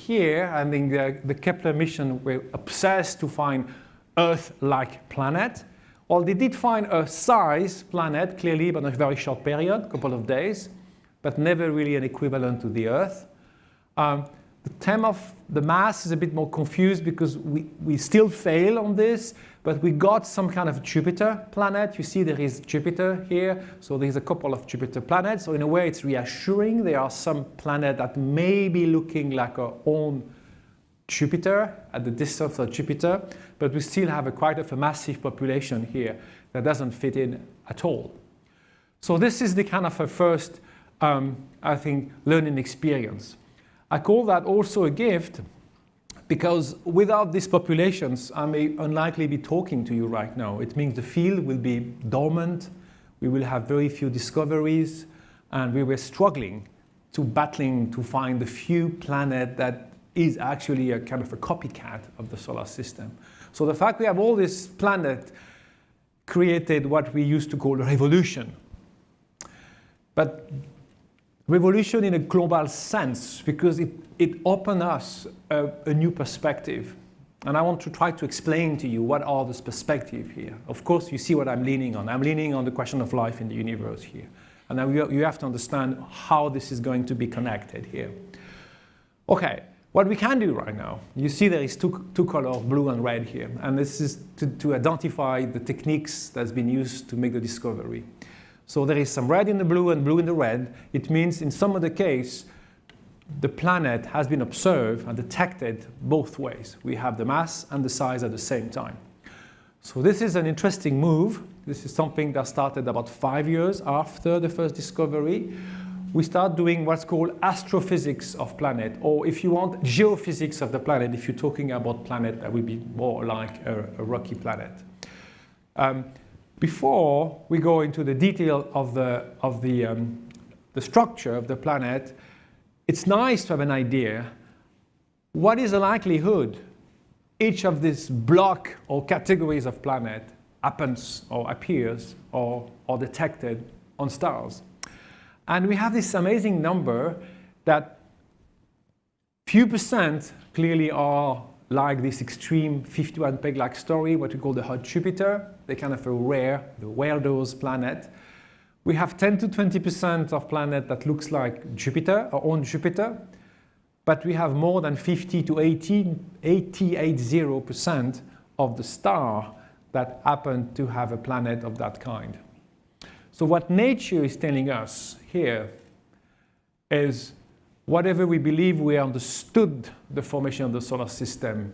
here, I think the Kepler mission were obsessed to find Earth-like planet. Well, they did find Earth-sized planet, clearly, but in a very short period, a couple of days, but never really an equivalent to the Earth. The term of the mass is a bit more confused because we still fail on this, but we got some kind of Jupiter planet. You see there is Jupiter here, so there's a couple of Jupiter planets. So in a way, it's reassuring. There are some planets that may be looking like our own Jupiter at the distance of Jupiter, but we still have quite a massive population here that doesn't fit in at all. So this is the kind of a first, I think, learning experience. I call that also a gift because without these populations, I may unlikely be talking to you right now. It means the field will be dormant, we will have very few discoveries, and we were struggling battling to find the few planet that is actually a kind of a copycat of the solar system. So the fact we have all this planet created what we used to call a revolution. But revolution in a global sense, because it opened us a new perspective. And I want to try to explain to you what are those perspectives here. Of course, you see what I'm leaning on. I'm leaning on the question of life in the universe here. And now you have to understand how this is going to be connected here. Okay, what we can do right now, you see there is two colors, blue and red here. And this is to identify the techniques that's been used to make the discovery. So there is some red in the blue and blue in the red. It means in some of the case, the planet has been observed and detected both ways. We have the mass and the size at the same time. So this is an interesting move. This is something that started about 5 years after the first discovery. We start doing what's called astrophysics of planet, or if you want, geophysics of the planet. If you're talking about planet that would be more like a rocky planet. Before we go into the detail of the structure of the planet, it's nice to have an idea. What is the likelihood each of these block or categories of planet happens or appears or detected on stars? And we have this amazing number that few percent clearly are like this extreme 51 peg-like story, what we call the hot Jupiter. They're kind of a rare, the weirdos planet. We have 10 to 20% of planet that looks like Jupiter, our own Jupiter, but we have more than 50 to 80% of the star that happen to have a planet of that kind. So what nature is telling us here is whatever we believe we understood the formation of the solar system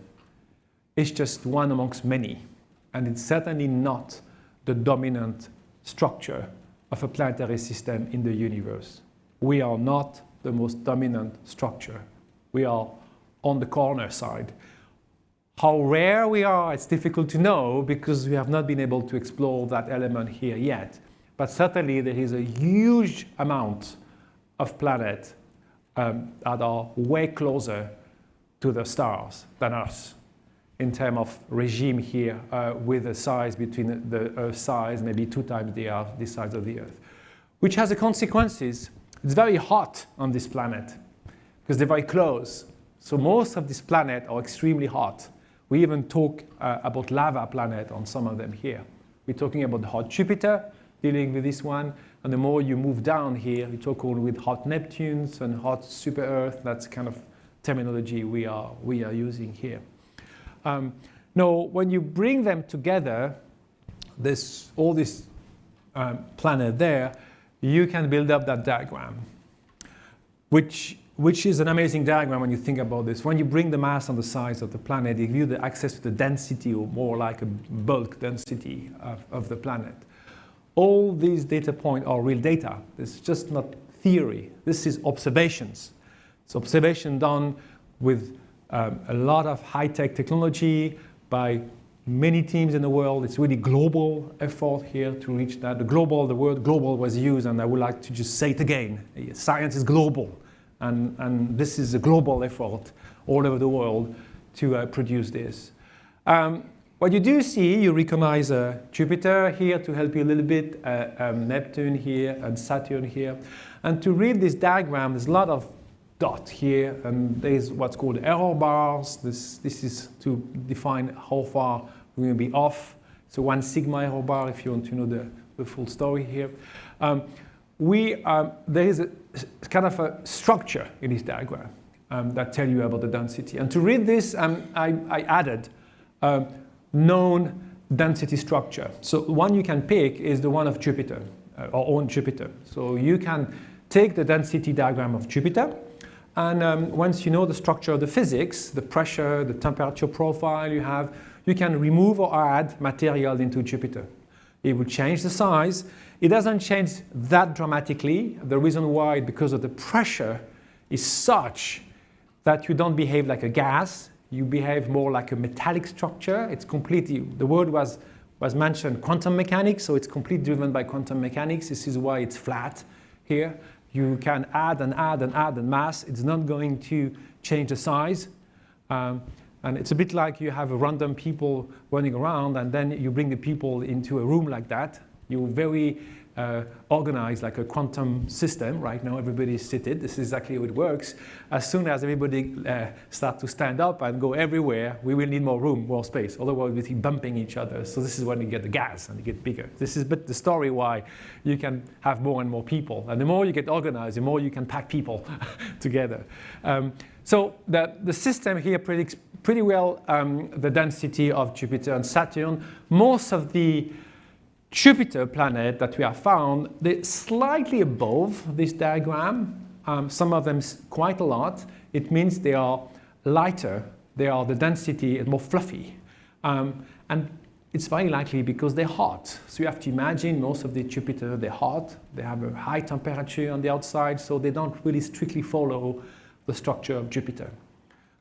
is just one amongst many. And it's certainly not the dominant structure of a planetary system in the universe. We are not the most dominant structure. We are on the corner side. How rare we are, it's difficult to know because we have not been able to explore that element here yet. But certainly there is a huge amount of planets that are way closer to the stars than us in terms of regime here with a size between the Earth size, maybe 2 times the size of the Earth. Which has the consequences. It's very hot on this planet because they're very close. So most of these planets are extremely hot. We even talk about lava planet on some of them here. We're talking about the hot Jupiter, dealing with this one. And the more you move down here, we talk all with hot Neptunes and hot super Earth. That's kind of terminology we are using here. Now, when you bring them together, all this planet there, you can build up that diagram, which is an amazing diagram when you think about this. When you bring the mass and the size of the planet, you give you the access to the density, or more like a bulk density of the planet. All these data points are real data. It's just not theory. This is observations. It's observation done with a lot of high-tech technology by many teams in the world. It's really global effort here to reach that. The word global was used, and I would like to just say it again. Science is global, and this is a global effort all over the world to produce this. What you do see, you recognize Jupiter here to help you a little bit, Neptune here, and Saturn here. And to read this diagram, there's a lot of dot here, and there's what's called error bars. This is to define how far we're going to be off. So 1 sigma error bar, if you want to know the full story here. There is a kind of a structure in this diagram that tell you about the density. And to read this, I added known density structure. So one you can pick is the one of Jupiter, our own Jupiter. So you can take the density diagram of Jupiter, and once you know the structure of the physics, the pressure, the temperature profile you have, you can remove or add material into Jupiter. It will change the size. It doesn't change that dramatically. The reason why, because of the pressure, is such that you don't behave like a gas. You behave more like a metallic structure. It's completely, the word was mentioned, quantum mechanics, so it's completely driven by quantum mechanics. This is why it's flat here. You can add and add and add and mass. It's not going to change the size. And it's a bit like you have a random people running around, and then you bring the people into a room like that. You're very organized like a quantum system. Right now everybody is seated. This is exactly how it works. As soon as everybody starts to stand up and go everywhere, we will need more room, more space. Otherwise we'll be bumping each other. So this is when you get the gas and you get bigger. This is the story why you can have more and more people. And the more you get organized, the more you can pack people together. So the system here predicts pretty well the density of Jupiter and Saturn. Most of the Jupiter planet that we have found, they're slightly above this diagram. Some of them quite a lot. It means they are lighter. The density is more fluffy. And it's very likely because they're hot. So you have to imagine most of the Jupiter, they're hot. They have a high temperature on the outside, so they don't really strictly follow the structure of Jupiter.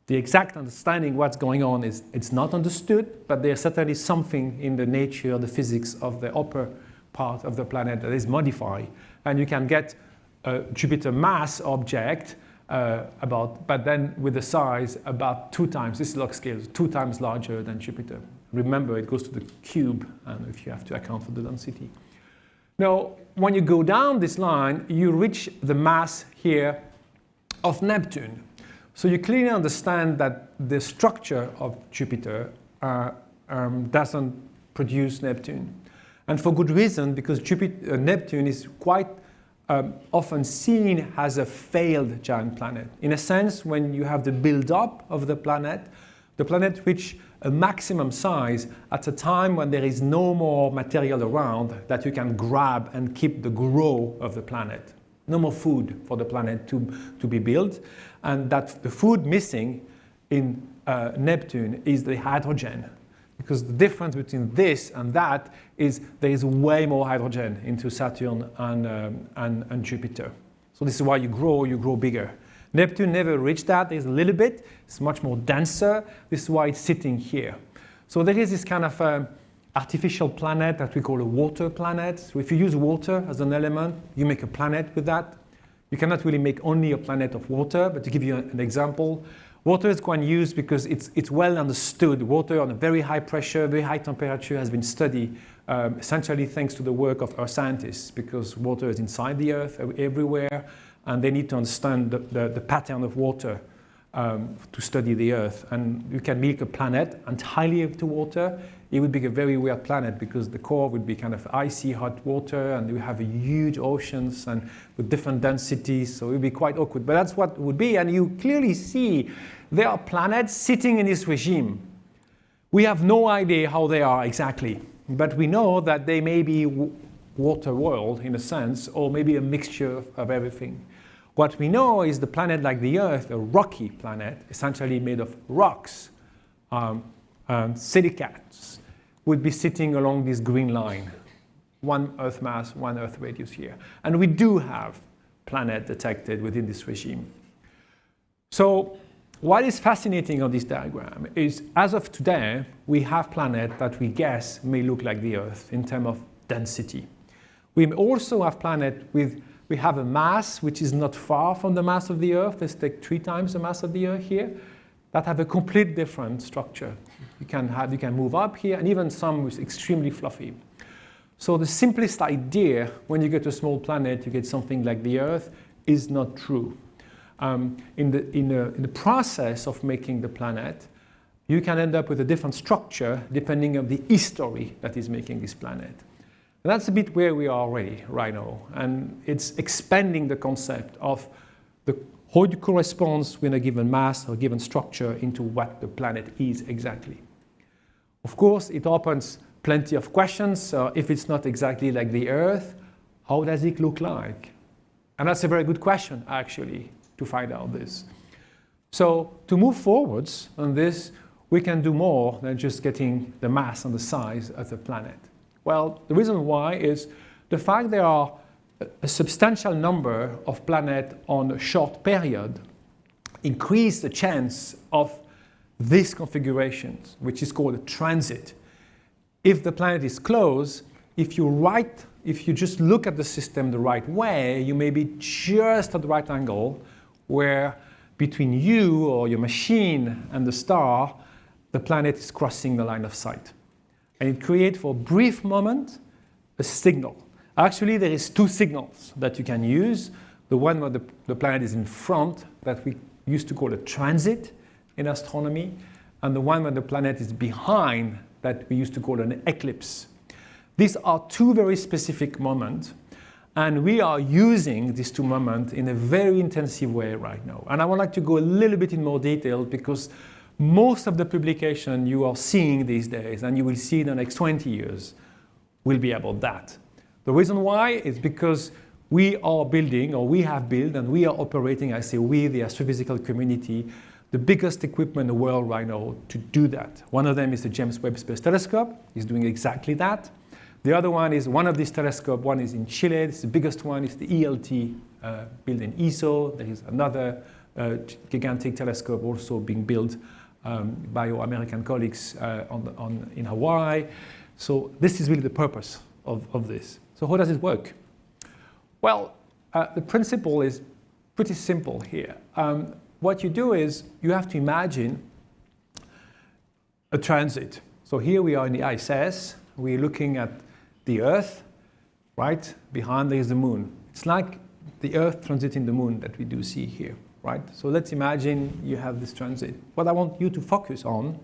The exact understanding what's going on is it's not understood, but there's certainly something in the nature, the physics of the upper part of the planet that is modified. And you can get a Jupiter mass object but then with the size about 2 times, this is log scale, 2 times larger than Jupiter. Remember, it goes to the cube, and if you have to account for the density. Now, when you go down this line, you reach the mass here of Neptune. So you clearly understand that the structure of Jupiter doesn't produce Neptune. And for good reason, because Neptune is quite often seen as a failed giant planet. In a sense, when you have the build-up of the planet reaches a maximum size at a time when there is no more material around that you can grab and keep the growth of the planet. No more food for the planet to be built. And that the food missing in Neptune is the hydrogen. Because the difference between this and that is there is way more hydrogen into Saturn and Jupiter. So this is why you grow bigger. Neptune never reached that. There's a little bit. It's much more denser. This is why it's sitting here. So there is this kind of artificial planet that we call a water planet. So if you use water as an element, you make a planet with that. You cannot really make only a planet of water, but to give you an example, water is quite used because it's well understood. Water on a very high pressure, very high temperature has been studied essentially thanks to the work of earth scientists, because water is inside the earth everywhere, and they need to understand the pattern of water to study the earth. And you can make a planet entirely to water. It would be a very weird planet because the core would be kind of icy hot water, and we have huge oceans and with different densities, so it would be quite awkward. But that's what it would be, and you clearly see there are planets sitting in this regime. We have no idea how they are exactly, but we know that they may be water world in a sense, or maybe a mixture of everything. What we know is the planet like the Earth, a rocky planet, essentially made of rocks, silicates, would be sitting along this green line. 1 Earth mass, 1 Earth radius here. And we do have planet detected within this regime. So what is fascinating on this diagram is, as of today, we have planets that we guess may look like the Earth in terms of density. We also have planets we have a mass which is not far from the mass of the Earth. Let's take 3 times the mass of the Earth here, that have a complete different structure. You can move up here, and even some with extremely fluffy. So the simplest idea, when you get a small planet, you get something like the Earth, is not true. in the process of making the planet, you can end up with a different structure depending on the history that is making this planet. And that's a bit where we are already right now. And it's expanding the concept of how it corresponds with a given mass or given structure into what the planet is exactly. Of course, it opens plenty of questions. If it's not exactly like the Earth, how does it look like? And that's a very good question, actually, to find out this. So to move forwards on this, we can do more than just getting the mass and the size of the planet. Well, the reason why is the fact there are a substantial number of planets on a short period increase the chance of this configuration, which is called a transit. If the planet is close, if you just look at the system the right way, you may be just at the right angle where between you or your machine and the star, the planet is crossing the line of sight. And it creates for a brief moment a signal. Actually, there is two signals that you can use. The one where the planet is in front, that we used to call a transit in astronomy, and the one where the planet is behind, that we used to call an eclipse. These are two very specific moments, and we are using these two moments in a very intensive way right now. And I would like to go a little bit in more detail because most of the publication you are seeing these days, and you will see in the next 20 years, will be about that. The reason why is because we are building, or we have built, and we are operating, I say we, the astrophysical community, the biggest equipment in the world right now to do that. One of them is the James Webb Space Telescope. It's doing exactly that. The other one is one of these telescopes. One is in Chile. It's the biggest one. It's the ELT built in ESO. There is another gigantic telescope also being built by our American colleagues in Hawaii. So this is really the purpose of this. So how does it work? Well, the principle is pretty simple here. What you do is you have to imagine a transit. So here we are in the ISS. We're looking at the Earth. Right behind there is the moon. It's like the Earth transiting the moon that we do see here. Right? So let's imagine you have this transit. What I want you to focus on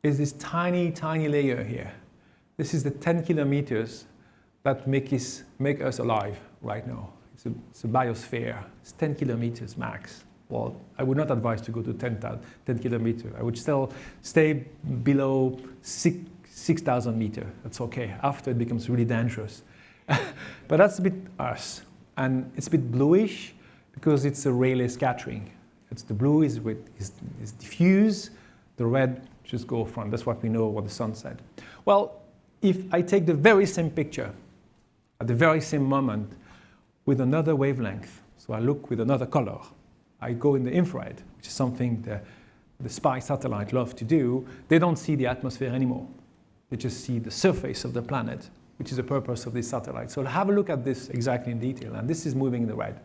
is this tiny, tiny layer here. This is the 10 kilometers that make us alive right now. It's a biosphere. It's 10 kilometers max. Well, I would not advise to go to 10 kilometers. I would still stay below 6,000 meters. That's okay. After it becomes really dangerous. But that's a bit us. And it's a bit bluish because it's a Rayleigh scattering. The blue is diffuse. The red just go front. That's what we know what the sun said. Well, if I take the very same picture at the very same moment with another wavelength, so I look with another color, I go in the infrared, which is something the spy satellite love to do, they don't see the atmosphere anymore. They just see the surface of the planet, which is the purpose of this satellite. So have a look at this exactly in detail, and this is moving in the red.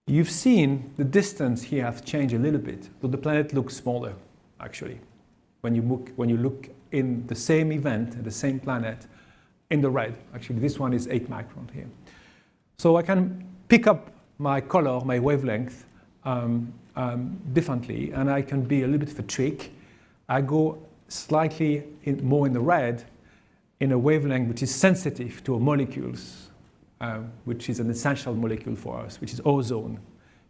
You've seen the distance here has changed a little bit, so the planet looks smaller, actually, when you look in the same event, the same planet, in the red. Actually, this one is 8 micron here. So I can pick up my color, my wavelength, differently, and I can be a little bit of a trick. I go slightly more in the red, in a wavelength which is sensitive to molecules, which is an essential molecule for us, which is ozone,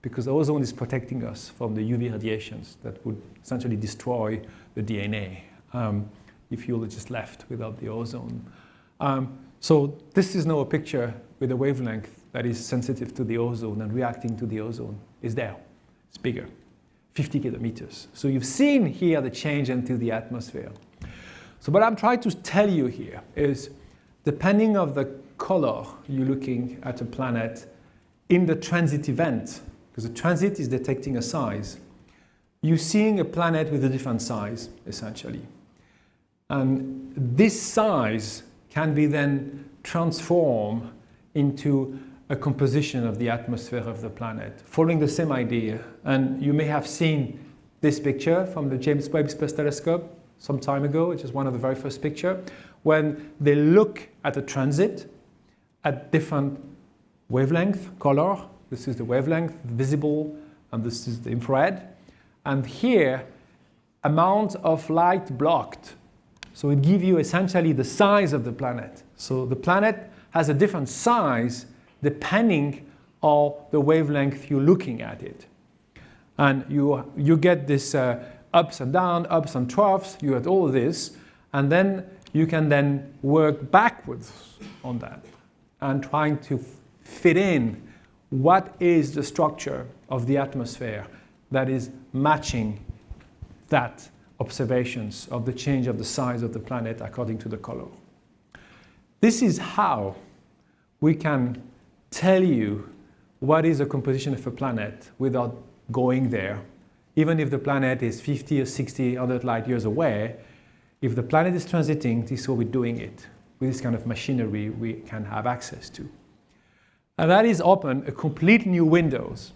because ozone is protecting us from the UV radiations that would essentially destroy the DNA if you're just left without the ozone. So this is now a picture with a wavelength that is sensitive to the ozone and reacting to the ozone. Is there. It's bigger, 50 kilometers. So you've seen here the change into the atmosphere. So what I'm trying to tell you here is, depending on the color you're looking at a planet in the transit event, because the transit is detecting a size, you're seeing a planet with a different size, essentially. And this size can be then transformed into a composition of the atmosphere of the planet, following the same idea. And you may have seen this picture from the James Webb Space Telescope some time ago, which is one of the very first pictures, when they look at a transit at different wavelength, color, This is the wavelength, visible, and this is the infrared. And here, amount of light blocked. So it gives you essentially the size of the planet. So the planet has a different size depending on the wavelength you're looking at it. And you get this ups and downs, ups and troughs, you get all this, and then you can then work backwards on that and trying to fit in what is the structure of the atmosphere that is matching that observations of the change of the size of the planet according to the color. This is how we can tell you what is the composition of a planet without going there. Even if the planet is 50 or 60 100 light years away, if the planet is transiting, this is how we're doing it. With this kind of machinery we can have access to. And that is open a complete new windows.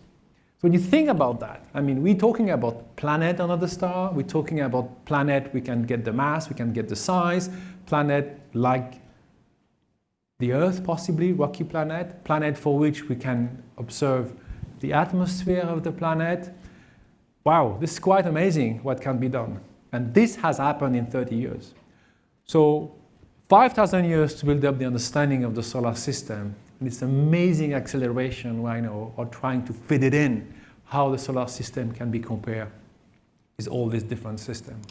So when you think about that, I mean, we're talking about planet on another star, we're talking about planet, we can get the mass, we can get the size, planet like the Earth possibly, rocky planet, planet for which we can observe the atmosphere of the planet. Wow, this is quite amazing what can be done. And this has happened in 30 years. So 5,000 years to build up the understanding of the solar system. And this amazing acceleration right now, or trying to fit it in, how the solar system can be compared with all these different systems.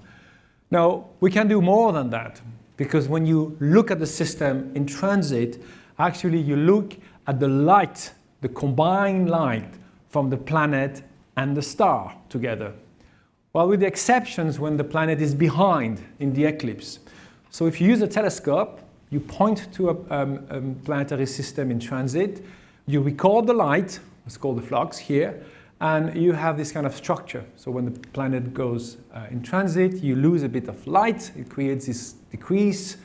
Now, we can do more than that, because when you look at the system in transit, actually you look at the light, the combined light from the planet and the star together. Well, with the exceptions when the planet is behind in the eclipse. So if you use a telescope, you point to a planetary system in transit, you record the light, it's called the flux here, and you have this kind of structure. So when the planet goes in transit, you lose a bit of light, it creates this decrease,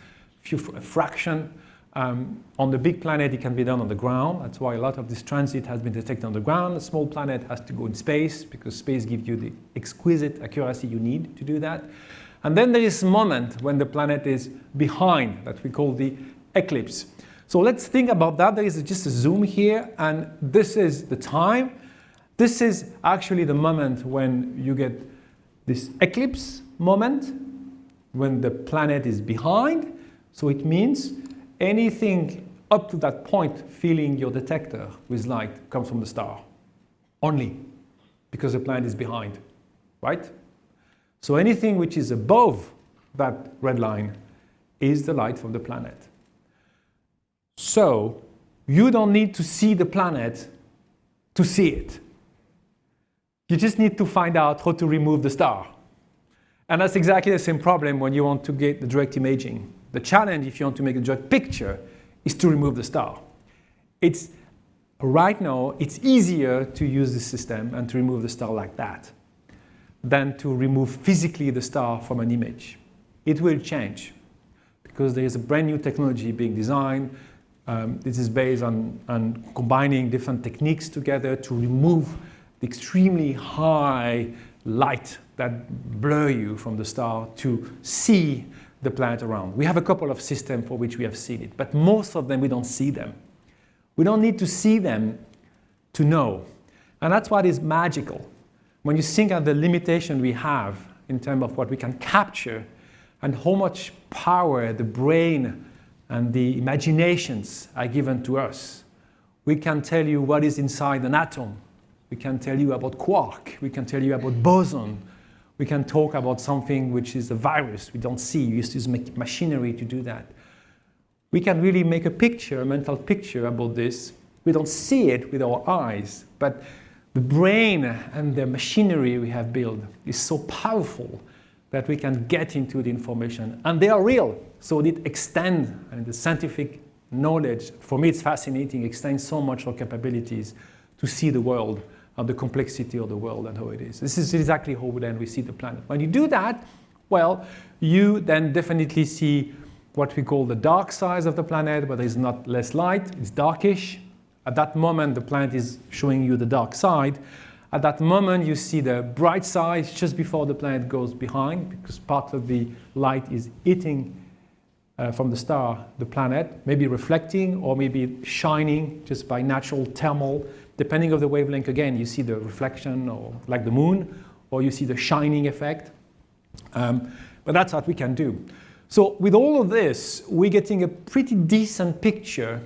a fraction. On the big planet, it can be done on the ground. That's why a lot of this transit has been detected on the ground. A small planet has to go in space, because space gives you the exquisite accuracy you need to do that. And then there is a moment when the planet is behind, that we call the eclipse. So let's think about that. There is just a zoom here, and this is the time. This is actually the moment when you get this eclipse moment, when the planet is behind. So it means anything up to that point filling your detector with light comes from the star, only because the planet is behind, right? So anything which is above that red line is the light from the planet. So you don't need to see the planet to see it. You just need to find out how to remove the star. And that's exactly the same problem when you want to get the direct imaging. The challenge, if you want to make a direct picture, is to remove the star. Right now, it's easier to use this system and to remove the star like that than to remove physically the star from an image. It will change, because there is a brand new technology being designed. This is based on combining different techniques together to remove the extremely high light that blur you from the star to see the planet around. We have a couple of systems for which we have seen it, but most of them we don't see them. We don't need to see them to know. And that's what is magical. When you think of the limitation we have in terms of what we can capture and how much power the brain and the imaginations are given to us, we can tell you what is inside an atom. We can tell you about quark. We can tell you about boson. We can talk about something which is a virus we don't see. We used to use machinery to do that. We can really make a picture, a mental picture about this. We don't see it with our eyes, but the brain and the machinery we have built is so powerful that we can get into the information. And they are real, so it extends, and the scientific knowledge, for me it's fascinating, extends so much our capabilities to see the world, and the complexity of the world and how it is. This is exactly how then we see the planet. When you do that, well, you then definitely see what we call the dark side of the planet, where there is not less light, it's darkish. At that moment, the planet is showing you the dark side. At that moment, you see the bright side just before the planet goes behind, because part of the light is hitting from the star, the planet, maybe reflecting or maybe shining just by natural thermal, depending on the wavelength. Again, you see the reflection, or like the moon, or you see the shining effect. But that's what we can do. So with all of this, we're getting a pretty decent picture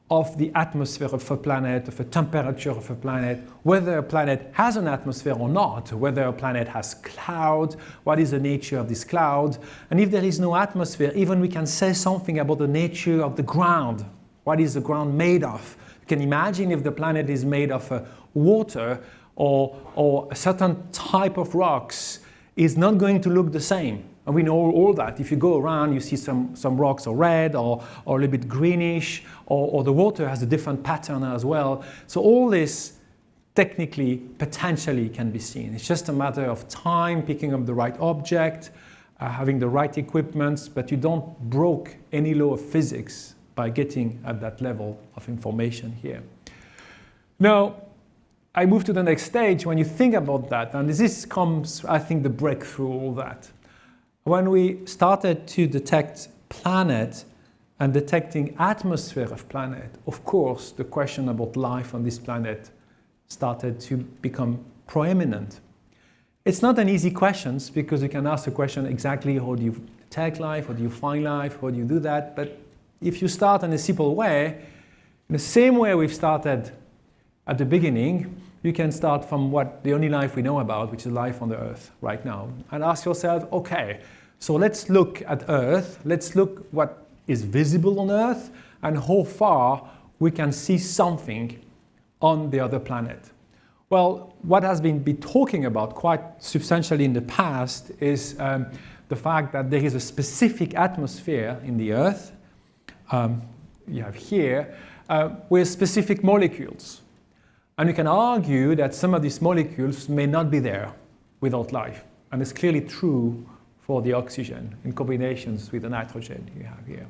of the atmosphere of a planet, of the temperature of a planet, whether a planet has an atmosphere or not, whether a planet has clouds, what is the nature of this cloud, and if there is no atmosphere, even we can say something about the nature of the ground. What is the ground made of? You can imagine if the planet is made of water or a certain type of rocks, is not going to look the same. And we know all that. If you go around, you see some rocks are red or a little bit greenish, or the water has a different pattern as well. So all this technically, potentially can be seen. It's just a matter of time, picking up the right object, having the right equipment, but you don't break any law of physics by getting at that level of information here. Now, I move to the next stage. When you think about that, and this comes, I think, the breakthrough, all that. When we started to detect planet and detecting atmosphere of planet, of course, the question about life on this planet started to become proeminent. It's not an easy question, because you can ask the question exactly how do you detect life, how do you find life, how do you do that? But if you start in a simple way, in the same way we've started at the beginning, you can start from what the only life we know about, which is life on the Earth right now, and ask yourself, okay, so let's look at Earth, let's look what is visible on Earth, and how far we can see something on the other planet. Well, what has been talking about quite substantially in the past is the fact that there is a specific atmosphere in the Earth, you have here, with specific molecules. And you can argue that some of these molecules may not be there without life. And it's clearly true for the oxygen in combinations with the nitrogen you have here.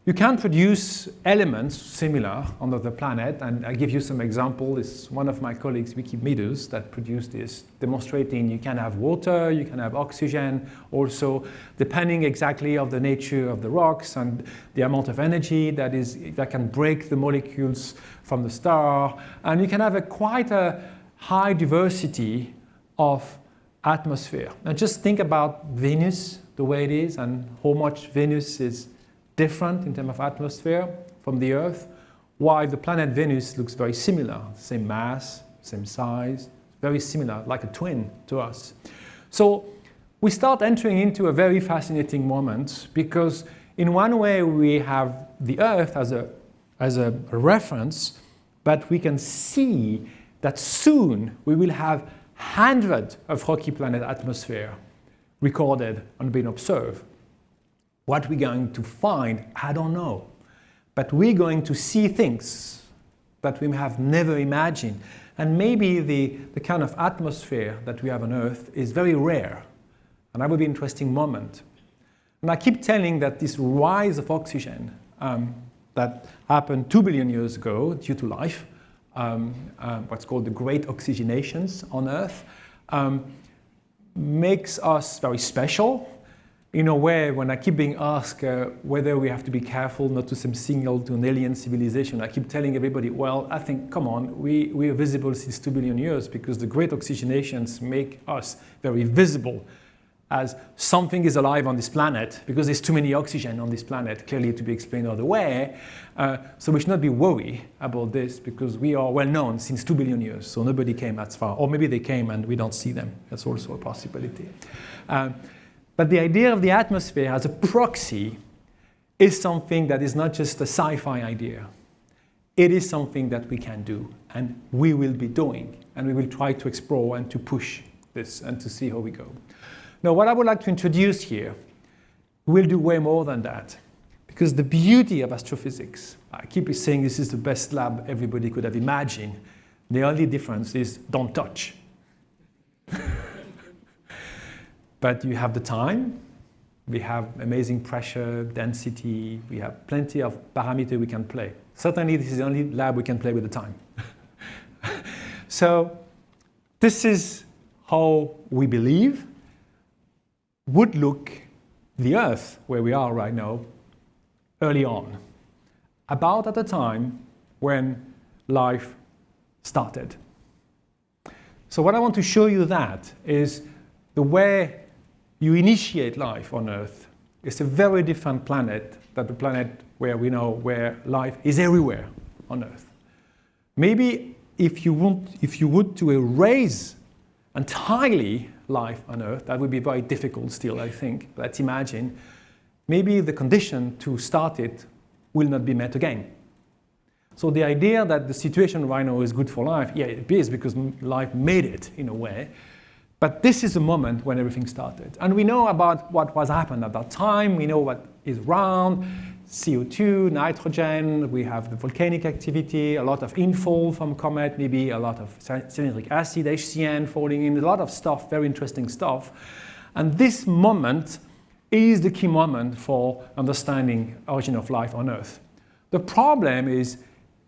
You can produce elements similar on the planet, and I'll give you some examples. It's one of my colleagues, Vicky Meadows, that produced this, demonstrating you can have water, you can have oxygen, also depending exactly of the nature of the rocks and the amount of energy that can break the molecules from the star, and you can have quite a high diversity of atmosphere. Now just think about Venus, the way it is, and how much Venus is different in terms of atmosphere from the Earth, while the planet Venus looks very similar, same mass, same size, very similar, like a twin to us. So we start entering into a very fascinating moment, because in one way we have the Earth as a reference, but we can see that soon we will have hundreds of rocky planet atmosphere recorded and being observed. What we're going to find, I don't know. But we're going to see things that we have never imagined. And maybe the kind of atmosphere that we have on Earth is very rare. And that would be an interesting moment. And I keep telling that this rise of oxygen that happened 2 billion years ago due to life, what's called the great oxygenations on Earth, makes us very special. In a way, when I keep being asked whether we have to be careful not to signal to an alien civilization, I keep telling everybody, well, I think, come on, we are visible since 2 billion years, because the great oxygenations make us very visible as something is alive on this planet, because there's too many oxygen on this planet, clearly to be explained other way. So we should not be worried about this, because we are well known since 2 billion years, so nobody came that far. Or maybe they came and we don't see them. That's also a possibility. But the idea of the atmosphere as a proxy is something that is not just a sci-fi idea. It is something that we can do, and we will be doing, and we will try to explore and to push this and to see how we go. Now, what I would like to introduce here, we'll do way more than that, because the beauty of astrophysics, I keep saying this is the best lab everybody could have imagined. The only difference is don't touch. But you have the time, we have amazing pressure, density, we have plenty of parameters we can play. Certainly, this is the only lab we can play with the time. So this is how we believe would look the Earth, where we are right now, early on, about at the time when life started. So what I want to show you that is the way you initiate life on Earth is a very different planet than the planet where we know where life is everywhere on Earth. Maybe if you would to erase entirely life on Earth, that would be very difficult still, I think. Let's imagine. Maybe the condition to start it will not be met again. So the idea that the situation right now is good for life, yeah, it is because life made it in a way. But this is the moment when everything started. And we know about what was happened at that time. We know what is around, CO2, nitrogen, we have the volcanic activity, a lot of infall from comet, maybe a lot of cyanuric acid, HCN falling in, a lot of stuff, very interesting stuff. And this moment is the key moment for understanding origin of life on Earth. The problem is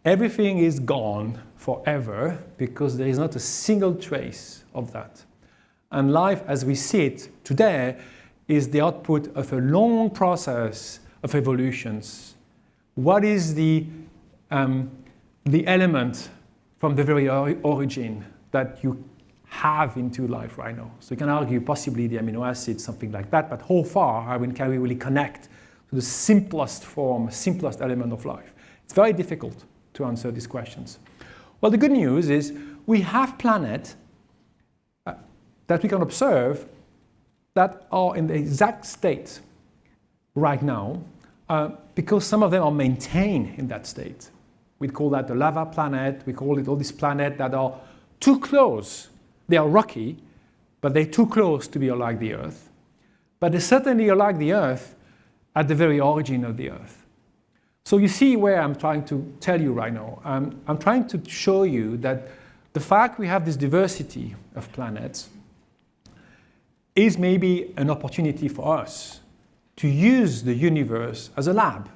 everything is gone forever because there is not a single trace of that. And life as we see it today is the output of a long process of evolutions. What is the element from the very origin that you have into life right now? So you can argue possibly the amino acids, something like that, but how far can we really connect to the simplest form, simplest element of life? It's very difficult to answer these questions. Well, the good news is we have planets that we can observe that are in the exact state right now because some of them are maintained in that state. We call that the lava planet. We call it all these planets that are too close. They are rocky, but they're too close to be like the Earth. But they certainly are like the Earth at the very origin of the Earth. So you see where I'm trying to tell you right now. I'm trying to show you that the fact we have this diversity of planets is maybe an opportunity for us to use the universe as a lab.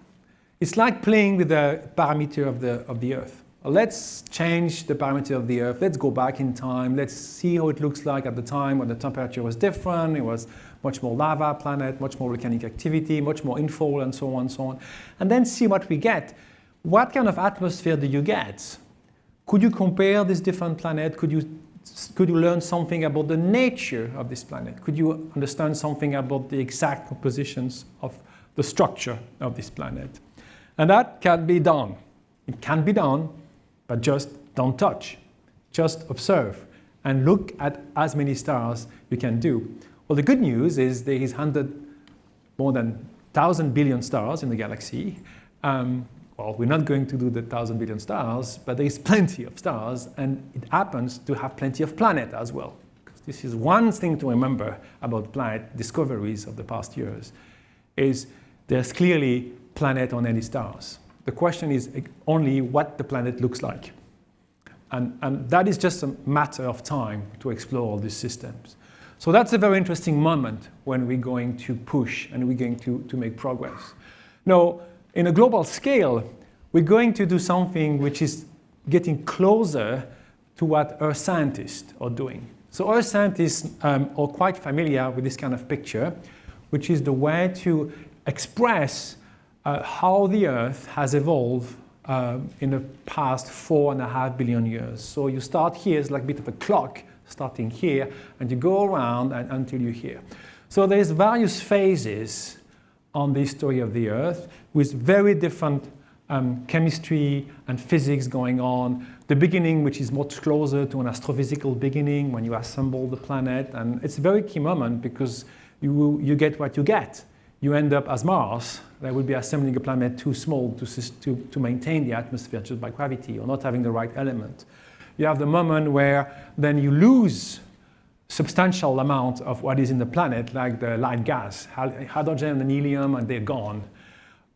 It's like playing with the parameter of the Earth. Let's change the parameter of the Earth. Let's go back in time. Let's see how it looks like at the time when the temperature was different. It was much more lava planet, much more volcanic activity, much more infall, and so on and so on. And then see what we get. What kind of atmosphere do you get? Could you compare these different planets? Could you learn something about the nature of this planet? Could you understand something about the exact compositions of the structure of this planet? And that can be done. It can be done, but just don't touch. Just observe and look at as many stars you can do. Well, the good news is there is more than 1,000 billion stars in the galaxy. Well, we're not going to do the 1,000 billion stars, but there is plenty of stars, and it happens to have plenty of planets as well. Because this is one thing to remember about planet discoveries of the past years, is there's clearly planet on any stars. The question is only what the planet looks like. And that is just a matter of time to explore all these systems. So that's a very interesting moment when we're going to push and we're going to make progress. Now, in a global scale, we're going to do something which is getting closer to what Earth scientists are doing. So Earth scientists are quite familiar with this kind of picture, which is the way to express how the Earth has evolved in the past 4.5 billion years. So you start here, it's like a bit of a clock, starting here, and you go around until you're here. So there's various phases on the history of the Earth with very different chemistry and physics going on. The beginning, which is much closer to an astrophysical beginning when you assemble the planet. And it's a very key moment because you get what you get. You end up as Mars. That would be assembling a planet too small to maintain the atmosphere just by gravity or not having the right element. You have the moment where then you lose substantial amount of what is in the planet, like the light gas, hydrogen and helium, and they're gone.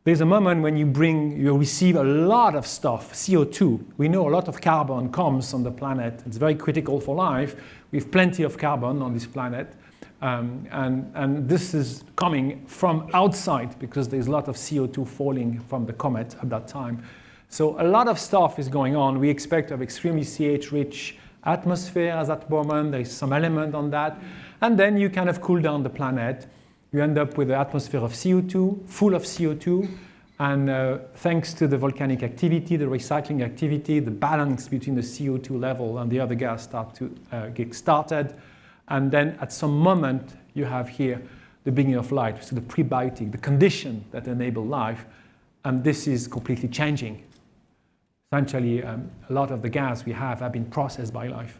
There's a moment when you receive a lot of stuff, CO2. We know a lot of carbon comes on the planet. It's very critical for life. We have plenty of carbon on this planet. And this is coming from outside because there's a lot of CO2 falling from the comet at that time. So a lot of stuff is going on. We expect to have extremely CH-rich atmosphere at that moment. There's some element on that. And then you kind of cool down the planet. you end up with an atmosphere of CO2, full of CO2, and thanks to the volcanic activity, the recycling activity, the balance between the CO2 level and the other gas start to get started. And then at some moment, you have here the beginning of life, so the prebiotic, the condition that enable life, and this is completely changing. Essentially, a lot of the gas we have been processed by life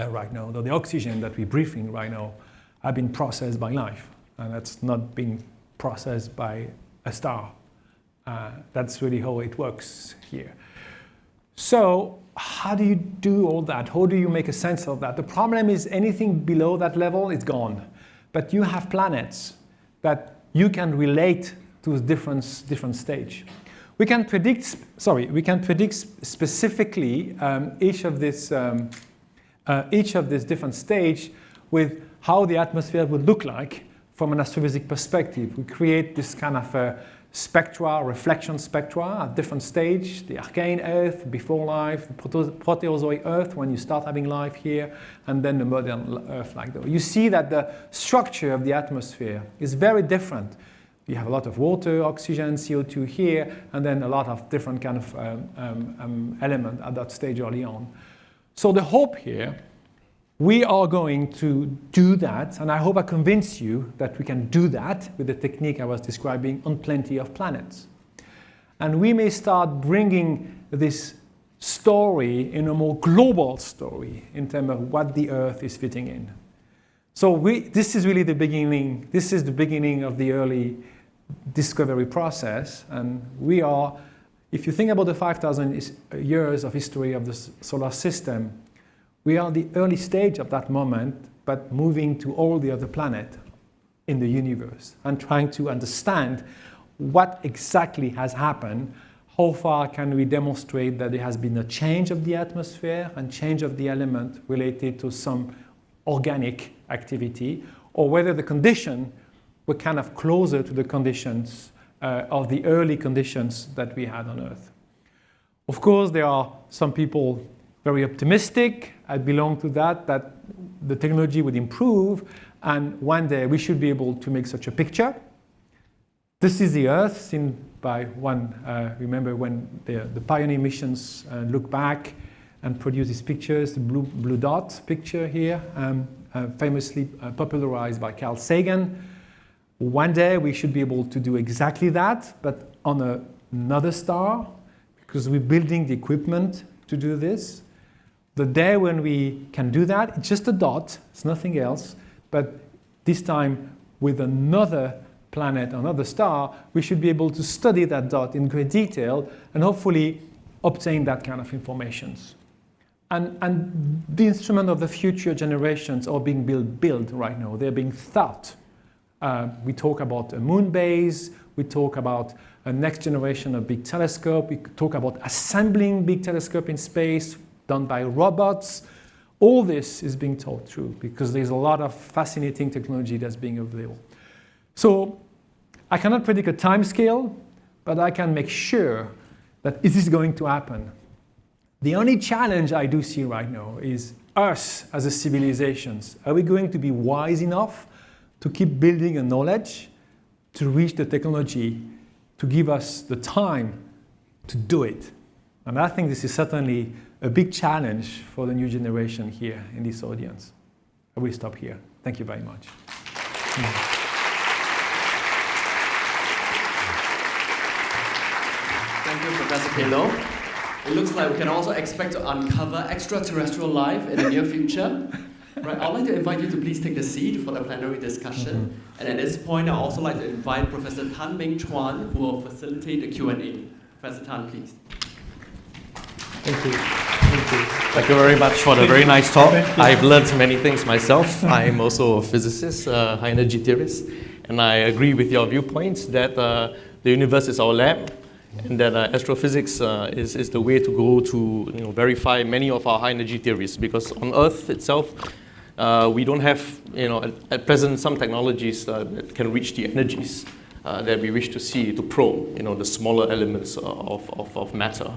right now. Though the oxygen that we're breathing right now have been processed by life, and that's not being processed by a star. That's really how it works here. So how do you do all that? How do you make a sense of that? The problem is anything below that level is gone. But you have planets that you can relate to a different stage. We can predict specifically each of these different stages with how the atmosphere would look like from an astrophysics perspective. We create this kind of spectra, reflection spectra at different stages, the Archean Earth before life, the Proterozoic Earth when you start having life here, and then the modern Earth like that. You see that the structure of the atmosphere is very different. You have a lot of water, oxygen, CO2 here, and then a lot of different kind of element at that stage early on. So the hope here, we are going to do that, and I hope I convince you that we can do that with the technique I was describing on plenty of planets. And we may start bringing this story in a more global story in terms of what the Earth is fitting in. So this is really the beginning. This is the beginning of the early discovery process, and we are, if you think about the 5,000 years of history of the solar system, we are the early stage of that moment, but moving to all the other planets in the universe and trying to understand what exactly has happened, how far can we demonstrate that there has been a change of the atmosphere and change of the element related to some organic activity, or whether the condition were kind of closer to the conditions of the early conditions that we had on Earth. Of course, there are some people very optimistic. I belong to that the technology would improve, and one day we should be able to make such a picture. This is the Earth seen by one, remember when the Pioneer missions look back and produce these pictures, the blue dot picture here, famously popularized by Carl Sagan. One day we should be able to do exactly that, but on another star, because we're building the equipment to do this. The day when we can do that, it's just a dot, it's nothing else, but this time with another planet, another star, we should be able to study that dot in great detail and hopefully obtain that kind of information. And the instruments of the future generations are being built right now. They're being thought. We talk about a moon base, we talk about a next generation of big telescope, we talk about assembling big telescope in space, done by robots. All this is being thought through because there's a lot of fascinating technology that's being available. So I cannot predict a time scale, but I can make sure that it is going to happen. The only challenge I do see right now is us as a civilizations. Are we going to be wise enough to keep building a knowledge, to reach the technology, to give us the time to do it? And I think this is certainly a big challenge for the new generation here in this audience. I will stop here. Thank you very much. Thank you, Professor Queloz. It looks like we can also expect to uncover extraterrestrial life in the near future. Right, I'd like to invite you to please take a seat for the plenary discussion. And at this point, I'd also like to invite Professor Tan Ming Chuan, who will facilitate the Q&A. Professor Tan, please. Thank you. Thank you very much for the very nice talk. I've learned many things myself. I'm also a physicist, high energy theorist, and I agree with your viewpoints that the universe is our lab, and that astrophysics is the way to go to verify many of our high energy theories. Because on Earth itself, we don't have at present some technologies that can reach the energies that we wish to see to probe the smaller elements of matter.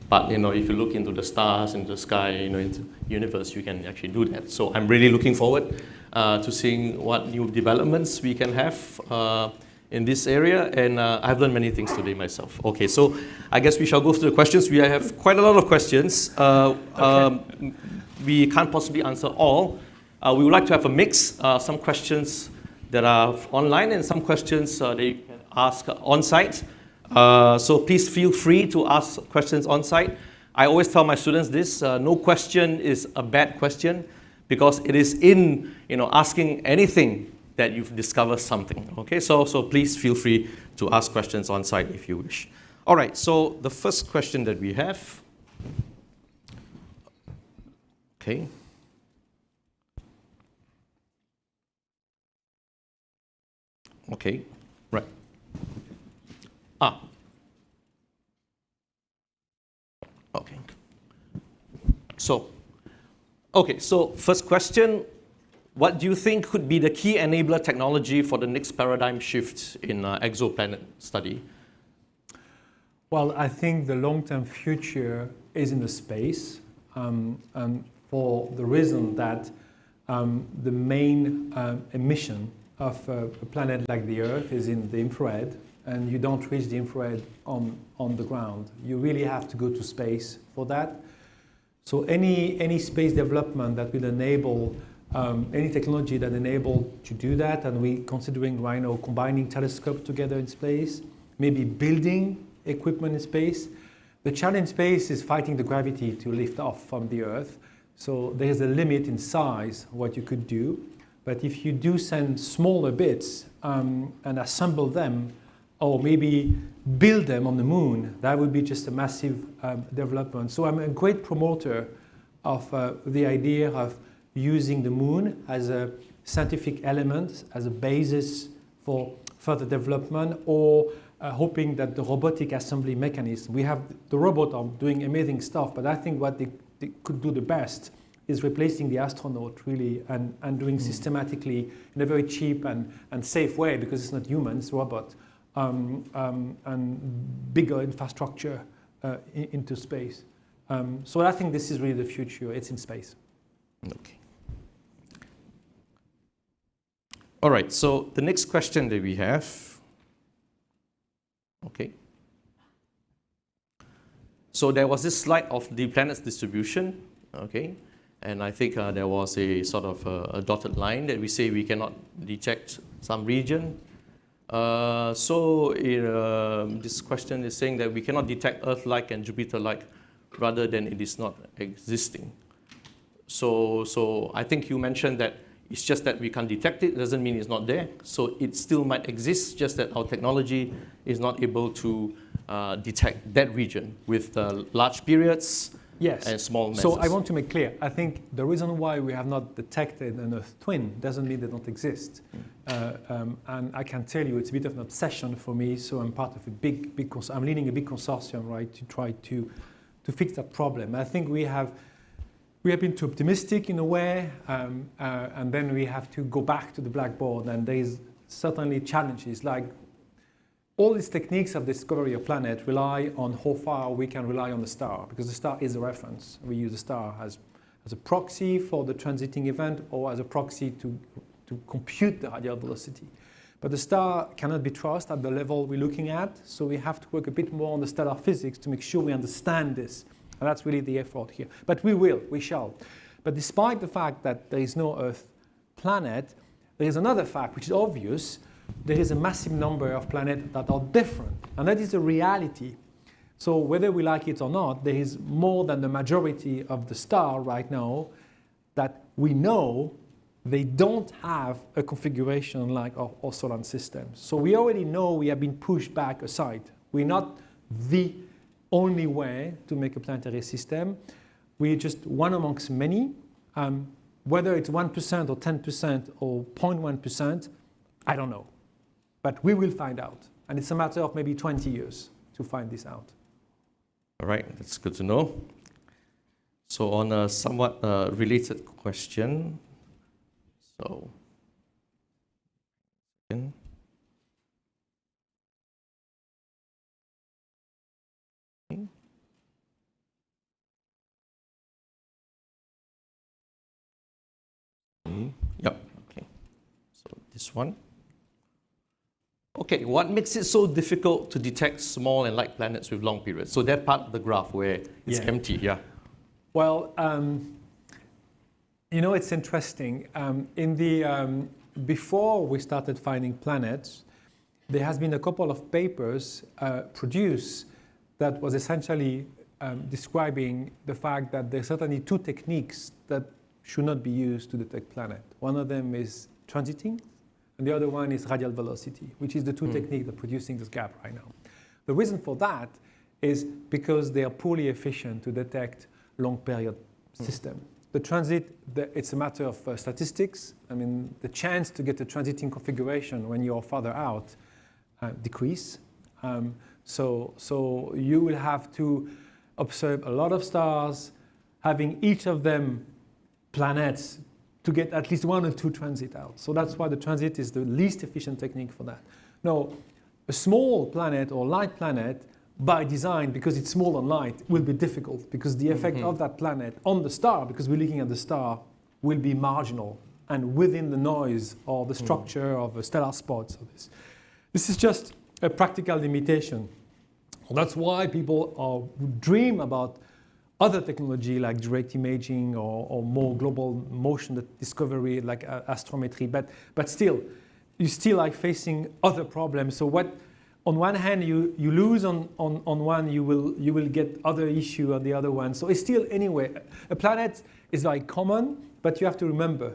But if you look into the stars, into the sky, into the universe, you can actually do that. So I'm really looking forward to seeing what new developments we can have in this area, and I've learned many things today myself. Okay, so I guess we shall go through the questions. We have quite a lot of questions. We can't possibly answer all. We would like to have a mix, some questions that are online and some questions they can ask on-site. So please feel free to ask questions on-site. I always tell my students this, no question is a bad question, because it is in asking anything that you've discovered something. Okay, so please feel free to ask questions on site if you wish. All right, so the first question that we have. Okay. Okay, right. Okay. So first question. What do you think could be the key enabler technology for the next paradigm shift in exoplanet study? Well, I think the long-term future is in the space, for the reason that the main emission of a planet like the Earth is in the infrared, and you don't reach the infrared on the ground. You really have to go to space for that. So any space development that will enable any technology that enable to do that, and we're considering right now combining telescopes together in space, maybe building equipment in space. The challenge in space is fighting the gravity to lift off from the Earth. So there's a limit in size what you could do. But if you do send smaller bits and assemble them, or maybe build them on the moon, that would be just a massive development. So I'm a great promoter of the idea of using the moon as a scientific element, as a basis for further development, or hoping that the robotic assembly mechanism, we have the robot are doing amazing stuff, but I think what they could do the best is replacing the astronaut really, and doing systematically in a very cheap and safe way, because it's not human, it's robot, and bigger infrastructure into space. So I think this is really the future, it's in space. Okay. All right, so the next question that we have, okay. So there was this slide of the planet's distribution, okay, and I think there was a sort of a dotted line that we say we cannot detect some region. This question is saying that we cannot detect Earth-like and Jupiter-like rather than it is not existing. So I think you mentioned that it's just that we can't detect it, doesn't mean it's not there. So it still might exist, just that our technology is not able to detect that region with large periods and small masses. So I want to make clear, I think the reason why we have not detected an Earth twin doesn't mean they don't exist. And I can tell you it's a bit of an obsession for me, so I'm part of a big I'm leading a big consortium, right, to try to fix that problem. I think we have been too optimistic in a way, and then we have to go back to the blackboard, and there's certainly challenges. Like all these techniques of discovery of planet rely on how far we can rely on the star, because the star is a reference. We use the star as a proxy for the transiting event, or as a proxy to compute the radial velocity. But the star cannot be trusted at the level we're looking at, so we have to work a bit more on the stellar physics to make sure we understand this. And that's really the effort here. But we shall. But despite the fact that there is no Earth planet, there is another fact which is obvious. There is a massive number of planets that are different. And that is a reality. So whether we like it or not, there is more than the majority of the stars right now that we know they don't have a configuration like our solar system. So we already know we have been pushed back aside. We're not the only way to make a planetary system. We're just one amongst many. Whether it's 1% or 10% or 0.1%, I don't know. But we will find out. And it's a matter of maybe 20 years to find this out. All right, that's good to know. So on a somewhat related question, so yep. this one. Okay, what makes it so difficult to detect small and light planets with long periods? So that part of the graph where it's empty, yeah. Well, you know, it's interesting. Before we started finding planets, there has been a couple of papers produced that was essentially describing the fact that there are certainly two techniques that should not be used to detect planet. One of them is transiting, and the other one is radial velocity, which is the two techniques that are producing this gap right now. The reason for that is because they are poorly efficient to detect long period system. The transit, it's a matter of statistics. I mean, the chance to get a transiting configuration when you're farther out decrease. So you will have to observe a lot of stars, having each of them planets to get at least one or two transit out. So that's why the transit is the least efficient technique for that. Now, a small planet or light planet, by design, because it's small and light, will be difficult because the effect of that planet on the star, because we're looking at the star, will be marginal and within the noise or the structure of a stellar spot. So this is just a practical limitation. That's why people dream about other technology like direct imaging or more global motion discovery like astrometry, but still, you still are facing other problems. So what, on one hand, you lose on one, you will get other issue on the other one. So it's still, anyway, a planet is very common, but you have to remember,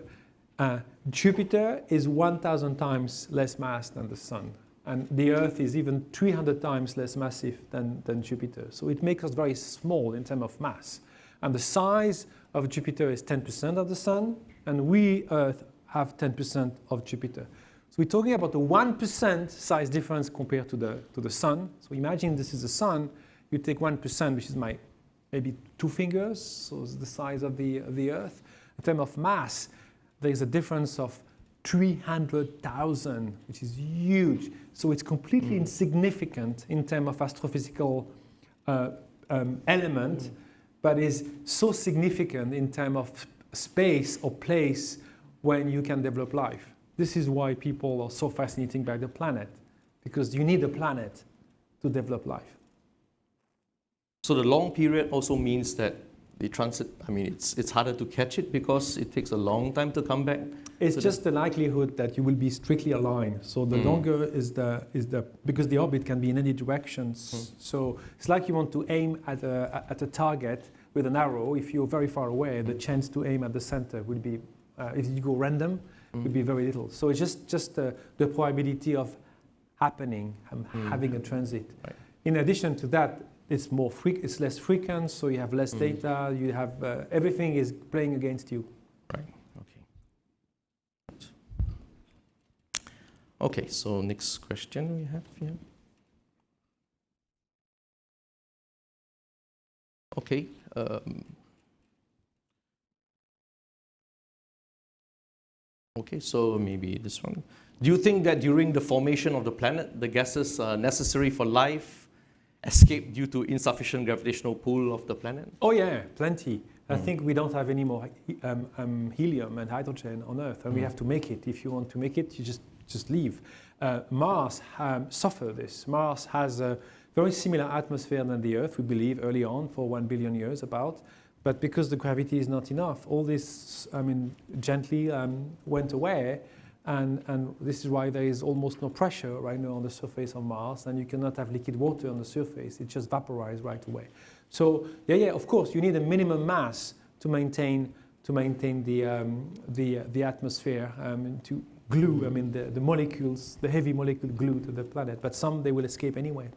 Jupiter is 1,000 times less mass than the Sun. And the Earth is even 300 times less massive than Jupiter. So it makes us very small in terms of mass. And the size of Jupiter is 10% of the Sun, and we, Earth, have 10% of Jupiter. So we're talking about a 1% size difference compared to the Sun. So imagine this is the Sun. You take 1%, which is maybe 2 fingers, so it's the size of the Earth. In terms of mass, there is a difference of 300,000, which is huge. So it's completely insignificant in terms of astrophysical element, but is so significant in terms of space or place when you can develop life. This is why people are so fascinated by the planet, because you need a planet to develop life. So the long period also means that the transit, I mean, it's harder to catch it because it takes a long time to come back. It's just the likelihood that you will be strictly aligned. So the longer is because the orbit can be in any directions. So it's like you want to aim at a target with an arrow. If you're very far away, the chance to aim at the center will be, if you go random, will be very little. So it's just the probability of happening, having a transit. Right. In addition to that, it's less frequent, so you have less data. You have everything is playing against you. Right. Okay. Okay. So next question we have here. Okay. Okay. So maybe this one. Do you think that during the formation of the planet, the gases necessary for life escape due to insufficient gravitational pull of the planet? Oh yeah, plenty. I think we don't have any more helium and hydrogen on Earth, and we have to make it. If you want to make it, you just leave. Mars suffered this. Mars has a very similar atmosphere than the Earth, we believe, early on, for 1 billion years about. But because the gravity is not enough, all this, gently went away. And this is why there is almost no pressure right now on the surface of Mars, and you cannot have liquid water on the surface. It just vaporizes right away. So yeah, of course, you need a minimum mass to maintain the atmosphere, to glue. The molecules, the heavy molecule glue to the planet. But some they will escape anyway.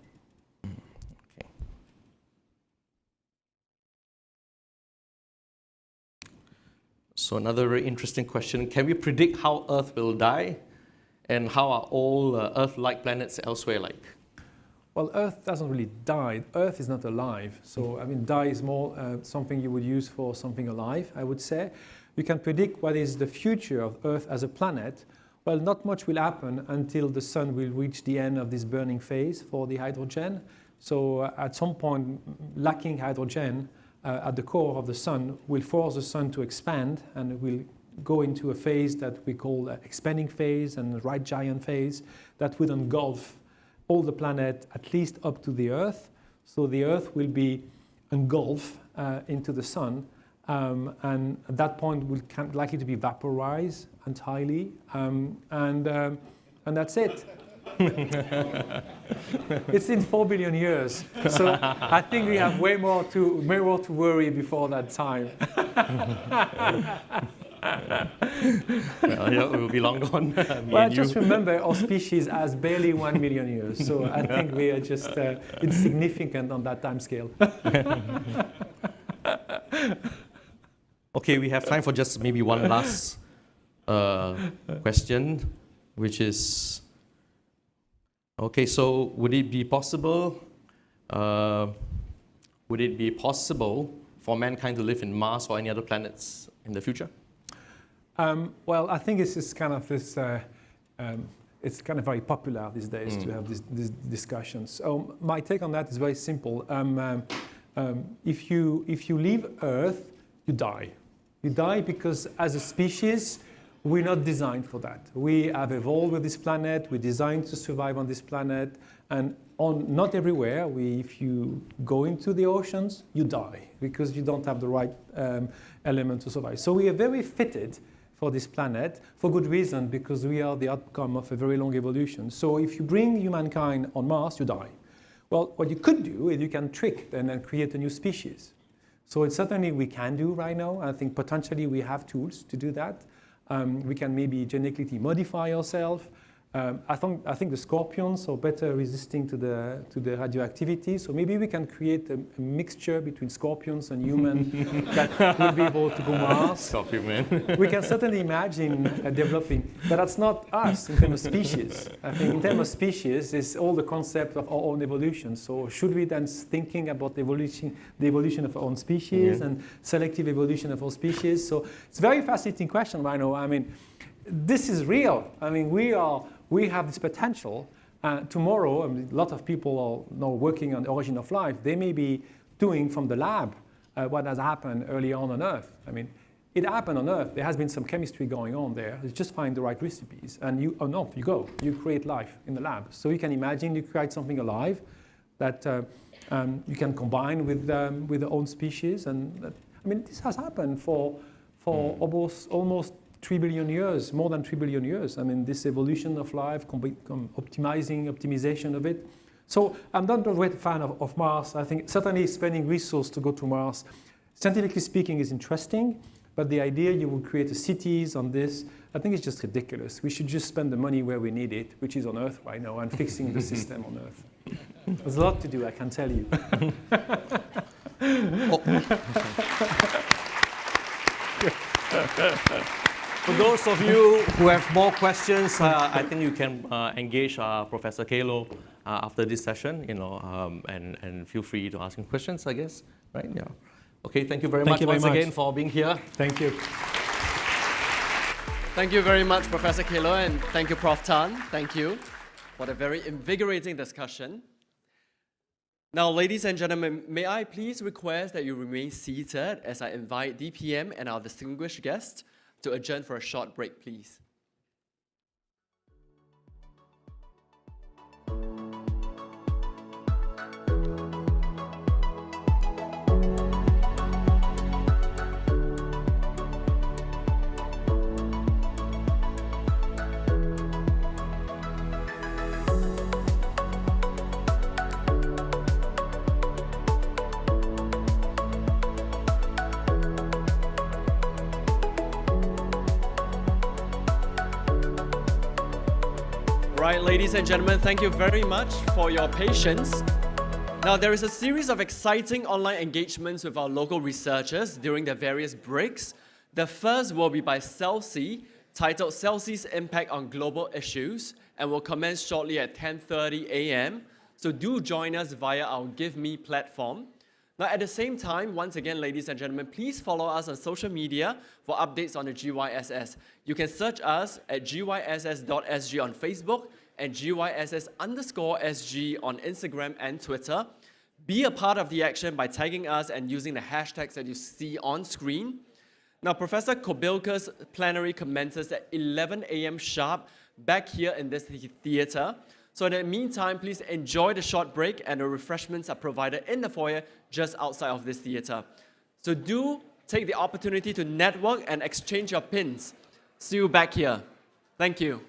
Okay. So another very interesting question. Can we predict how Earth will die? And how are all Earth-like planets elsewhere like? Well, Earth doesn't really die. Earth is not alive. So, die is more something you would use for something alive, I would say. You can predict what is the future of Earth as a planet. Well, not much will happen until the sun will reach the end of this burning phase for the hydrogen. So at some point, lacking hydrogen at the core of the sun will force the sun to expand and will go into a phase that we call expanding phase and red giant phase that would engulf all the planet at least up to the Earth. So the Earth will be engulfed into the sun, and at that point will likely to be vaporized entirely, and that's it. It's in 4 billion years, so I think we have way more to worry before that time. Well, yeah, we will be long gone. Well, just remember, our species has barely 1 million years, so I think we are just insignificant on that time scale. Okay, we have time for just maybe one last question, which is, okay, so would it be possible for mankind to live in Mars or any other planets in the future? Well, I think it's just kind of this. It's kind of very popular these days to have these discussions. So my take on that is very simple. If you leave Earth, you die. You die because as a species, we're not designed for that. We have evolved with this planet. We're designed to survive on this planet, and not everywhere. If you go into the oceans, you die because you don't have the right element to survive. So we are very fitted for this planet for good reason, because we are the outcome of a very long evolution. So if you bring humankind on Mars, you die. Well, what you could do is you can trick and create a new species. So it's certainly we can do right now. I think potentially we have tools to do that. We can maybe genetically modify ourselves. I think the scorpions are better resisting to the radioactivity. So maybe we can create a mixture between scorpions and humans that will be able to go Mars. Scorpion man. We can certainly imagine developing, but that's not us in terms of species. I think in terms of species, it's all the concept of our own evolution. So should we then thinking about the evolution of our own species and selective evolution of our species? So it's a very fascinating question right now. I mean, this is real. I mean, we have this potential. Tomorrow, I mean, a lot of people are now working on the origin of life. They may be doing from the lab what has happened early on Earth. I mean, it happened on Earth. There has been some chemistry going on there. It's just find the right recipes, and you go. You create life in the lab. So you can imagine you create something alive that you can combine with the own species. And I mean, this has happened for almost 3 billion years, more than 3 billion years. I mean, this evolution of life, optimization of it. So I'm not a great fan of Mars. I think certainly spending resources to go to Mars, scientifically speaking, is interesting. But the idea you will create cities on this, I think it's just ridiculous. We should just spend the money where we need it, which is on Earth right now, and fixing the system on Earth. There's a lot to do, I can tell you. For those of you who have more questions, I think you can engage Professor Queloz after this session, and feel free to ask him questions, I guess, right? Yeah. Okay, thank you very much once again for being here. Thank you. Thank you very much, Professor Queloz, and thank you, Prof Tan. Thank you for the very invigorating discussion. Now, ladies and gentlemen, may I please request that you remain seated as I invite DPM and our distinguished guests to adjourn for a short break, please. Right, ladies and gentlemen, thank you very much for your patience. Now, there is a series of exciting online engagements with our local researchers during the various breaks. The first will be by SCELSE, titled SCELSE's Impact on Global Issues, and will commence shortly at 10:30 a.m. So do join us via our Give Me platform. Now, at the same time, once again, ladies and gentlemen, please follow us on social media for updates on the GYSS. You can search us at gyss.sg on Facebook and gyss_SG on Instagram and Twitter. Be a part of the action by tagging us and using the hashtags that you see on screen. Now, Professor Kobilka's plenary commences at 11 a.m. sharp back here in this theater. So in the meantime, please enjoy the short break, and the refreshments are provided in the foyer just outside of this theater. So do take the opportunity to network and exchange your pins. See you back here. Thank you.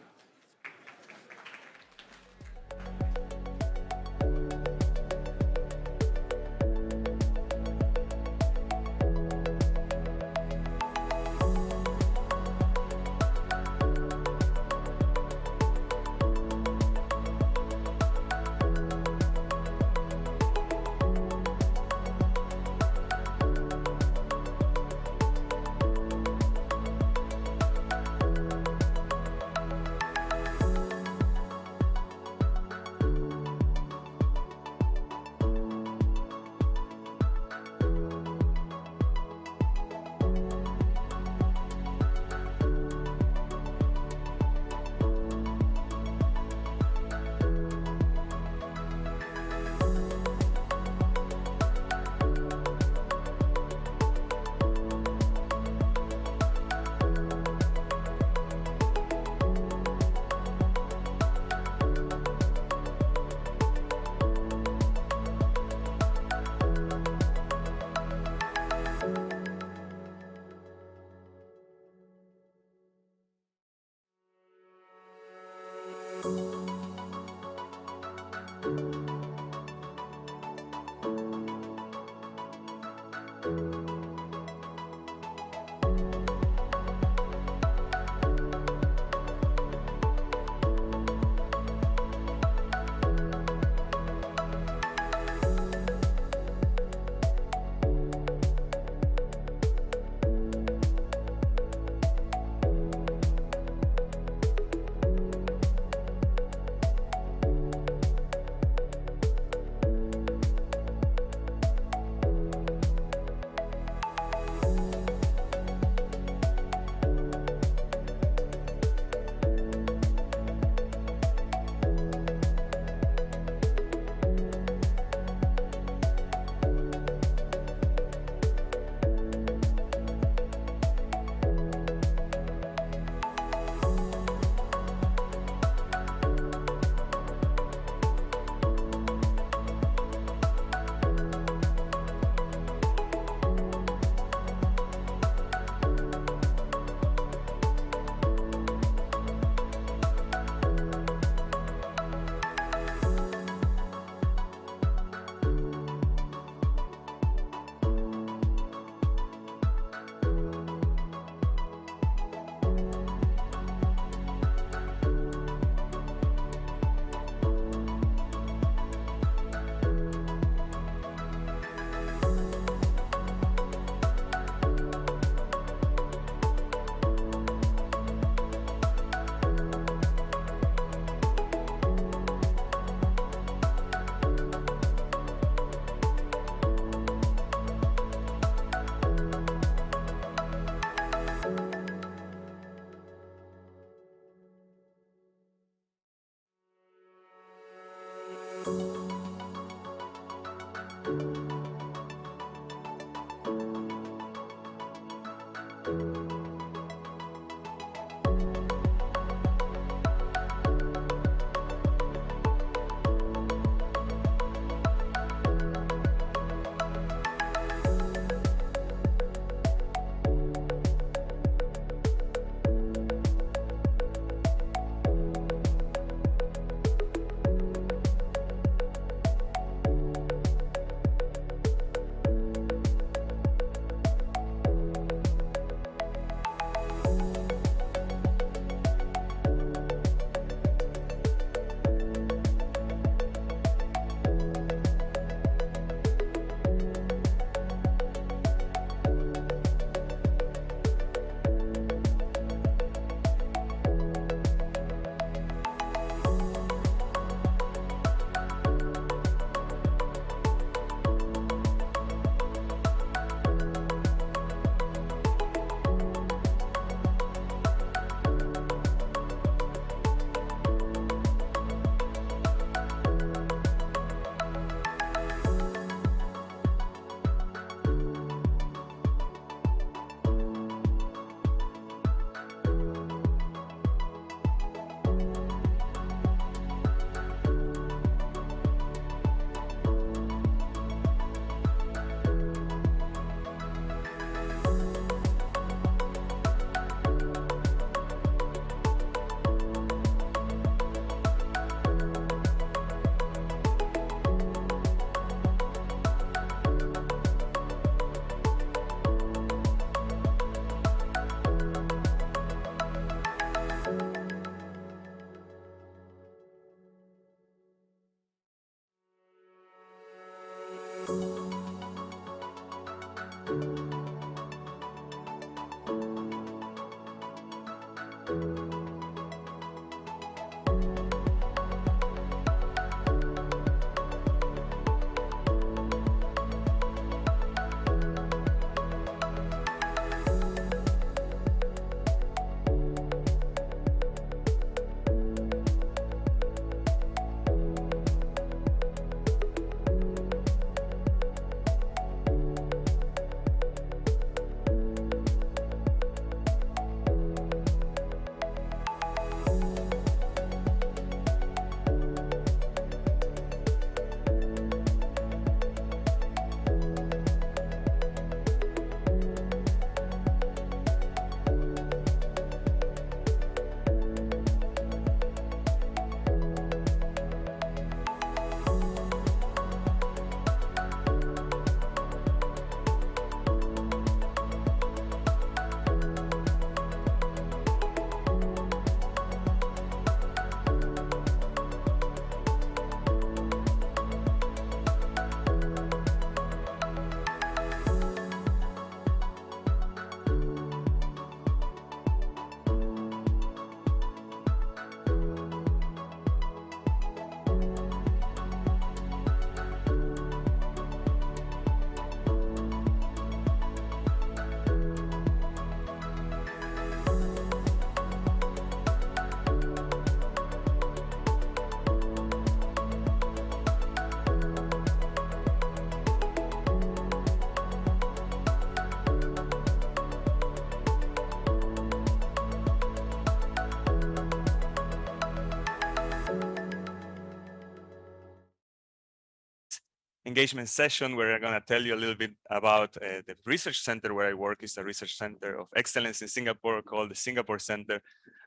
engagement session where I'm going to tell you a little bit about the research center where I work. Is a research center of excellence in Singapore called the Singapore Center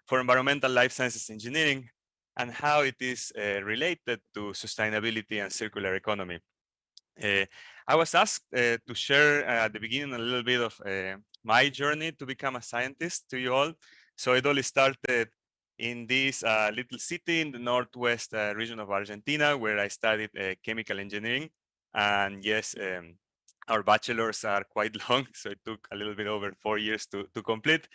for Environmental Life Sciences Engineering, and how it is related to sustainability and circular economy. I was asked to share at the beginning a little bit of my journey to become a scientist to you all. So it all started in this little city in the northwest region of Argentina, where I studied chemical engineering. And yes, our bachelors are quite long, so it took a little bit over 4 years to complete.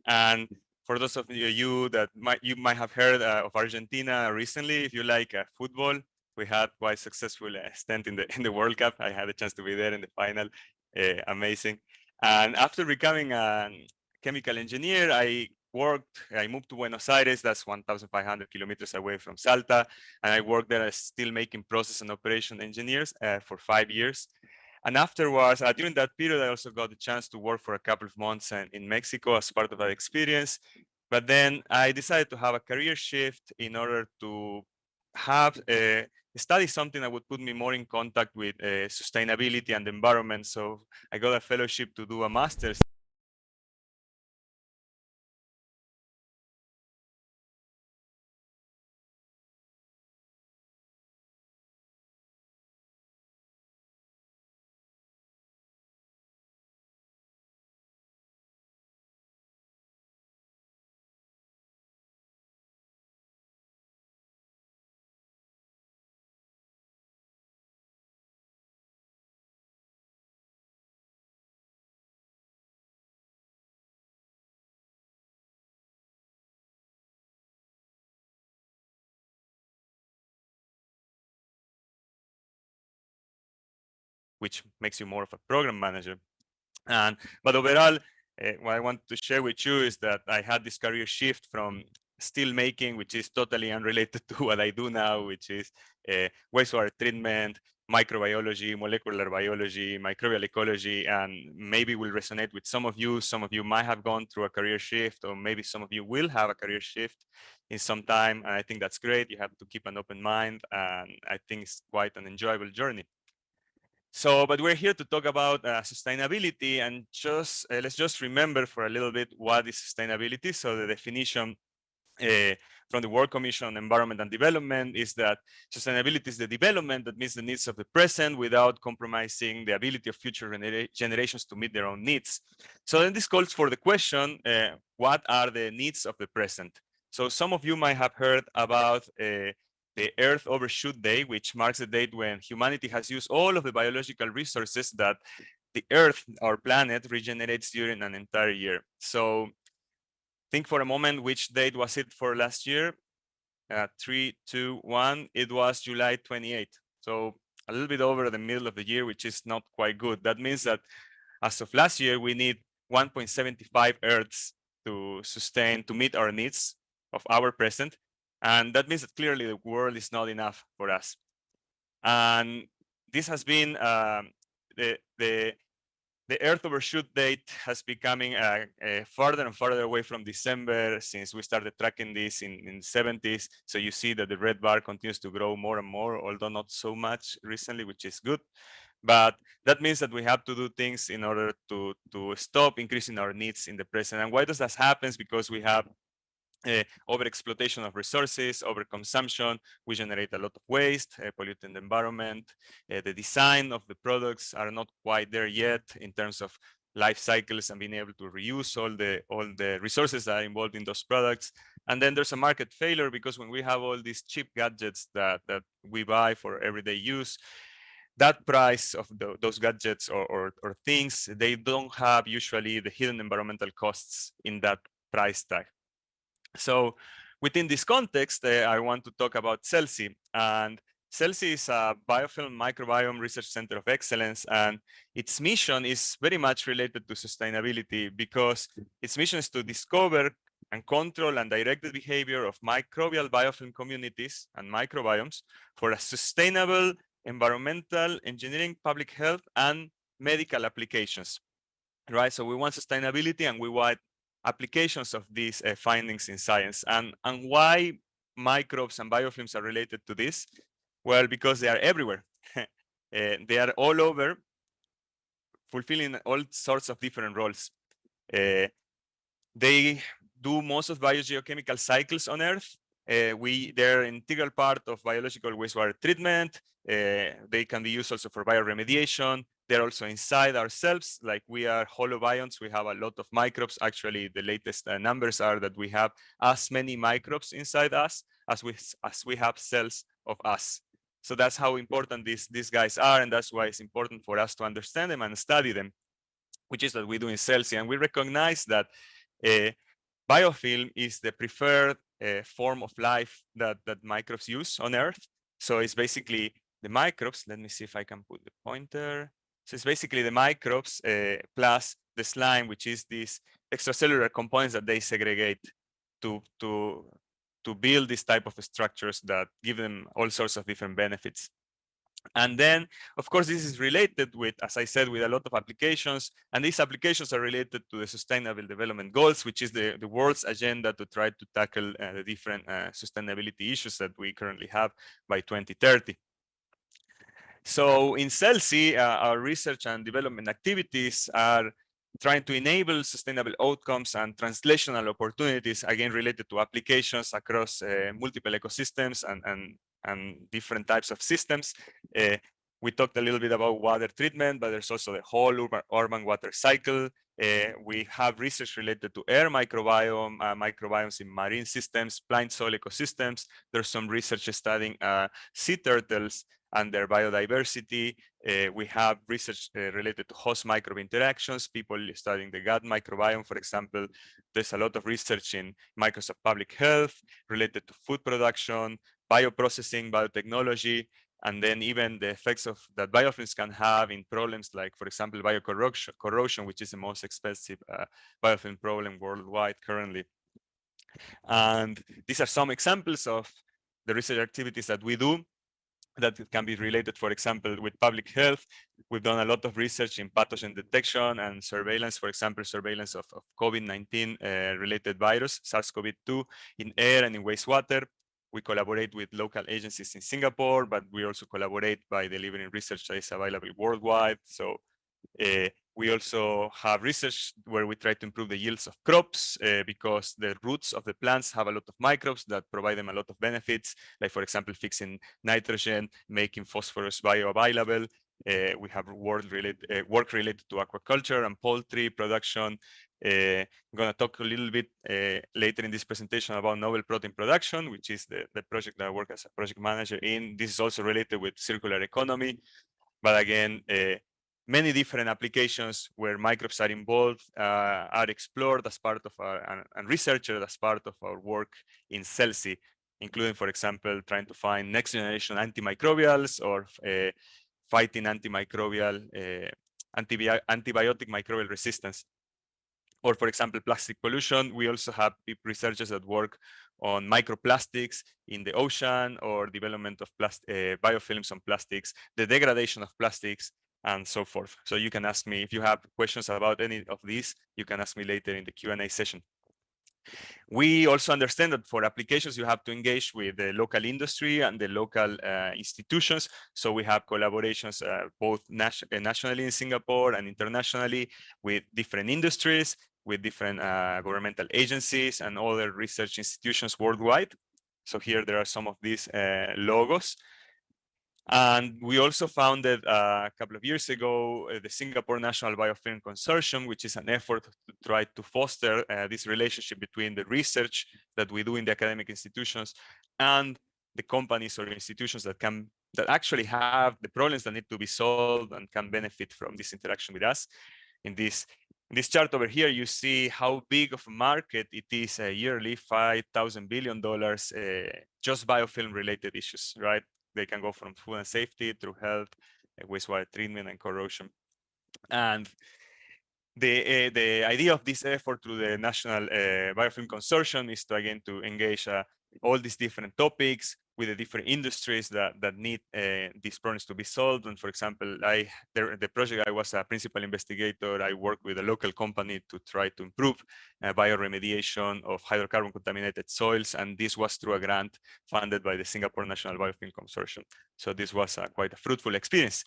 And for those of you that might have heard of Argentina recently, if you like football, we had quite successful stint in the World Cup. I had a chance to be there in the final. Amazing. And after becoming a chemical engineer, I moved to Buenos Aires. That's 1,500 kilometers away from Salta. And I worked there as steel making process and operation engineers for 5 years. And afterwards, during that period, I also got the chance to work for a couple of months in Mexico as part of that experience. But then I decided to have a career shift in order to have study something that would put me more in contact with sustainability and environment. So I got a fellowship to do a master's. Which makes you more of a program manager. But overall, what I want to share with you is that I had this career shift from steel making, which is totally unrelated to what I do now, which is wastewater treatment, microbiology, molecular biology, microbial ecology, and maybe will resonate with some of you. Some of you might have gone through a career shift, or maybe some of you will have a career shift in some time. And I think that's great. You have to keep an open mind, and I think it's quite an enjoyable journey. So, but we're here to talk about sustainability, and just let's just remember for a little bit what is sustainability. So the definition from the World Commission on Environment and Development is that sustainability is the development that meets the needs of the present without compromising the ability of future generations to meet their own needs. So then this calls for the question, what are the needs of the present? So some of you might have heard about the Earth Overshoot Day, which marks the date when humanity has used all of the biological resources that the Earth, our planet, regenerates during an entire year. So think for a moment, which date was it for last year? 3, 2, 1, it was July 28th. So a little bit over the middle of the year, which is not quite good. That means that as of last year, we need 1.75 Earths to meet our needs of our present. And that means that clearly the world is not enough for us. And this has been the Earth Overshoot date has becoming farther and farther away from December since we started tracking this in the 70s. So you see that the red bar continues to grow more and more, although not so much recently, which is good. But that means that we have to do things in order to stop increasing our needs in the present. And why does that happen? Because we have overexploitation of resources, overconsumption. We generate a lot of waste, polluting the environment. The design of the products are not quite there yet in terms of life cycles and being able to reuse all the resources that are involved in those products. And then there's a market failure because when we have all these cheap gadgets that we buy for everyday use, that price of those gadgets or things, they don't have usually the hidden environmental costs in that price tag. So within this context, I want to talk about SCELSE. And SCELSE is a biofilm microbiome research center of excellence, and its mission is very much related to sustainability because its mission is to discover and control and direct the behavior of microbial biofilm communities and microbiomes for a sustainable environmental, engineering, public health, and medical applications, right? So we want sustainability and we want applications of these findings in science. And why microbes and biofilms are related to this? Well, because they are everywhere. They are all over, fulfilling all sorts of different roles. They do most of biogeochemical cycles on Earth. They're an integral part of biological wastewater treatment. They can be used also for bioremediation. They're also inside ourselves, like we are holobionts. We have a lot of microbes. Actually, the latest numbers are that we have as many microbes inside us as we have cells of us. So that's how important these guys are, and that's why it's important for us to understand them and study them, which is what we do in SCELSE. And we recognize that biofilm is the preferred form of life that microbes use on Earth. So it's basically the microbes. Let me see if I can put the pointer. So it's basically the microbes plus the slime, which is these extracellular components that they segregate to build this type of structures that give them all sorts of different benefits. And then, of course, this is related with, as I said, with a lot of applications. And these applications are related to the Sustainable Development Goals, which is the world's agenda to try to tackle the different sustainability issues that we currently have by 2030. So in SCELSE, our research and development activities are trying to enable sustainable outcomes and translational opportunities, again, related to applications across multiple ecosystems and different types of systems. We talked a little bit about water treatment, but there's also the whole urban water cycle. We have research related to air microbiome, microbiomes in marine systems, plant soil ecosystems. There's some research studying sea turtles and their biodiversity. We have research related to host microbe interactions, people studying the gut microbiome, for example. There's a lot of research in Microsoft Public Health related to food production, bioprocessing, biotechnology, and then even the effects of that biofilms can have in problems like, for example, biocorrosion, which is the most expensive biofilm problem worldwide currently. And these are some examples of the research activities that we do that can be related, for example, with public health. We've done a lot of research in pathogen detection and surveillance, for example, surveillance of COVID-19 related virus, SARS-CoV-2, in air and in wastewater. We collaborate with local agencies in Singapore, but we also collaborate by delivering research that is available worldwide. So we also have research where we try to improve the yields of crops because the roots of the plants have a lot of microbes that provide them a lot of benefits, like, for example, fixing nitrogen, making phosphorus bioavailable. We have work related to aquaculture and poultry production. I'm going to talk a little bit later in this presentation about novel protein production, which is the project that I work as a project manager in. This is also related with circular economy. But again, many different applications where microbes are involved are explored as part of our, and researched as part of our work in SCELSE, including, for example, trying to find next generation antimicrobials or fighting antibiotic microbial resistance. Or, for example, plastic pollution. We also have researchers that work on microplastics in the ocean or development of biofilms on plastics, the degradation of plastics, and so forth. So you can ask me if you have questions about any of these, you can ask me later in the Q&A session. We also understand that for applications, you have to engage with the local industry and the local institutions. So we have collaborations both nationally in Singapore and internationally with different industries, with different governmental agencies and other research institutions worldwide. So here there are some of these logos. And we also founded a couple of years ago the Singapore National Biofilm Consortium, which is an effort to try to foster this relationship between the research that we do in the academic institutions and the companies or institutions that actually have the problems that need to be solved and can benefit from this interaction with us. In this chart over here, you see how big of a market it is yearly, $5,000 billion, just biofilm related issues, right? They can go from food and safety through health, wastewater treatment, and corrosion. And the idea of this effort through the National Biofilm Consortium is to, again, to engage all these different topics with the different industries that need these problems to be solved. And for example, the project I was a principal investigator, I worked with a local company to try to improve bioremediation of hydrocarbon contaminated soils. And this was through a grant funded by the Singapore National Biofilm Consortium. So this was quite a fruitful experience.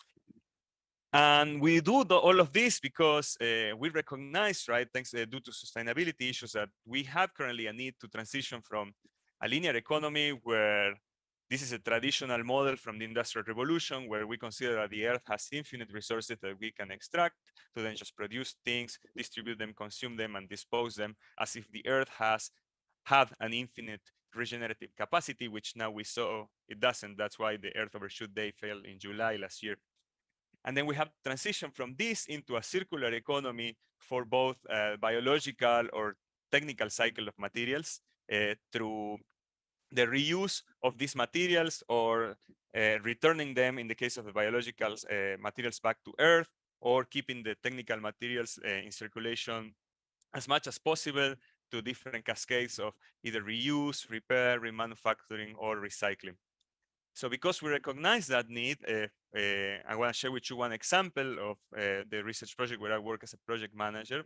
And we do all of this because we recognize, right, thanks due to sustainability issues, that we have currently a need to transition from a linear economy where this is a traditional model from the Industrial Revolution, where we consider that the Earth has infinite resources that we can extract to then just produce things, distribute them, consume them, and dispose them, as if the Earth has had an infinite regenerative capacity, which now we saw it doesn't. That's why the Earth Overshoot Day fell in July last year. And then we have transitioned from this into a circular economy for both biological or technical cycle of materials through the reuse of these materials or returning them in the case of the biological materials back to Earth, or keeping the technical materials in circulation as much as possible to different cascades of either reuse, repair, remanufacturing, or recycling. So because we recognize that need, I want to share with you one example of the research project where I work as a project manager.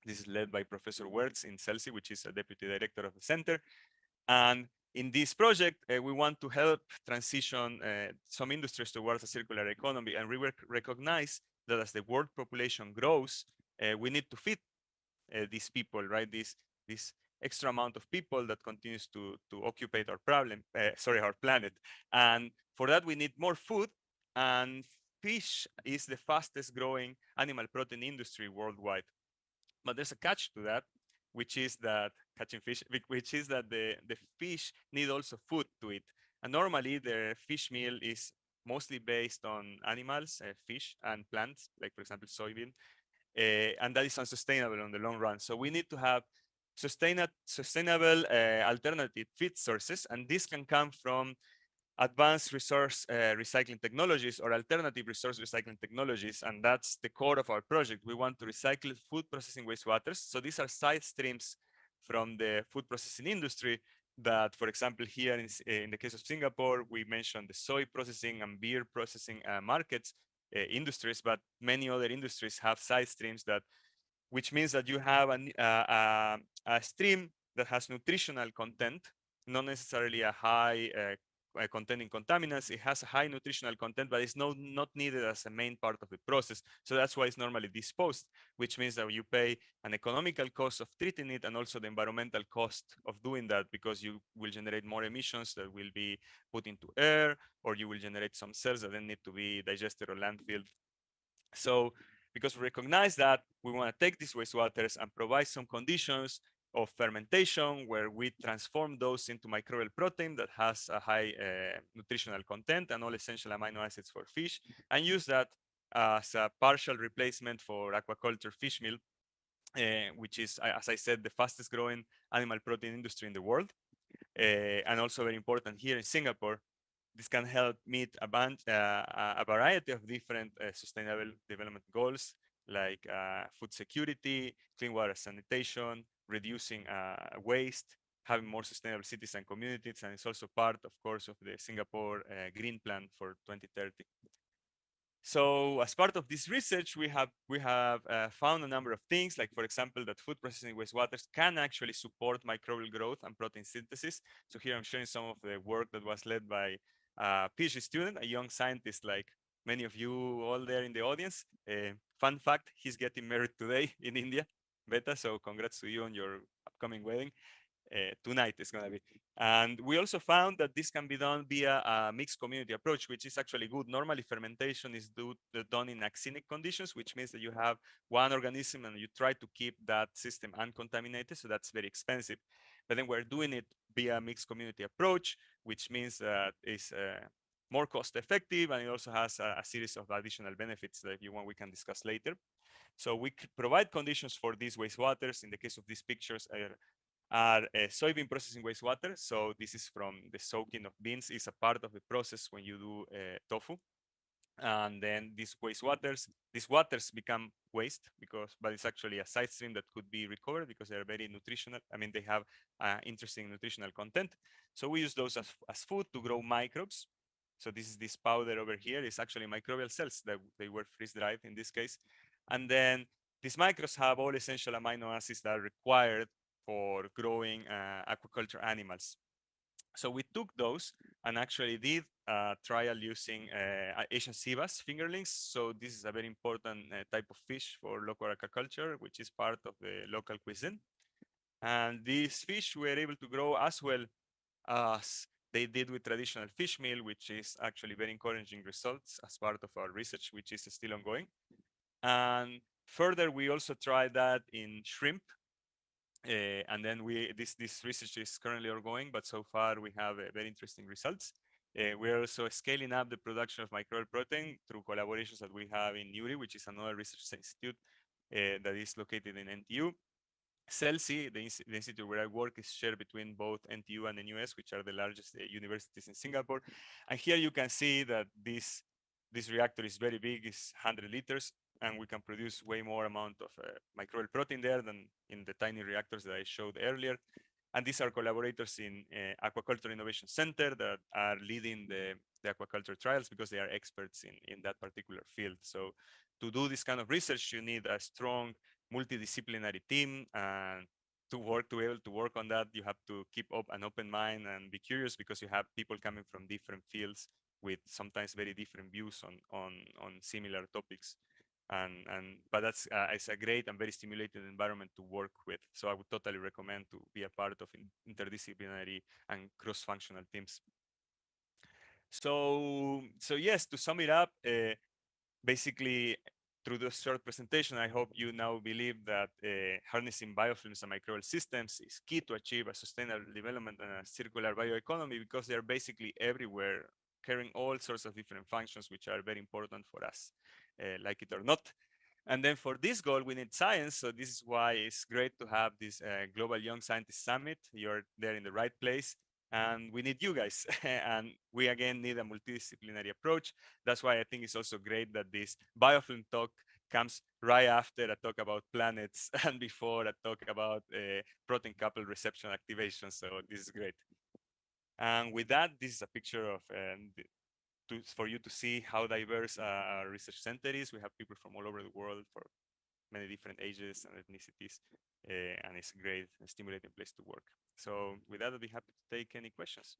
This is led by Professor Wertz in SCELSE, which is a deputy director of the center. And in this project, we want to help transition some industries towards a circular economy. And we recognize that as the world population grows, we need to feed these people, right? This extra amount of people that continues to occupy our our planet. And for that, we need more food. And fish is the fastest growing animal protein industry worldwide. But there's a catch to that, which is that catching fish, which is that the fish need also food to eat. And normally the fish meal is mostly based on animals, fish and plants, like for example, soybean. And that is unsustainable on the long run. So we need to have sustainable alternative feed sources, and this can come from advanced resource recycling technologies or alternative resource recycling technologies, and that's the core of our project. We want to recycle food processing wastewaters. So these are side streams from the food processing industry that, for example, here in the case of Singapore, we mentioned the soy processing and beer processing markets, industries, but many other industries have side streams that, which means that you have a stream that has nutritional content, not necessarily a high containing contaminants. It has a high nutritional content, but it's not needed as a main part of the process. So that's why it's normally disposed, which means that you pay an economical cost of treating it and also the environmental cost of doing that, because you will generate more emissions that will be put into air, or you will generate some cells that then need to be digested or landfilled. So because we recognize that, we want to take these wastewaters and provide some conditions of fermentation where we transform those into microbial protein that has a high nutritional content and all essential amino acids for fish, and use that as a partial replacement for aquaculture fish meal, which is, as I said, the fastest growing animal protein industry in the world, and also very important here in Singapore. This can help meet a variety of different sustainable development goals, like food security, clean water sanitation, reducing waste, having more sustainable cities and communities, and it's also part, of course, of the Singapore Green Plan for 2030. So as part of this research, we have found a number of things, like, for example, that food processing wastewaters can actually support microbial growth and protein synthesis. So here I'm showing some of the work that was led by a PhD student, a young scientist like many of you all there in the audience. Fun fact, he's getting married today in India, Beta, so congrats to you on your upcoming wedding. Tonight is going to be. And we also found that this can be done via a mixed community approach, which is actually good. Normally, fermentation is done in actinic conditions, which means that you have one organism and you try to keep that system uncontaminated. So that's very expensive. But then we're doing it via a mixed community approach, which means that it's more cost effective, and it also has a series of additional benefits that, if you want, we can discuss later. So we provide conditions for these wastewaters. In the case of these pictures, are soybean processing wastewater. So this is from the soaking of beans. Is a part of the process when you do tofu. And then these waters become waste but it's actually a side stream that could be recovered because they're very nutritional. I mean, they have interesting nutritional content. So we use those as food to grow microbes. So this powder over here is actually microbial cells that they were freeze-dried in this case. And then these microbes have all essential amino acids that are required for growing aquaculture animals. So we took those and actually did a trial using Asian sea bass fingerlings. So this is a very important type of fish for local aquaculture, which is part of the local cuisine. And these fish were able to grow as well as they did with traditional fish meal, which is actually very encouraging results as part of our research, which is still ongoing. And further, we also tried that in shrimp. And then this research is currently ongoing, but so far we have very interesting results. We're also scaling up the production of microbial protein through collaborations that we have in URI, which is another research institute that is located in NTU. SCELSE, the institute where I work, is shared between both NTU and NUS, which are the largest universities in Singapore. And here you can see that this reactor is very big, it's 100 liters, and we can produce way more amount of microbial protein there than in the tiny reactors that I showed earlier. And these are collaborators in Aquaculture Innovation Center that are leading the aquaculture trials because they are experts in that particular field. So to do this kind of research, you need a strong multidisciplinary team, and to be able to work on that, you have to keep up an open mind and be curious, because you have people coming from different fields with sometimes very different views on similar topics. But that's it's a great and very stimulating environment to work with. So I would totally recommend to be a part of interdisciplinary and cross-functional teams. So yes, to sum it up, basically, through this short presentation, I hope you now believe that harnessing biofilms and microbial systems is key to achieve a sustainable development and a circular bioeconomy, because they're basically everywhere, carrying all sorts of different functions, which are very important for us, like it or not. And then for this goal, we need science. So this is why it's great to have this Global Young Scientist Summit. You're there in the right place. And we need you guys. And we, again, need a multidisciplinary approach. That's why I think it's also great that this biofilm talk comes right after a talk about planets and before a talk about protein-coupled reception activation. So this is great. And with that, this is a picture of for you to see how diverse our research center is. We have people from all over the world for many different ages and ethnicities, and it's a great and stimulating place to work. So with that, I'll be happy to take any questions.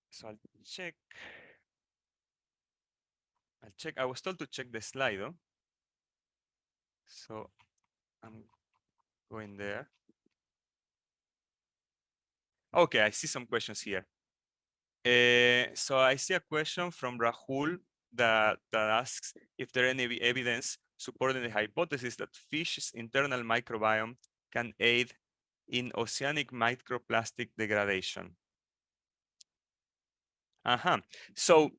So I'll check. I was told to check the slide, though. So I'm going there. Okay, I see some questions here. So I see a question from Rahul that asks if there any evidence supporting the hypothesis that fish's internal microbiome can aid in oceanic microplastic degradation. So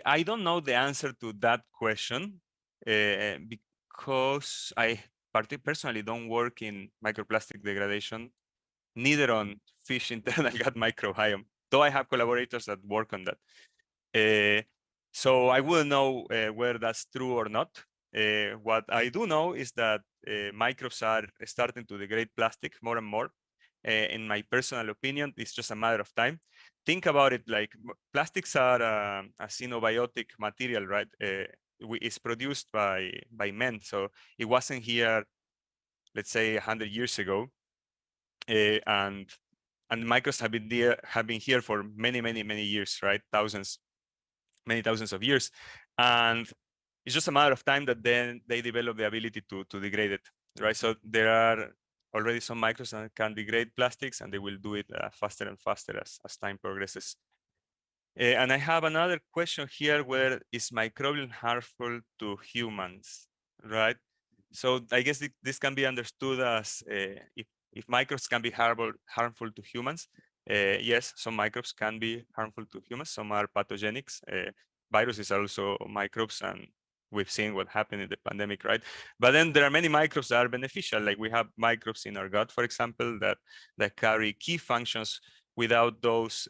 I don't know the answer to that question because I personally don't work in microplastic degradation, neither on fish internal gut microbiome, though I have collaborators that work on that. So I wouldn't know whether that's true or not. What I do know is that microbes are starting to degrade plastic more and more. In my personal opinion, it's just a matter of time. Think about it like plastics are a xenobiotic material, right? It's produced by men, so it wasn't here, let's say, 100 years ago, and microbes have been here for many years, right? Many thousands of years, and it's just a matter of time that then they develop the ability to degrade it, right? So there are already some microbes that can degrade plastics, and they will do it faster and faster as time progresses. And I have another question here: where is microbiome harmful to humans, right? So I guess this can be understood as if microbes can be harmful to humans. Yes, some microbes can be harmful to humans. Some are pathogenics. Viruses are also microbes, and we've seen what happened in the pandemic, right? But then there are many microbes that are beneficial. Like we have microbes in our gut, for example, that carry key functions. Without those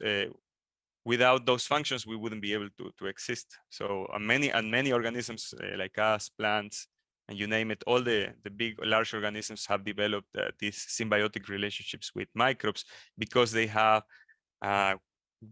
functions, we wouldn't be able to exist. So many organisms like us, plants, and you name it, all the big, large organisms have developed these symbiotic relationships with microbes because they have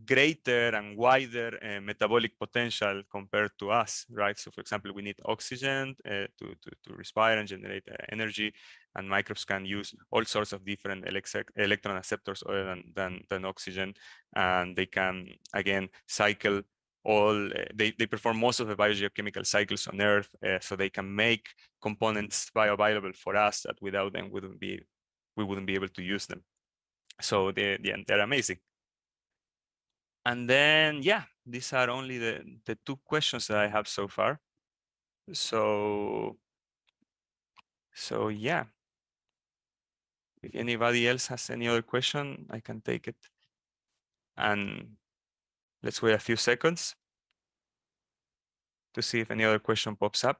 greater and wider metabolic potential compared to us, right? So for example, we need oxygen to respire and generate energy, and microbes can use all sorts of different electron acceptors other than oxygen, and they can, again, cycle all, they perform most of the biogeochemical cycles on Earth, so they can make components bioavailable for us that without them we wouldn't be able to use them. So they're amazing. And then, yeah, these are only the 2 questions that I have so far. So yeah, if anybody else has any other question, I can take it. And let's wait a few seconds to see if any other question pops up.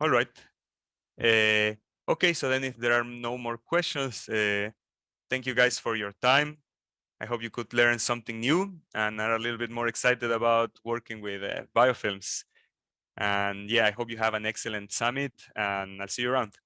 All right. Okay, so then if there are no more questions, thank you guys for your time. I hope you could learn something new and are a little bit more excited about working with biofilms. And yeah, I hope you have an excellent summit, and I'll see you around.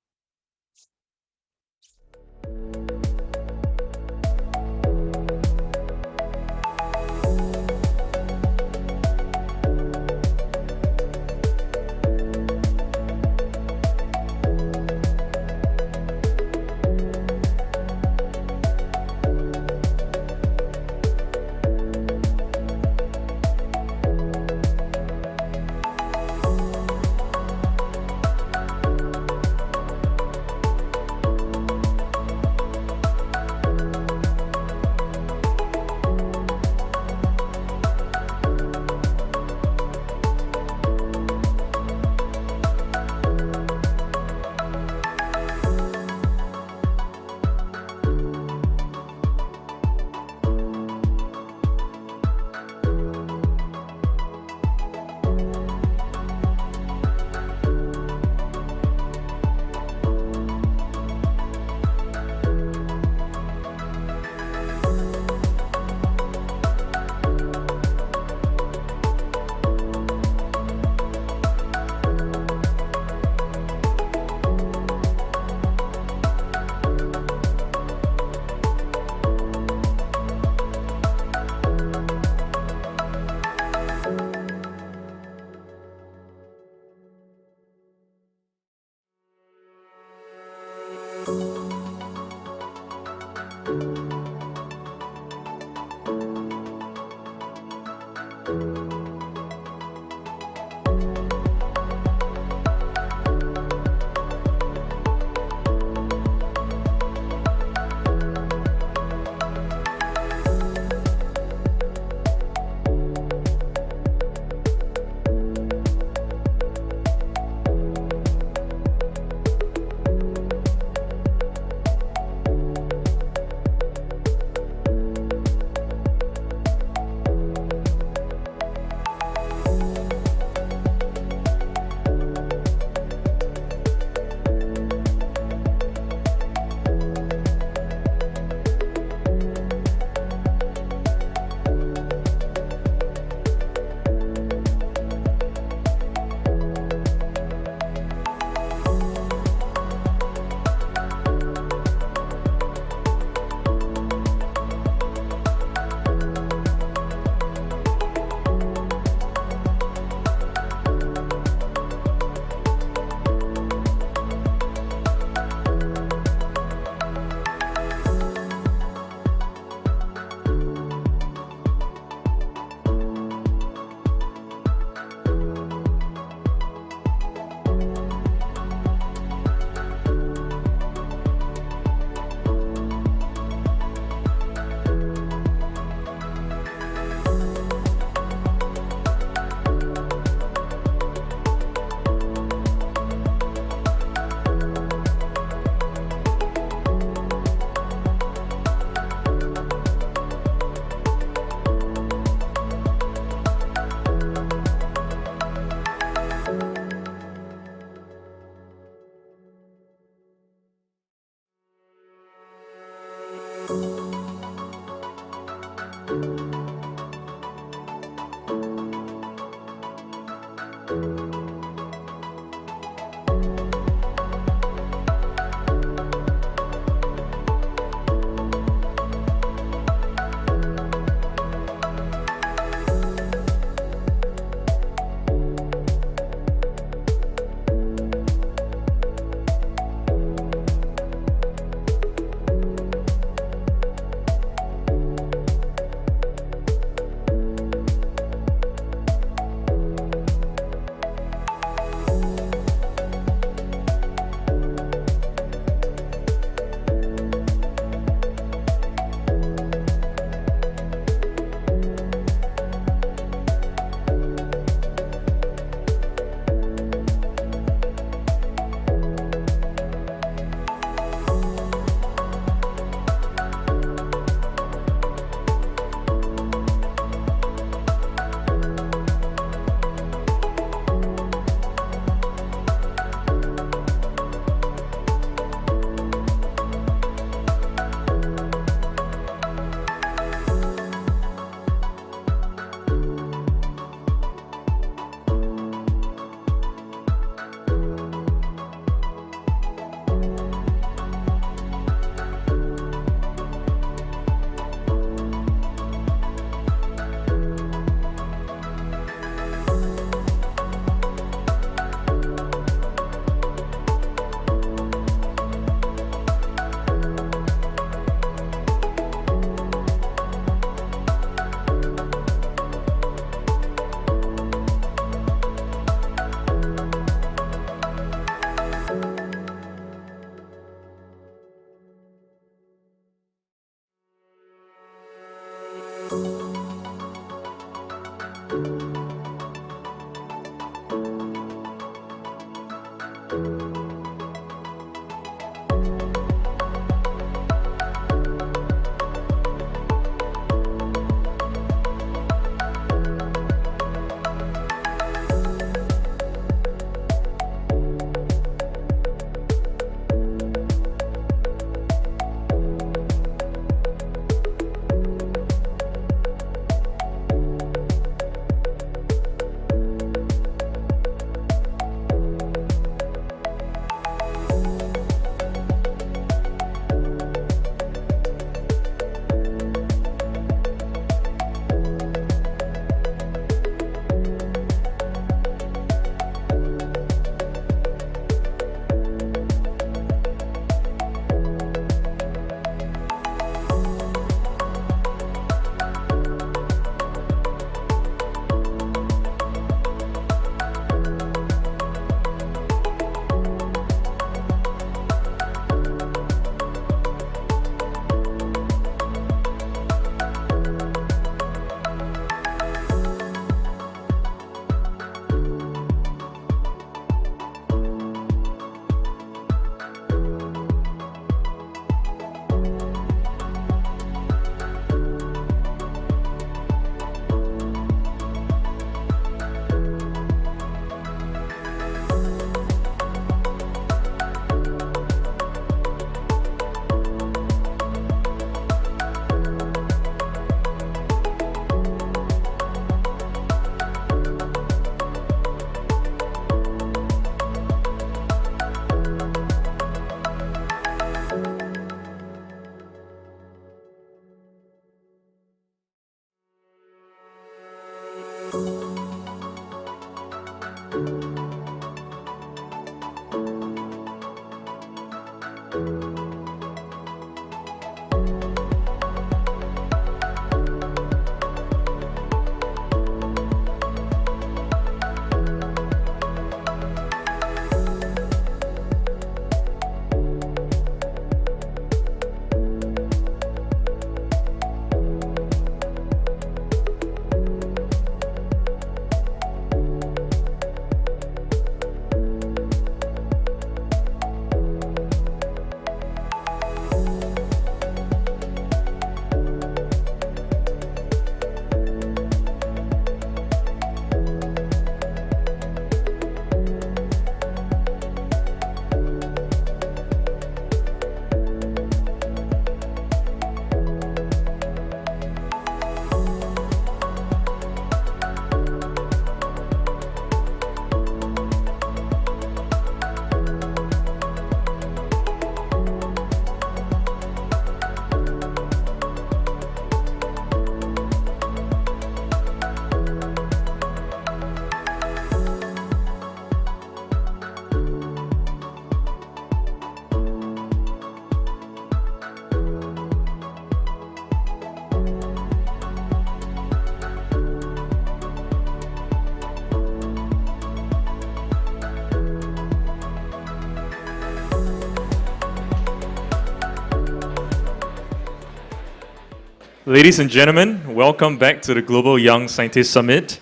Ladies and gentlemen, welcome back to the Global Young Scientist Summit.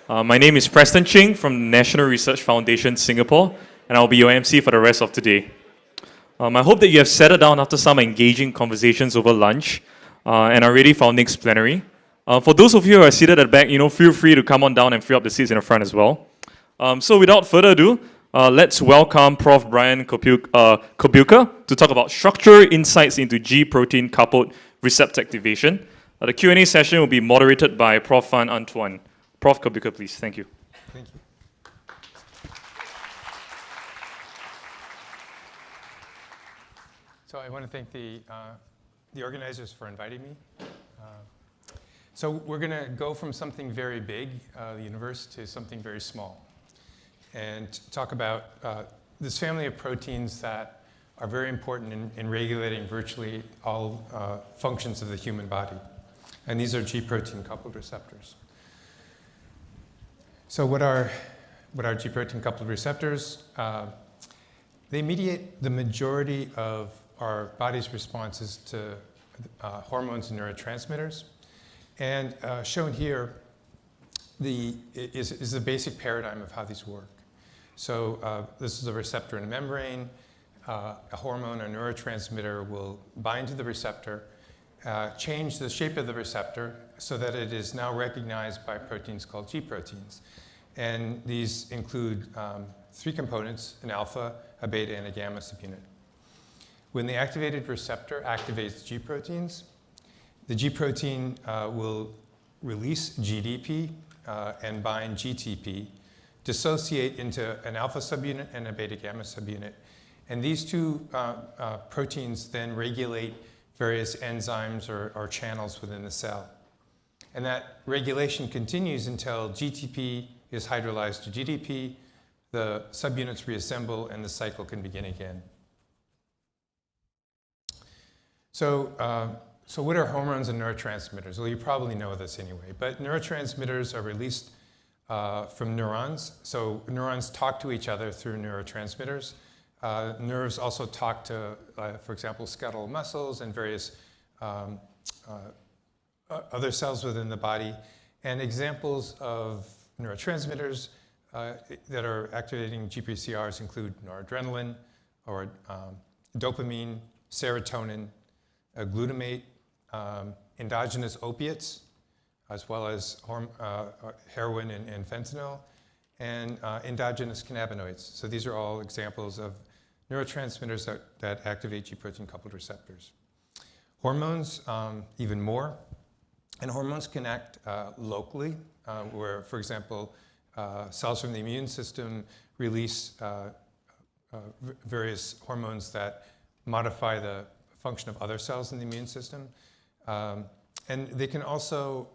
My name is Preston Ching from the National Research Foundation, Singapore, and I'll be your MC for the rest of today. I hope that you have settled down after some engaging conversations over lunch and are ready for our next plenary. For those of you who are seated at the back, feel free to come on down and fill up the seats in the front as well. So without further ado, let's welcome Prof Brian Kobilka to talk about structural insights into G protein coupled receptor activation. The Q&A session will be moderated by Prof Van Antoine. Prof Kobilka, please. Thank you. Thank you. So I want to thank the organizers for inviting me. So we're going to go from something very big, the universe, to something very small, and talk about this family of proteins that are very important in regulating virtually all functions of the human body. And these are G protein coupled receptors. So what are G protein coupled receptors? They mediate the majority of our body's responses to hormones and neurotransmitters. And shown here is the basic paradigm of how these work. So this is a receptor in a membrane. A hormone or neurotransmitter will bind to the receptor, change the shape of the receptor so that it is now recognized by proteins called G proteins. And these include 3 components, an alpha, a beta, and a gamma subunit. When the activated receptor activates G proteins, the G protein will release GDP and bind GTP, dissociate into an alpha subunit and a beta gamma subunit. And these 2 proteins then regulate various enzymes or channels within the cell. And that regulation continues until GTP is hydrolyzed to GDP, the subunits reassemble, and the cycle can begin again. So what are hormones and neurotransmitters? Well, you probably know this anyway, but neurotransmitters are released from neurons. So neurons talk to each other through neurotransmitters. Nerves also talk to, for example, skeletal muscles and various other cells within the body. And examples of neurotransmitters that are activating GPCRs include noradrenaline or dopamine, serotonin, glutamate, endogenous opiates, as well as heroin and fentanyl, and endogenous cannabinoids. So these are all examples of neurotransmitters that activate G protein-coupled receptors. Hormones, even more. And hormones can act locally, where, for example, cells from the immune system release various hormones that modify the function of other cells in the immune system. And they can also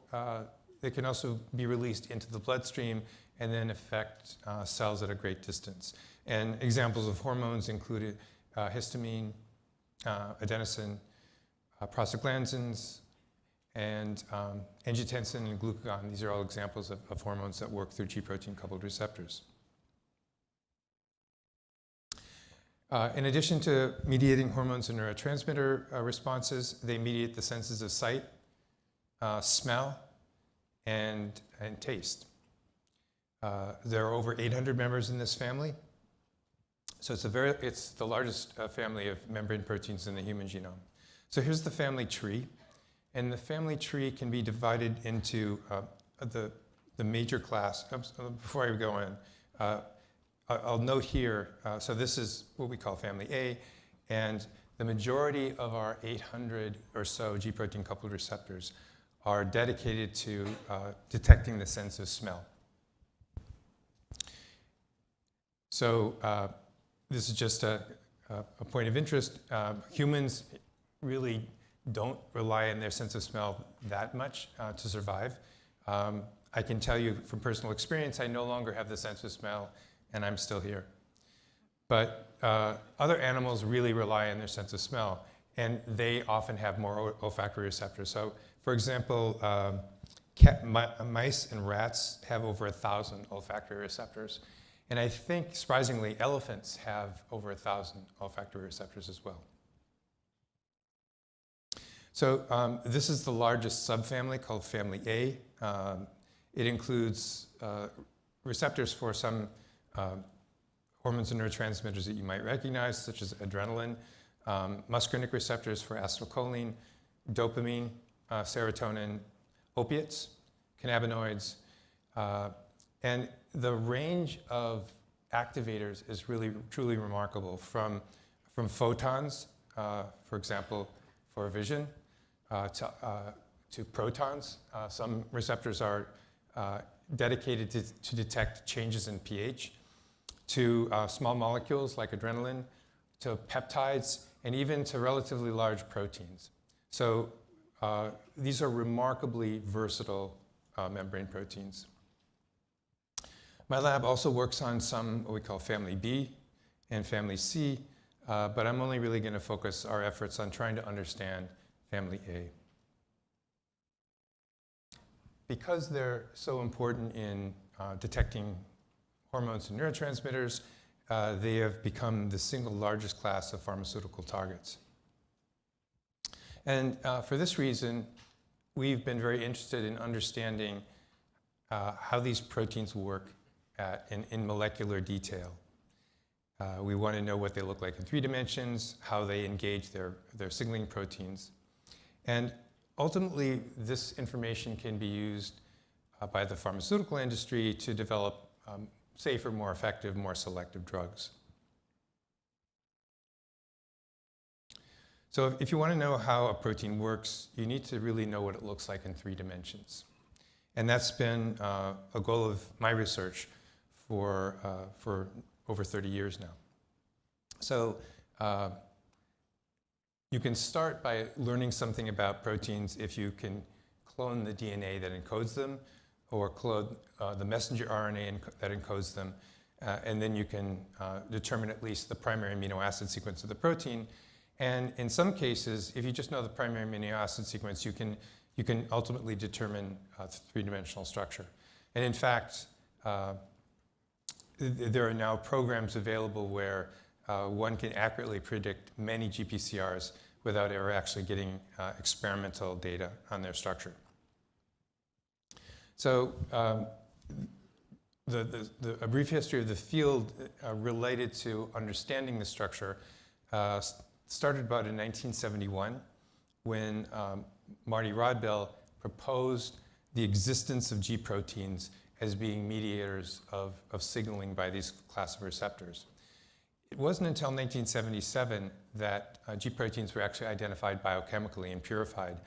be released into the bloodstream and then affect cells at a great distance. And examples of hormones included histamine, adenosine, prostaglandins, and angiotensin and glucagon. These are all examples of hormones that work through G protein-coupled receptors. In addition to mediating hormones and neurotransmitter responses, they mediate the senses of sight, smell, and taste. There are over 800 members in this family. So it's the largest family of membrane proteins in the human genome. So here's the family tree. And the family tree can be divided into the major class. Before I go in, I'll note here, so this is what we call family A, and the majority of our 800 or so G protein-coupled receptors are dedicated to detecting the sense of smell. So this is just a point of interest. Humans really don't rely on their sense of smell that much to survive. I can tell you from personal experience, I no longer have the sense of smell, and I'm still here. But other animals really rely on their sense of smell, and they often have more olfactory receptors. So, for example, mice and rats have over 1,000 olfactory receptors. And I think, surprisingly, elephants have over 1,000 olfactory receptors as well. So this is the largest subfamily called family A. It includes receptors for some hormones and neurotransmitters that you might recognize, such as adrenaline, muscarinic receptors for acetylcholine, dopamine, serotonin, opiates, cannabinoids, and the range of activators is really truly remarkable, from photons, for example, for vision, to protons. Some receptors are dedicated to detect changes in pH, to small molecules like adrenaline, to peptides, and even to relatively large proteins. So these are remarkably versatile membrane proteins. My lab also works on some what we call family B and family C, but I'm only really going to focus our efforts on trying to understand family A. Because they're so important in detecting hormones and neurotransmitters, they have become the single largest class of pharmaceutical targets. And for this reason, we've been very interested in understanding how these proteins work at in molecular detail. We want to know what they look like in 3 dimensions, how they engage their signaling proteins. And ultimately, this information can be used by the pharmaceutical industry to develop safer, more effective, more selective drugs. So if you want to know how a protein works, you need to really know what it looks like in 3 dimensions. And that's been a goal of my research for over 30 years now. So you can start by learning something about proteins if you can clone the DNA that encodes them, or clone the messenger RNA that encodes them, and then you can determine at least the primary amino acid sequence of the protein. And in some cases, if you just know the primary amino acid sequence, you can ultimately determine 3-dimensional structure. And in fact, there are now programs available where one can accurately predict many GPCRs without ever actually getting experimental data on their structure. So a brief history of the field related to understanding the structure started about in 1971 when Marty Rodbell proposed the existence of G proteins as being mediators of signaling by these class of receptors. It wasn't until 1977 that G proteins were actually identified biochemically and purified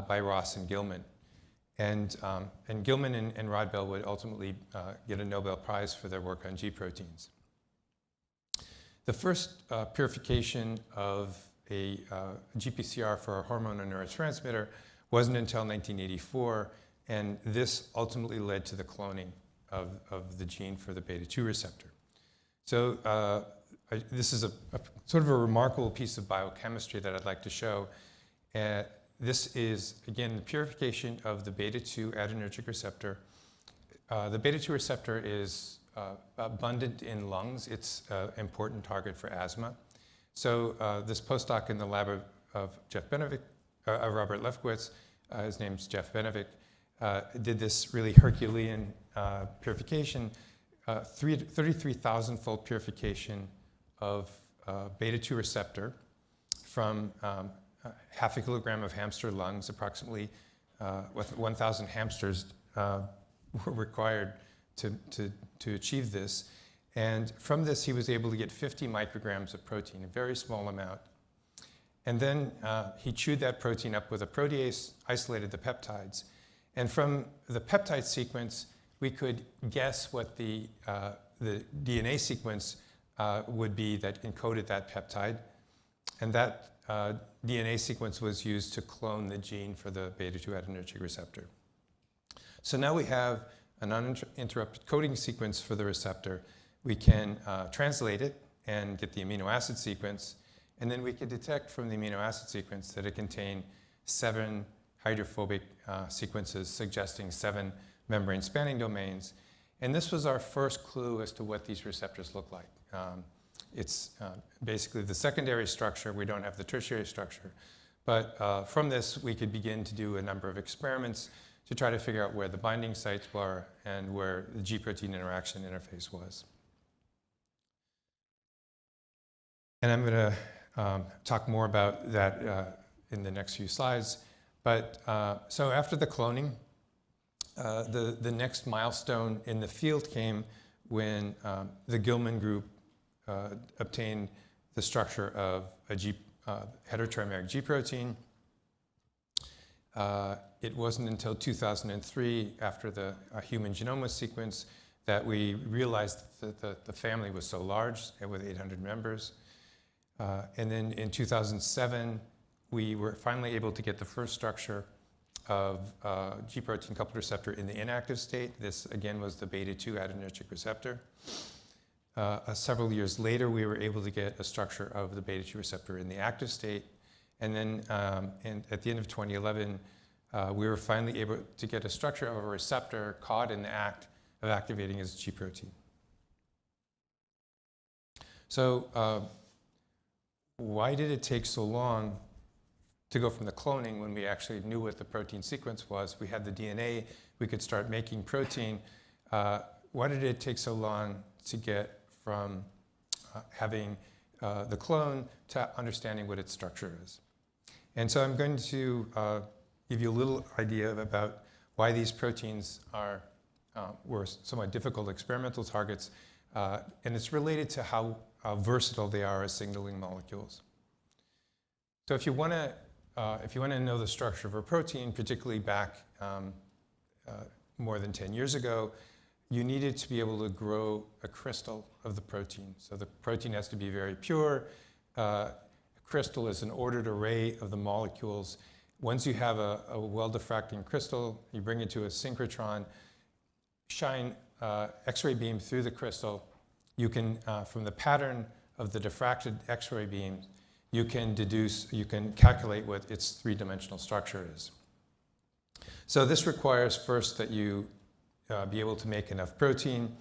by Ross and Gilman. And Gilman and Rodbell would ultimately get a Nobel Prize for their work on G proteins. The first purification of a GPCR for a hormone or neurotransmitter wasn't until 1984, and this ultimately led to the cloning of the gene for the beta-2 receptor. So this is a sort of a remarkable piece of biochemistry that I'd like to show. This is, again, the purification of the beta-2 adrenergic receptor. The beta-2 receptor is abundant in lungs. It's an important target for asthma. So this postdoc in the lab of Robert Lefkowitz, his name's Jeff Benevik, did this really Herculean purification, 33,000-fold purification of beta-2 receptor from half a kilogram of hamster lungs. Approximately 1,000 hamsters were required to achieve this. And from this, he was able to get 50 micrograms of protein, a very small amount. And then he chewed that protein up with a protease, isolated the peptides. And from the peptide sequence, we could guess what the DNA sequence would be that encoded that peptide. And that DNA sequence was used to clone the gene for the beta-2 adrenergic receptor. So now we have an uninterrupted coding sequence for the receptor. We can translate it and get the amino acid sequence, and then we can detect from the amino acid sequence that it contained 7 hydrophobic sequences suggesting 7 membrane spanning domains. And this was our first clue as to what these receptors look like. It's basically the secondary structure. We don't have the tertiary structure. But from this, we could begin to do a number of experiments to try to figure out where the binding sites were and where the G-protein interaction interface was. And I'm going to talk more about that in the next few slides. But so after the cloning, the next milestone in the field came when the Gilman group obtained the structure of a heterotrimeric G protein. It wasn't until 2003, after the human genome was sequenced, that we realized that the family was so large, with 800 members. And then in 2007, we were finally able to get the first structure of G protein coupled receptor in the inactive state. This, again, was the beta-2 adrenergic receptor. Several years later, we were able to get a structure of the beta-2 receptor in the active state. And then at the end of 2011, we were finally able to get a structure of a receptor caught in the act of activating as G protein. So why did it take so long to go from the cloning when we actually knew what the protein sequence was? We had the DNA, we could start making protein. why did it take so long to get from having the clone to understanding what its structure is? And so I'm going to give you a little idea about why these proteins were somewhat difficult experimental targets, and it's related to how versatile they are as signaling molecules. So if you want to know the structure of a protein, particularly back more than 10 years ago, you needed to be able to grow a crystal of the protein. So the protein has to be very pure. A crystal is an ordered array of the molecules. Once you have a well-diffracting crystal, you bring it to a synchrotron, shine X-ray beam through the crystal. You can, from the pattern of the diffracted X-ray beam, you can calculate what its three-dimensional structure is. So this requires first that you be able to make enough protein.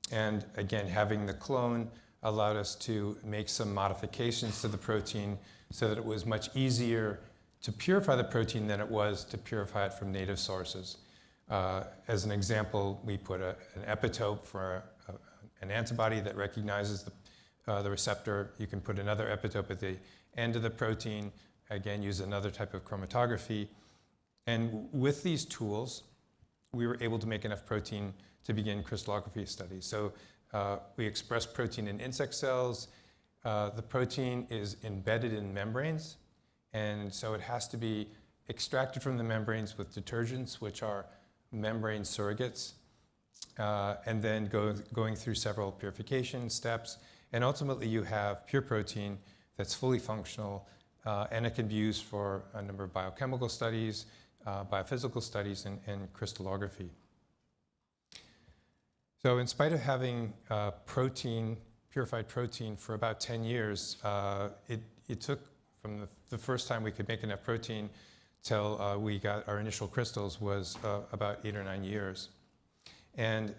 And again, having the clone allowed us to make some modifications to the protein so that it was much easier to purify the protein than it was to purify it from native sources. As an example, we put an epitope for an antibody that recognizes the receptor. You can put another epitope at the end of the protein, again, use another type of chromatography. And with these tools, we were able to make enough protein to begin crystallography studies. So we express protein in insect cells. The protein is embedded in membranes, and so it has to be extracted from the membranes with detergents, which are membrane surrogates, and then going through several purification steps. And ultimately, you have pure protein that's fully functional, and it can be used for a number of biochemical studies, biophysical studies, and crystallography. So in spite of having purified protein for about 10 years, it took from the first time we could make enough protein till we got our initial crystals was about 8 or 9 years. And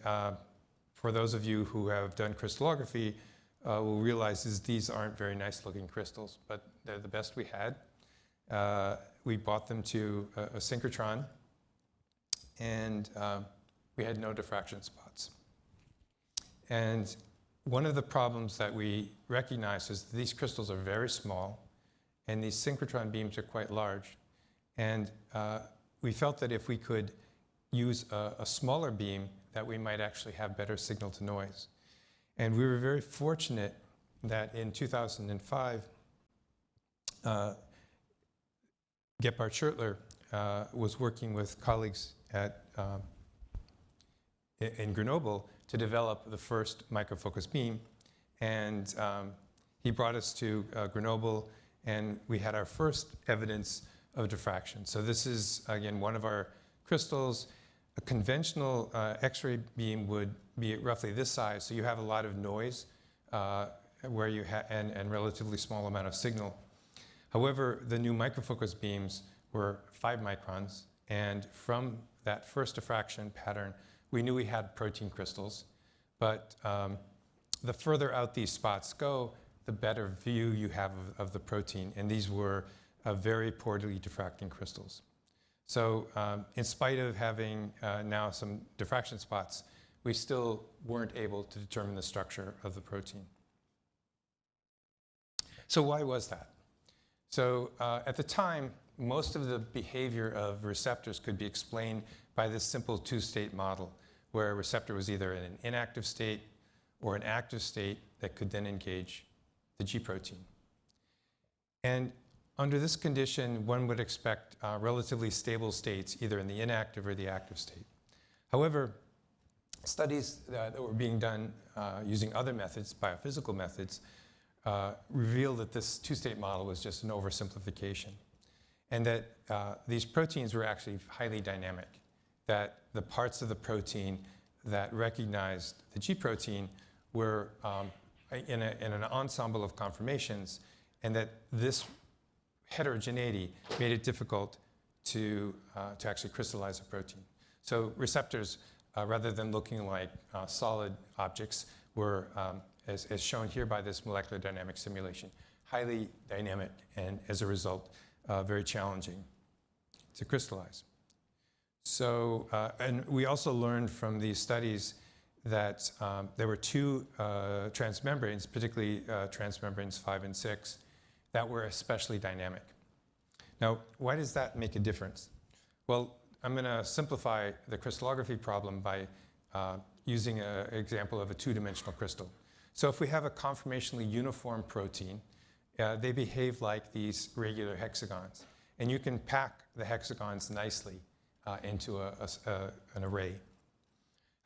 for those of you who have done crystallography, will realize these aren't very nice looking crystals, but they're the best we had. We brought them to a synchrotron, and we had no diffraction spots. And one of the problems that we recognized is that these crystals are very small, and these synchrotron beams are quite large. And we felt that if we could use a smaller beam, that we might actually have better signal to noise. And we were very fortunate that in 2005, Gebhard Schertler was working with colleagues in Grenoble to develop the first microfocus beam. And he brought us to Grenoble, and we had our first evidence of diffraction. So this is, again, one of our crystals. A conventional X-ray beam would be roughly this size, so you have a lot of noise where you and relatively small amount of signal. However, the new microfocus beams were 5 microns, and from that first diffraction pattern, we knew we had protein crystals. But the further out these spots go, the better view you have of the protein, and these were very poorly diffracting crystals. So in spite of having now some diffraction spots, we still weren't able to determine the structure of the protein. So why was that? So at the time, most of the behavior of receptors could be explained by this simple two-state model, where a receptor was either in an inactive state or an active state that could then engage the G protein. And under this condition, one would expect relatively stable states, either in the inactive or the active state. However, studies that were being done using other methods, biophysical methods, revealed that this two-state model was just an oversimplification, and that these proteins were actually highly dynamic, that the parts of the protein that recognized the G protein were in an ensemble of conformations, and that this heterogeneity made it difficult to actually crystallize a protein. So receptors, rather than looking like solid objects, were, as shown here by this molecular dynamic simulation, highly dynamic, and as a result, very challenging to crystallize. So, and we also learned from these studies that there were two transmembranes, particularly transmembranes 5 and 6, that were especially dynamic. Now, why does that make a difference? Well, I'm going to simplify the crystallography problem by using an example of a two-dimensional crystal. So if we have a conformationally uniform protein, they behave like these regular hexagons. And you can pack the hexagons nicely into an array.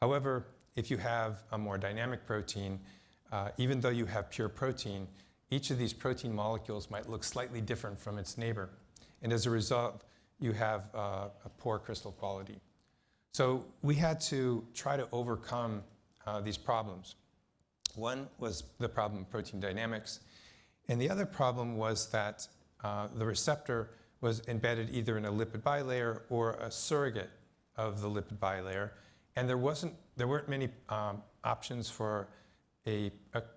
However, if you have a more dynamic protein, even though you have pure protein, each of these protein molecules might look slightly different from its neighbor. And as a result, you have a poor crystal quality. So we had to try to overcome these problems. One was the problem of protein dynamics. And the other problem was that the receptor was embedded either in a lipid bilayer or a surrogate of the lipid bilayer. And there weren't many options for a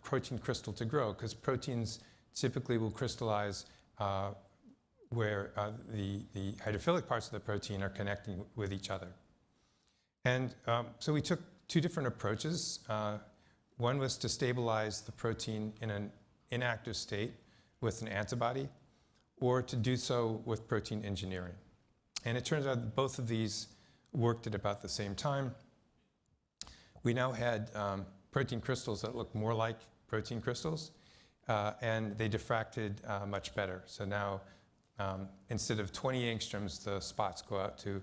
protein crystal to grow, because proteins typically will crystallize where the hydrophilic parts of the protein are connecting with each other. And so we took two different approaches. One was to stabilize the protein in an inactive state with an antibody, or to do so with protein engineering. And it turns out that both of these worked at about the same time. We now had protein crystals that looked more like protein crystals, and they diffracted much better. So now, instead of 20 angstroms, the spots go out to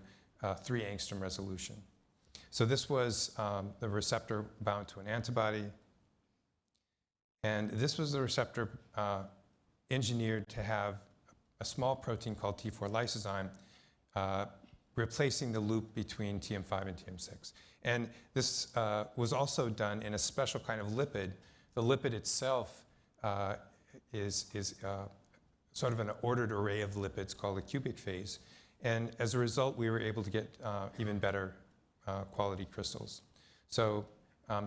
3 angstrom resolution. So this was the receptor bound to an antibody. And this was the receptor engineered to have a small protein called T4 lysozyme replacing the loop between TM5 and TM6. And this was also done in a special kind of lipid. The lipid itself is sort of an ordered array of lipids called a cubic phase. And as a result, we were able to get even better quality crystals. So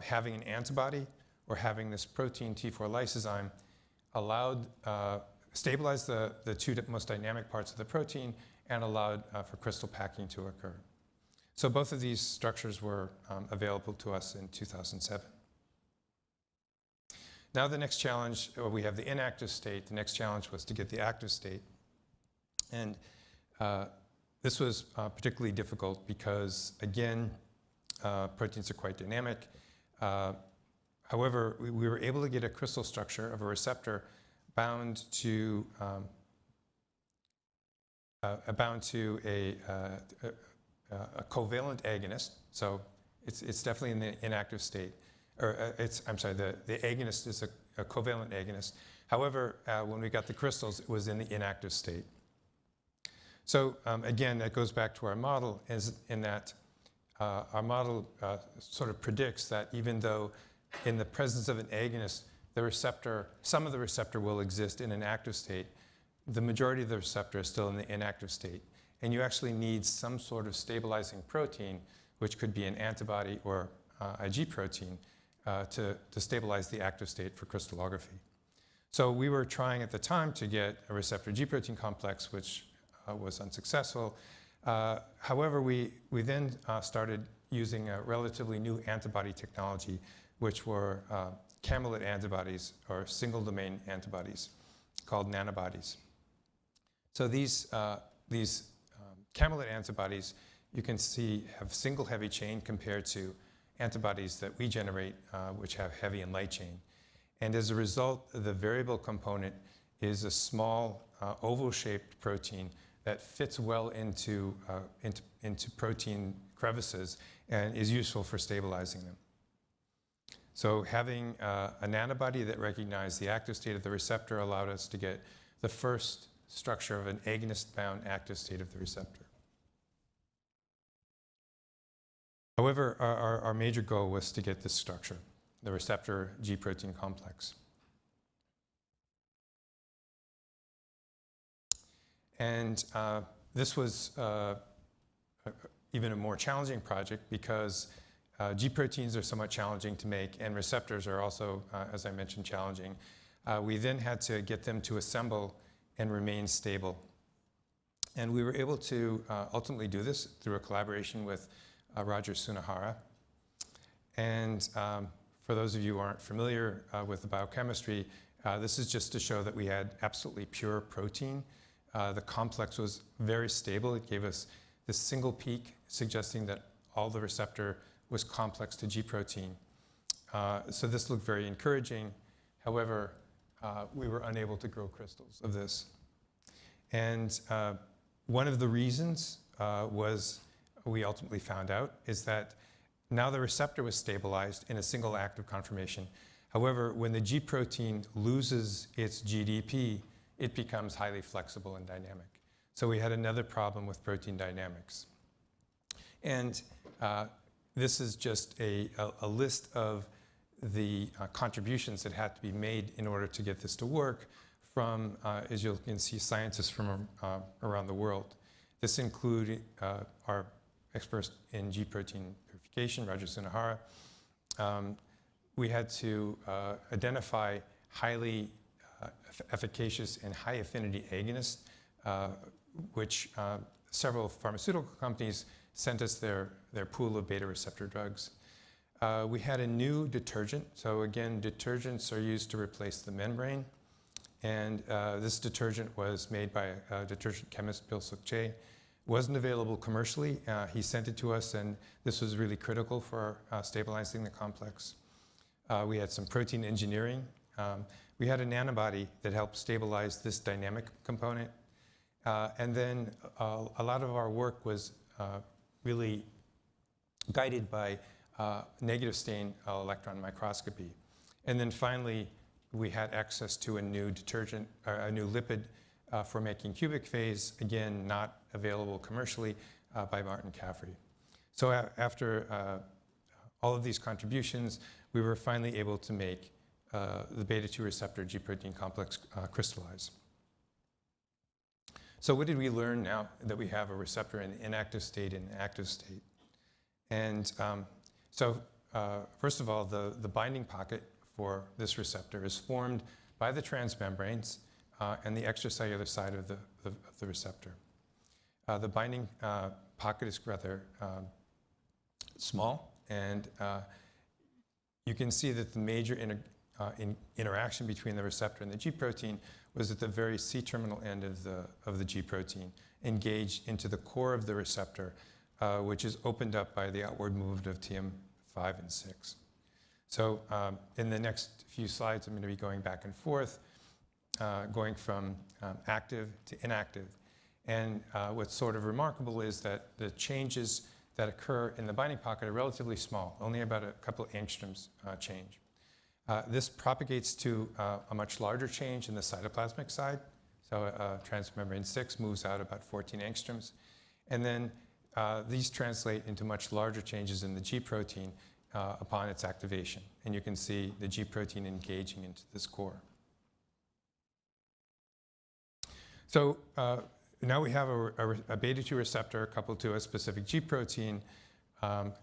having an antibody or having this protein T4 lysozyme allowed, stabilized the two most dynamic parts of the protein and allowed for crystal packing to occur. So both of these structures were available to us in 2007. Now the next challenge, we have the inactive state. The next challenge was to get the active state. And this was particularly difficult because, again, proteins are quite dynamic. However, we were able to get a crystal structure of a receptor bound to a covalent agonist. So it's definitely in the inactive state. Or I'm sorry, the agonist is a covalent agonist. However, when we got the crystals, it was in the inactive state. So again, that goes back to our model, in that our model sort of predicts that even though in the presence of an agonist, the receptor, some of the receptor will exist in an active state, the majority of the receptor is still in the inactive state. And you actually need some sort of stabilizing protein, which could be an antibody or a G protein, to stabilize the active state for crystallography. So we were trying at the time to get a receptor G protein complex, which was unsuccessful. However, we then started using a relatively new antibody technology, which were camelid antibodies, or single domain antibodies, called nanobodies. So these camelid antibodies, you can see, have single heavy chain compared to antibodies that we generate, which have heavy and light chain. And as a result, the variable component is a small oval-shaped protein that fits well into protein crevices and is useful for stabilizing them. So having a nanobody that recognized the active state of the receptor allowed us to get the first structure of an agonist-bound active state of the receptor. However, our major goal was to get this structure, the receptor G protein complex. And this was even a more challenging project because G proteins are somewhat challenging to make, and receptors are also, as I mentioned, challenging. We then had to get them to assemble and remain stable. And we were able to ultimately do this through a collaboration with Roger Sunahara. And for those of you who aren't familiar with the biochemistry, this is just to show that we had absolutely pure protein. The complex was very stable. It gave us this single peak, suggesting that all the receptor was complex to G protein. So this looked very encouraging. However, we were unable to grow crystals of this. And one of the reasons we ultimately found out is that now the receptor was stabilized in a single active conformation. However, when the G protein loses its GDP, it becomes highly flexible and dynamic. So we had another problem with protein dynamics. And this is just a list of the contributions that had to be made in order to get this to work from, as you can see, scientists from around the world. This included our experts in G protein purification, Roger Sunahara. We had to identify highly efficacious and high affinity agonists, which several pharmaceutical companies sent us their pool of beta receptor drugs. We had a new detergent. So again, detergents are used to replace the membrane. And this detergent was made by a detergent chemist, Bill Suk-Che. Wasn't available commercially. He sent it to us, and this was really critical for stabilizing the complex. We had some protein engineering. We had an antibody that helped stabilize this dynamic component. And then a lot of our work was really guided by negative stain electron microscopy. And then finally, we had access to a new detergent, a new lipid for making cubic phase, again, not available commercially by Martin Caffrey. So after all of these contributions, we were finally able to make the beta-2 receptor G protein complex crystallize. So what did we learn now that we have a receptor in the inactive state and active state? And first of all, the binding pocket for this receptor is formed by the transmembranes and the extracellular side of the receptor. The binding pocket is rather small, and you can see that the major interaction between the receptor and the G protein was at the very C-terminal end of the G protein, engaged into the core of the receptor, which is opened up by the outward movement of TM5 and 6. So in the next few slides, I'm going to be going back and forth, going from active to inactive. And what's sort of remarkable is that the changes that occur in the binding pocket are relatively small, only about a couple of angstroms change. This propagates to a much larger change in the cytoplasmic side. So transmembrane 6 moves out about 14 angstroms. And then these translate into much larger changes in the G protein upon its activation. And you can see the G protein engaging into this core. So now we have a beta-2 receptor coupled to a specific G protein.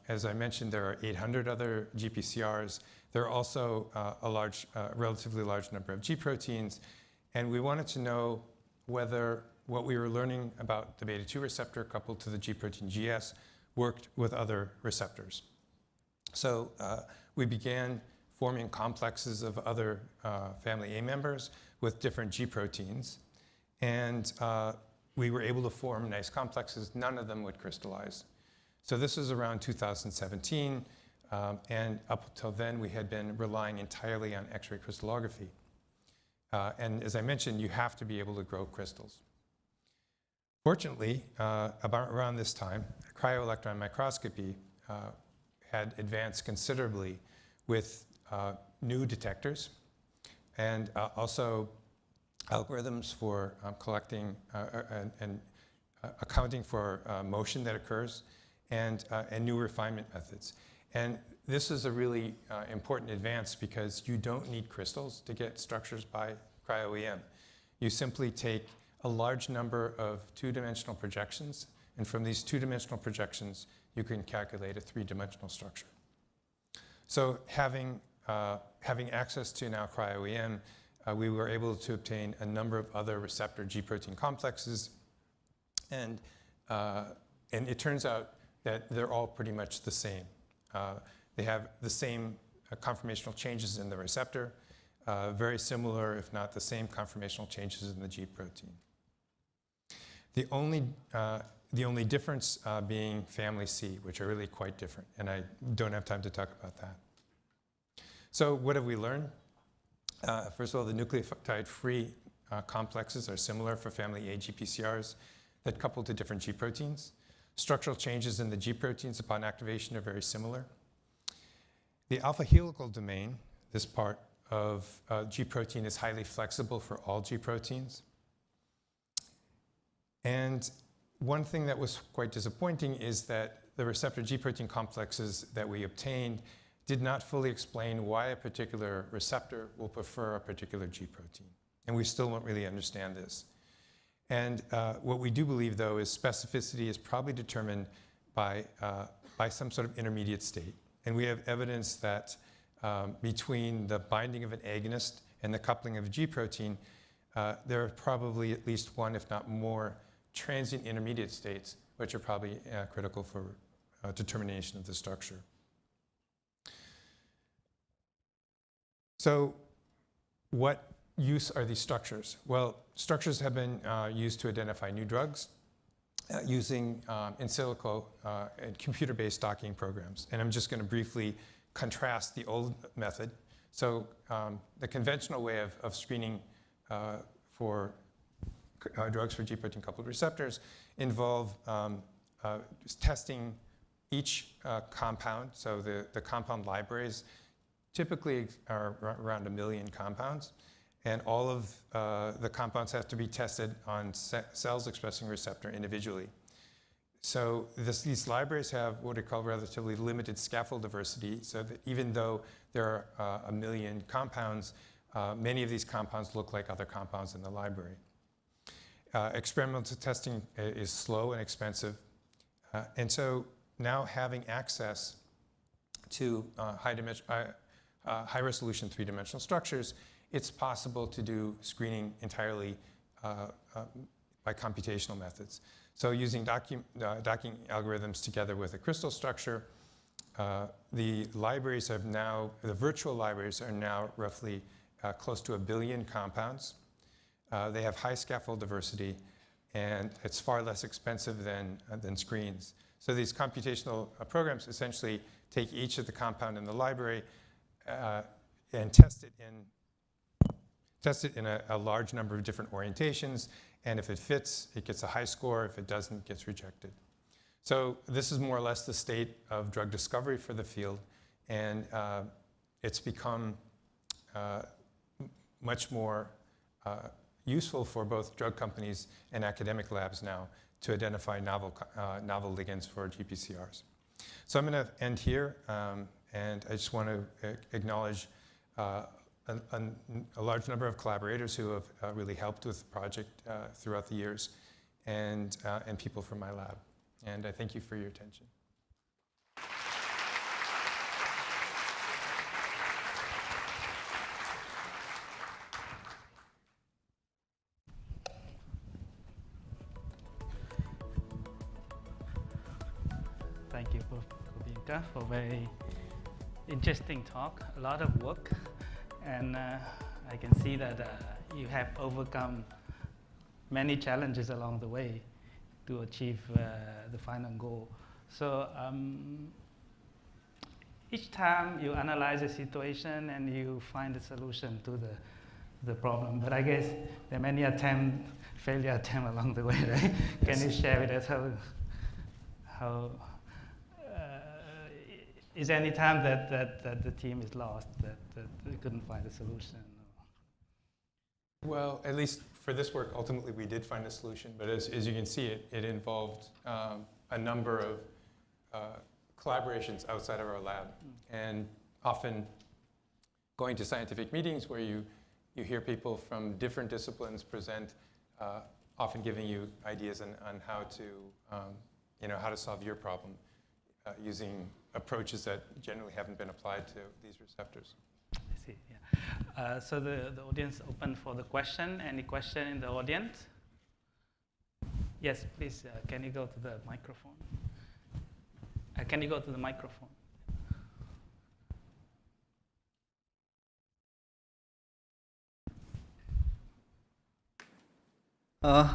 As I mentioned, there are 800 other GPCRs. There are also a relatively large number of G proteins. And we wanted to know whether what we were learning about the beta-2 receptor coupled to the G protein GS worked with other receptors. So we began forming complexes of other family A members with different G proteins. And we were able to form nice complexes. None of them would crystallize. So this was around 2017. And up until then, we had been relying entirely on X-ray crystallography. And as I mentioned, you have to be able to grow crystals. Fortunately, around this time, cryo-electron microscopy had advanced considerably with new detectors and also algorithms for collecting and accounting for motion that occurs and new refinement methods. And this is a really important advance because you don't need crystals to get structures by cryo-EM. You simply take a large number of two-dimensional projections, and from these two-dimensional projections, you can calculate a three-dimensional structure. So having access to now cryo-EM, we were able to obtain a number of other receptor G protein complexes, and it turns out that they're all pretty much the same. They have the same conformational changes in the receptor, very similar, if not the same, conformational changes in the G protein. The only difference being family C, which are really quite different, and I don't have time to talk about that. So what have we learned? First of all, the nucleotide-free complexes are similar for family A GPCRs that couple to different G proteins. Structural changes in the G proteins upon activation are very similar. The alpha helical domain, this part of G protein, is highly flexible for all G proteins. And one thing that was quite disappointing is that the receptor G protein complexes that we obtained did not fully explain why a particular receptor will prefer a particular G protein. And we still don't really understand this. And what we do believe, though, is specificity is probably determined by some sort of intermediate state. And we have evidence that between the binding of an agonist and the coupling of a G protein, there are probably at least one, if not more, transient intermediate states, which are probably critical for determination of the structure. So what use are these structures? Well, structures have been used to identify new drugs using in silico and computer-based docking programs. And I'm just going to briefly contrast the old method. So the conventional way of screening for drugs for G protein coupled receptors involve testing each compound. So the compound libraries typically are around 1 million compounds. And all of the compounds have to be tested on cells expressing receptor individually. So these libraries have what we call relatively limited scaffold diversity, so that even though there are 1 million compounds, many of these compounds look like other compounds in the library. Experimental testing is slow and expensive. And so now having access to high-resolution three-dimensional structures, it's possible to do screening entirely by computational methods. So using docking algorithms together with a crystal structure, the virtual libraries are now roughly close to 1 billion compounds. They have high scaffold diversity, and it's far less expensive than screens. So these computational programs essentially take each of the compound in the library and test it in a large number of different orientations, and if it fits, it gets a high score. If it doesn't, it gets rejected. So this is more or less the state of drug discovery for the field, and it's become much more useful for both drug companies and academic labs now to identify novel ligands for GPCRs. So I'm going to end here, and I just want to acknowledge a large number of collaborators who have really helped with the project throughout the years, and people from my lab. And I thank you for your attention. Thank you, Prof Kobilka, for a very interesting talk, a lot of work. And I can see that you have overcome many challenges along the way to achieve the final goal. So each time you analyze a situation and you find a solution to the problem. But I guess there are many failure attempts along the way, right? Yes. Can you share with us how is there any time that the team is lost, that they couldn't find a solution? Well, at least for this work, ultimately we did find a solution. But as you can see, it involved a number of collaborations outside of our lab. And often going to scientific meetings where you hear people from different disciplines present, often giving you ideas on how to solve your problem using approaches that generally haven't been applied to these receptors. I see, yeah. So the audience open for the question. Any question in the audience? Yes, please, can you go to the microphone? Can you go to the microphone? Uh,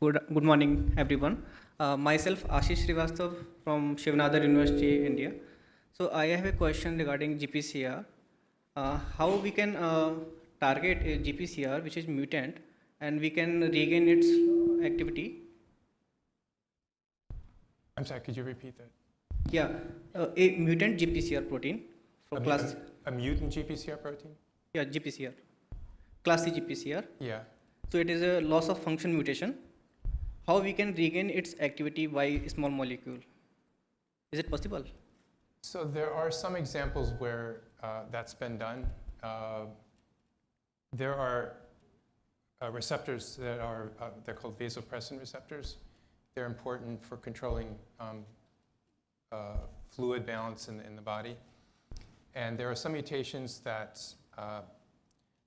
good morning, everyone. Myself, Ashish Srivastav from Shivnadar University, India. So I have a question regarding GPCR. How we can target a GPCR which is mutant and we can regain its activity? I'm sorry, could you repeat that? Yeah, a mutant GPCR protein for class. A mutant GPCR protein? Yeah, GPCR. Class C GPCR. Yeah. So it is a loss of function mutation. How we can regain its activity by small molecule? Is it possible? So there are some examples where that's been done. There are receptors that are, they're called vasopressin receptors. They're important for controlling fluid balance in the body. And there are some mutations that,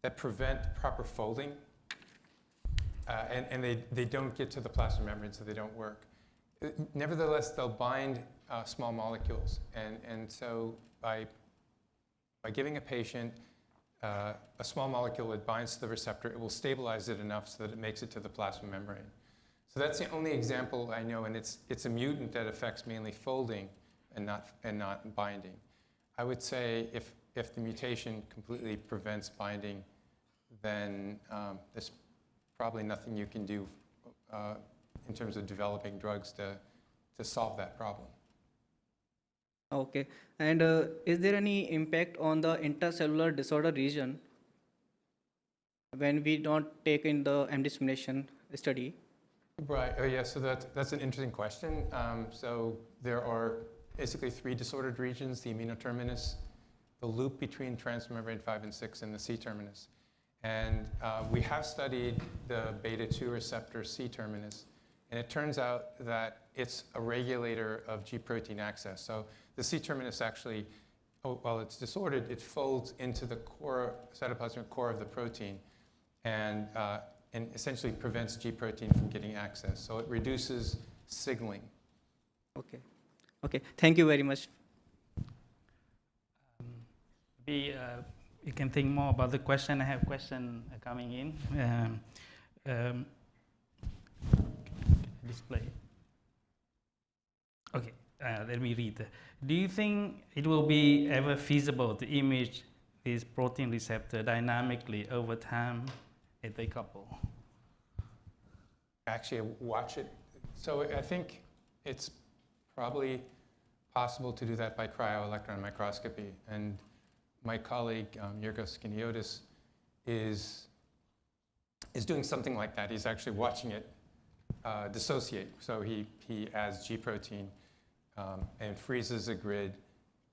that prevent proper folding. And they don't get to the plasma membrane, so they don't work. Nevertheless, they'll bind small molecules. And so by giving a patient a small molecule that binds to the receptor, it will stabilize it enough so that it makes it to the plasma membrane. So that's the only example I know, and it's a mutant that affects mainly folding and not binding. I would say if the mutation completely prevents binding, then there's probably nothing you can do in terms of developing drugs to solve that problem. Okay. And is there any impact on the intercellular disorder region when we don't take in the MD simulation study? Right. Oh, yeah. So that's an interesting question. So there are basically 3 disordered regions: the amino-terminus, the loop between transmembrane 5 and 6, and the C-terminus. And we have studied the beta-2 receptor C-terminus, and it turns out that it's a regulator of G protein access. So the C-terminus actually, while it's disordered, it folds into the core, cytoplasmic core of the protein, and essentially prevents G protein from getting access. So it reduces signaling. Okay. Okay. Thank you very much. You can think more about the question. I have a question coming in. Display. Okay, let me read. Do you think it will be ever feasible to image this protein receptor dynamically over time at a couple? Actually, watch it. So I think it's probably possible to do that by cryo-electron microscopy. And my colleague, Yorgos Kiniotis, is doing something like that. He's actually watching it dissociate. So he adds G protein and freezes a grid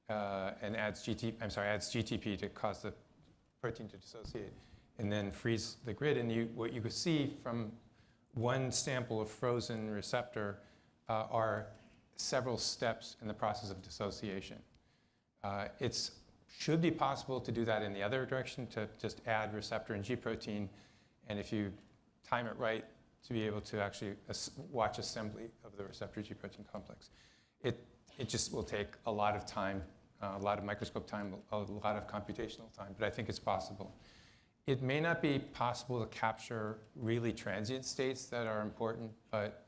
and adds GTP to cause the protein to dissociate, and then freeze the grid. And what you could see from one sample of frozen receptor are several steps in the process of dissociation. It should be possible to do that in the other direction, to just add receptor and G protein, and if you time it right, to be able to actually watch assembly of the receptor G protein complex. It just will take a lot of time, a lot of microscope time, a lot of computational time, but I think it's possible. It may not be possible to capture really transient states that are important, but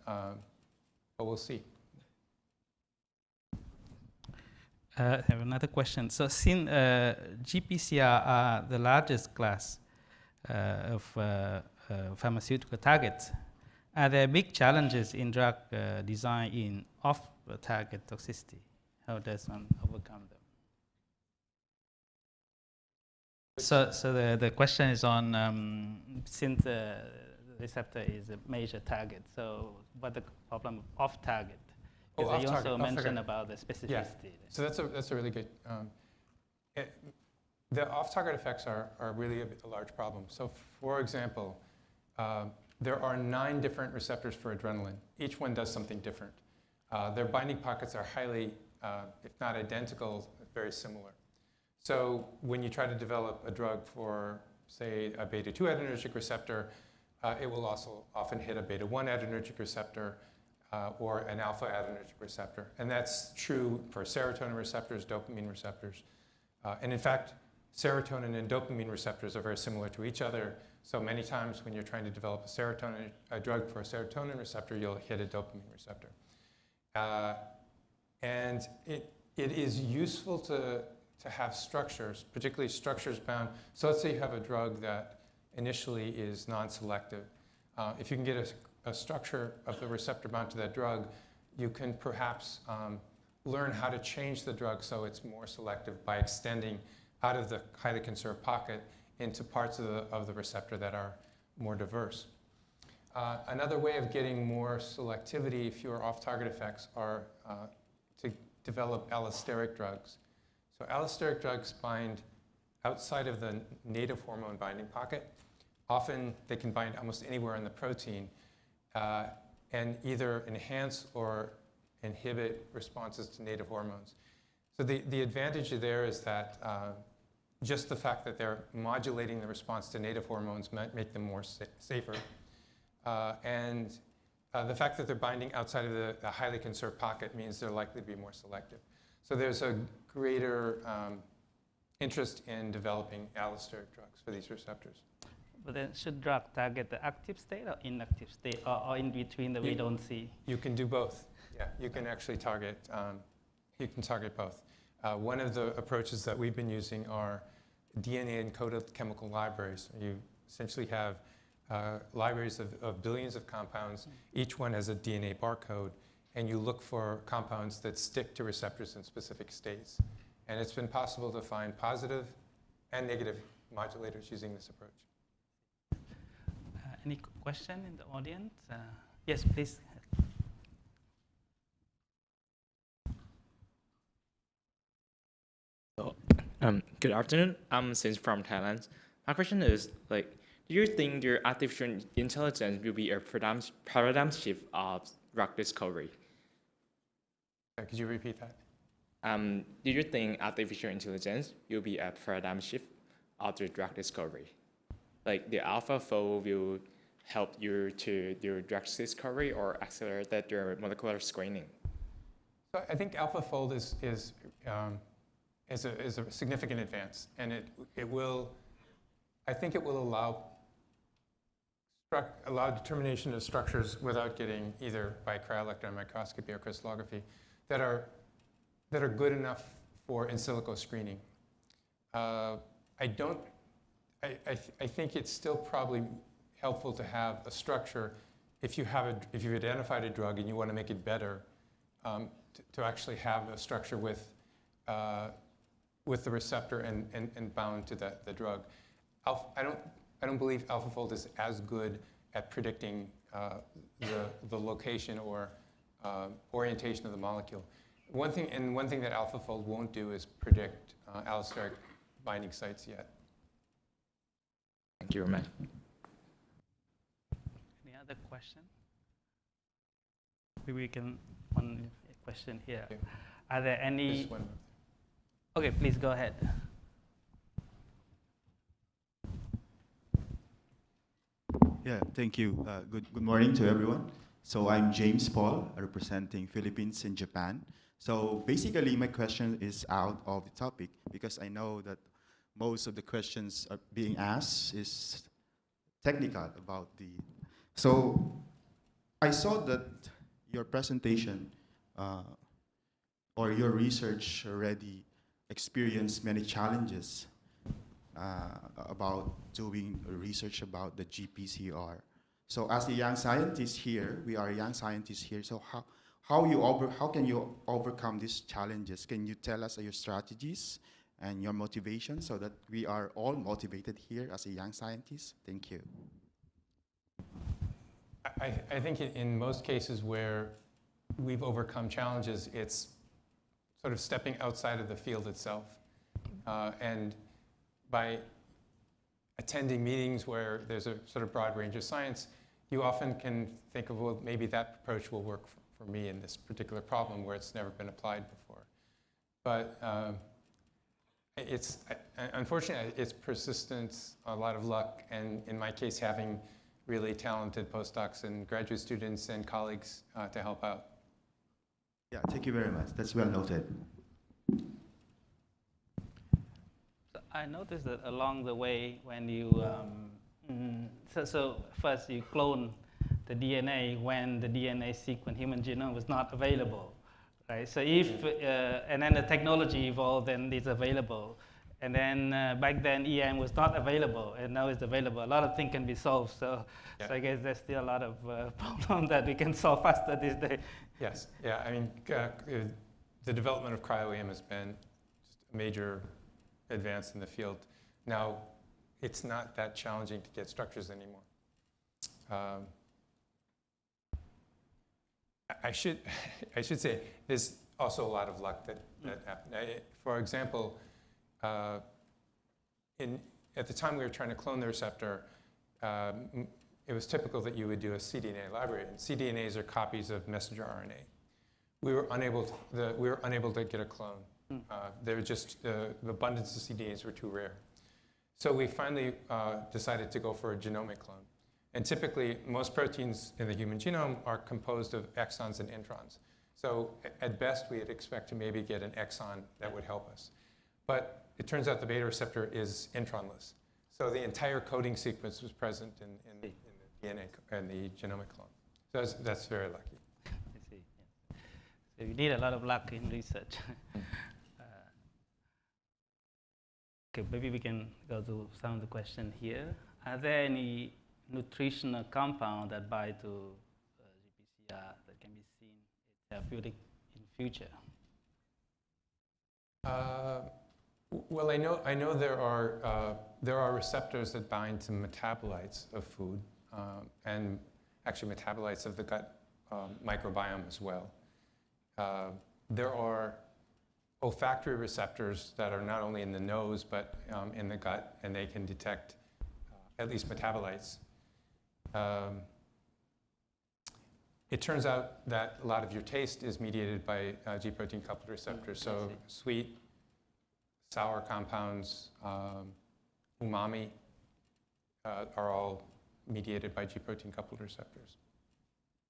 we'll see. I have another question. So since GPCR are the largest class of pharmaceutical targets, are there big challenges in drug design in off-target toxicity? How does one overcome them? So the question is on, since the receptor is a major target, so what the problem off-target? Because you also mentioned about the specificity. Yeah. So that's a really good, the off-target effects are really a large problem. So for example, there are 9 different receptors for adrenaline. Each one does something different. Their binding pockets are highly, if not identical, very similar. So when you try to develop a drug for, say, a beta-2 adrenergic receptor, it will also often hit a beta-1 adrenergic receptor or an alpha adrenergic receptor. And that's true for serotonin receptors, dopamine receptors. And in fact, serotonin and dopamine receptors are very similar to each other. So many times when you're trying to develop a drug for a serotonin receptor, you'll hit a dopamine receptor. And it is useful to have structures, particularly structures bound. So let's say you have a drug that initially is non-selective. If you can get a structure of the receptor bound to that drug, you can perhaps learn how to change the drug so it's more selective by extending out of the highly conserved pocket into parts of the receptor that are more diverse. Another way of getting more selectivity, fewer off-target effects, are to develop allosteric drugs. So allosteric drugs bind outside of the native hormone binding pocket. Often they can bind almost anywhere in the protein and either enhance or inhibit responses to native hormones. So the advantage there is that just the fact that they're modulating the response to native hormones might make them more safer. And the fact that they're binding outside of the highly conserved pocket means they're likely to be more selective. So there's a greater interest in developing allosteric drugs for these receptors. But then should drug target the active state or inactive state, or in between that we don't see? You can do both. Yeah, you can actually target, both. One of the approaches that we've been using are DNA-encoded chemical libraries. You essentially have libraries of billions of compounds. Each one has a DNA barcode, and you look for compounds that stick to receptors in specific states. And it's been possible to find positive and negative modulators using this approach. Any question in the audience? Yes, please. Good afternoon. I'm Sin from Thailand. My question is, do you think your artificial intelligence will be a paradigm shift of drug discovery? Could you repeat that? Do you think artificial intelligence will be a paradigm shift of the drug discovery? Like the AlphaFold will help you to do drug discovery or accelerate your molecular screening? So I think AlphaFold is a significant advance, and I think it will allow determination of structures without getting either by cryo-electron microscopy or crystallography that are good enough for in silico screening. I think it's still probably helpful to have a structure if you've identified a drug and you want to make it better, to actually have a structure with the receptor and bound to the drug. I don't believe AlphaFold is as good at predicting the location or orientation of the molecule. One thing that AlphaFold won't do is predict allosteric binding sites yet. Thank you very much. Any other question? Maybe we can one question here. Okay. Are there any? Okay, please go ahead. Yeah, thank you. Good morning to everyone. So I'm James Paul, representing Philippines in Japan. So basically, my question is out of the topic because I know that most of the questions are being asked is technical about the. So I saw that your presentation or your research already experienced many challenges about doing research about the GPCR. So as a young scientist here, we are young scientists here. So how can you overcome these challenges? Can you tell us your strategies and your motivation so that we are all motivated here as a young scientist? Thank you. I think in most cases where we've overcome challenges, it's sort of stepping outside of the field itself. And by attending meetings where there's a sort of broad range of science, you often can think of, well, maybe that approach will work for me in this particular problem where it's never been applied before. But unfortunately, it's persistence, a lot of luck, and in my case, having really talented postdocs and graduate students and colleagues to help out. Yeah, thank you very much. That's well noted. I noticed that along the way when you, so first you clone the DNA when the DNA sequence, human genome, was not available, right? So if, and then the technology evolved and it's available. And then back then EM was not available, and now it's available. A lot of things can be solved, so, Yeah. so I guess there's still a lot of problems that we can solve faster these days. Yes, yeah, I mean, the development of cryo-EM has been just a major advance in the field. Now, it's not that challenging to get structures anymore. I should say there's also a lot of luck that happened. For example, at the time we were trying to clone the receptor, it was typical that you would do a cDNA library, and cDNAs are copies of messenger RNA. We were unable to get a clone. They were just the abundance of cDNAs were too rare. So we finally decided to go for a genomic clone. And typically, most proteins in the human genome are composed of exons and introns. So at best, we'd expect to maybe get an exon that would help us. But it turns out the beta receptor is intronless. So the entire coding sequence was present in the DNA and the genomic clone. So that's very lucky. I see. Yeah. So you need a lot of luck in research. Okay, maybe we can go to some of the questions here. Are there any nutritional compound that bind to GPCR that can be seen in therapeutic in future? Well, I know there are receptors that bind to metabolites of food, and actually metabolites of the gut microbiome as well. There are olfactory receptors that are not only in the nose but in the gut, and they can detect at least metabolites. It turns out that a lot of your taste is mediated by G protein coupled receptors. So sweet, sour compounds, umami are all mediated by G protein coupled receptors.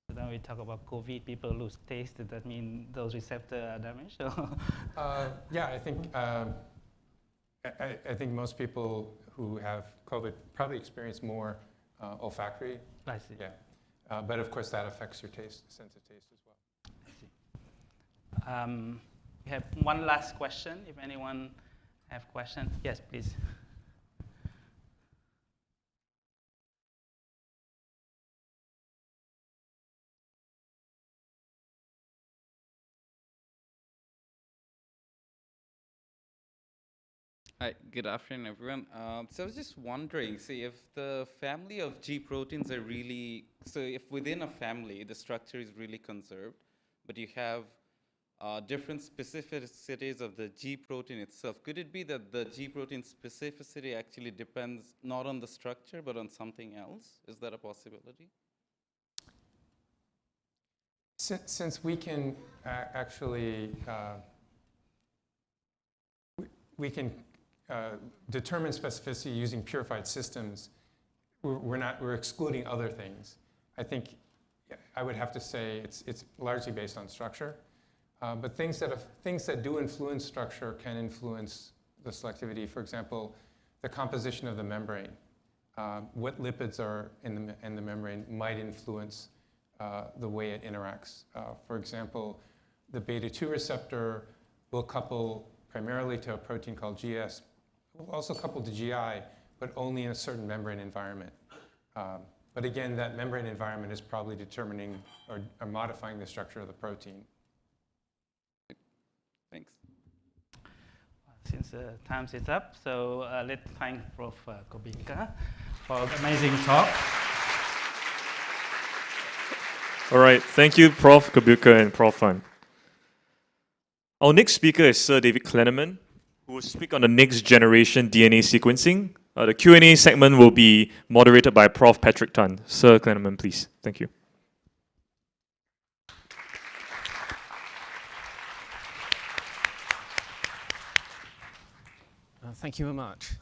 So then we talk about COVID, people lose taste. Does that mean those receptors are damaged? Yeah, I think most people who have COVID probably experience more olfactory. I see. Yeah, but of course that affects your taste, sense of taste as well. I see. We have one last question. If anyone have questions, yes, please. Hi, good afternoon, everyone. So I was just wondering, see, if the family of G proteins are really, so if within a family, the structure is really conserved, but you have different specificities of the G protein itself, could it be that the G protein specificity actually depends not on the structure, but on something else? Is that a possibility? Since we can actually, we can determine specificity using purified systems, we're excluding other things. I think I would have to say it's largely based on structure, but things that do influence structure can influence the selectivity. For example, the composition of the membrane. What lipids are in the membrane might influence the way it interacts. For example, the beta-2 receptor will couple primarily to a protein called GS, will also couple to GI, but only in a certain membrane environment. But again, that membrane environment is probably determining or modifying the structure of the protein. Thanks. Since time is up, so let's thank Prof Kobilka for the amazing talk. All right, thank you, Prof Kobilka and Prof Heng. Our next speaker is Sir David Klenerman, who will speak on the next generation DNA sequencing. The Q&A segment will be moderated by Prof Patrick Tan. Sir Klenerman, please. Thank you. Thank you very much.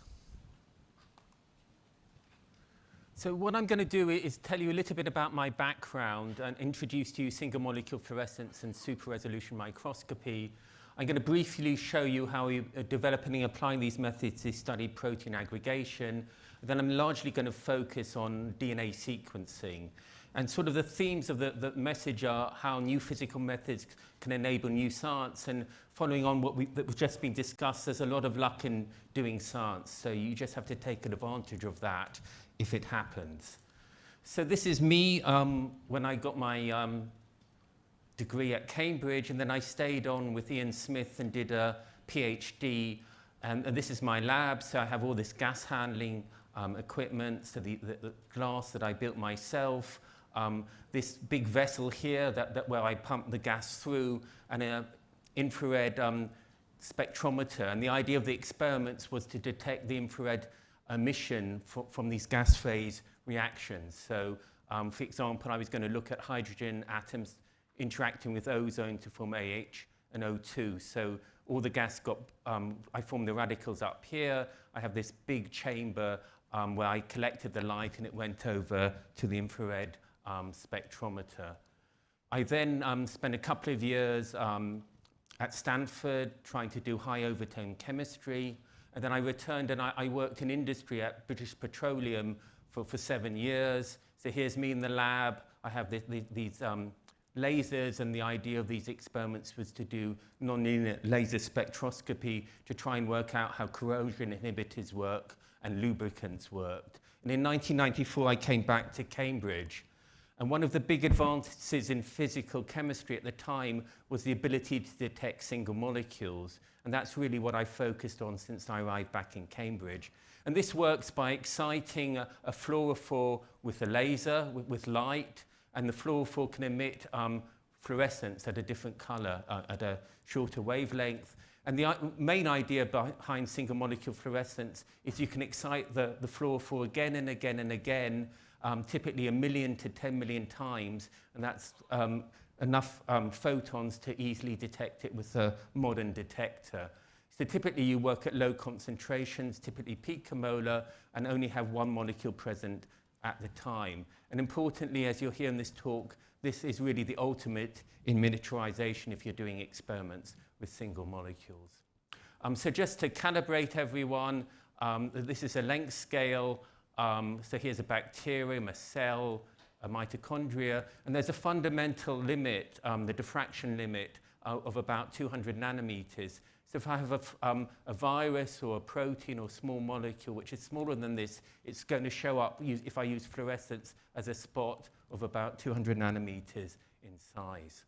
So what I'm going to do is tell you a little bit about my background and introduce to you single molecule fluorescence and super resolution microscopy. I'm going to briefly show you how we are developing and applying these methods to study protein aggregation. Then I'm largely going to focus on DNA sequencing. And sort of the themes of the message are how new physical methods can enable new science. And following on what that was just been discussed, there's a lot of luck in doing science. So you just have to take advantage of that if it happens. So this is me when I got my degree at Cambridge, and then I stayed on with Ian Smith and did a PhD. And this is my lab. So I have all this gas handling equipment, so the glass that I built myself, this big vessel here where I pump the gas through, and an infrared spectrometer. And the idea of the experiments was to detect the infrared emission from these gas phase reactions. So, for example, I was going to look at hydrogen atoms interacting with ozone to form AH and O2. So all the gas got, I formed the radicals up here. I have this big chamber where I collected the light and it went over to the infrared spectrometer. I then spent a couple of years at Stanford trying to do high overtone chemistry. And then I returned and I worked in industry at British Petroleum for 7 years. So here's me in the lab. I have these lasers, and the idea of these experiments was to do nonlinear laser spectroscopy to try and work out how corrosion inhibitors work and lubricants worked. And in 1994, I came back to Cambridge. And one of the big advances in physical chemistry at the time was the ability to detect single molecules. And that's really what I focused on since I arrived back in Cambridge. And this works by exciting a fluorophore with a laser, with light. And the fluorophore can emit fluorescence at a different color, at a shorter wavelength. And the main idea behind single molecule fluorescence is you can excite the fluorophore again and again and again, typically 1 million to 10 million times, and that's enough photons to easily detect it with a modern detector. So typically you work at low concentrations, typically picomolar, and only have one molecule present at the time. And importantly, as you'll hear in this talk, this is really the ultimate in miniaturization if you're doing experiments with single molecules. So just to calibrate everyone, this is a length scale. So here's a bacterium, a cell, a mitochondria, and there's a fundamental limit, the diffraction limit, of about 200 nanometers. So if I have a virus or a protein or small molecule which is smaller than this, it's going to show up, if I use fluorescence, as a spot of about 200 nanometers in size.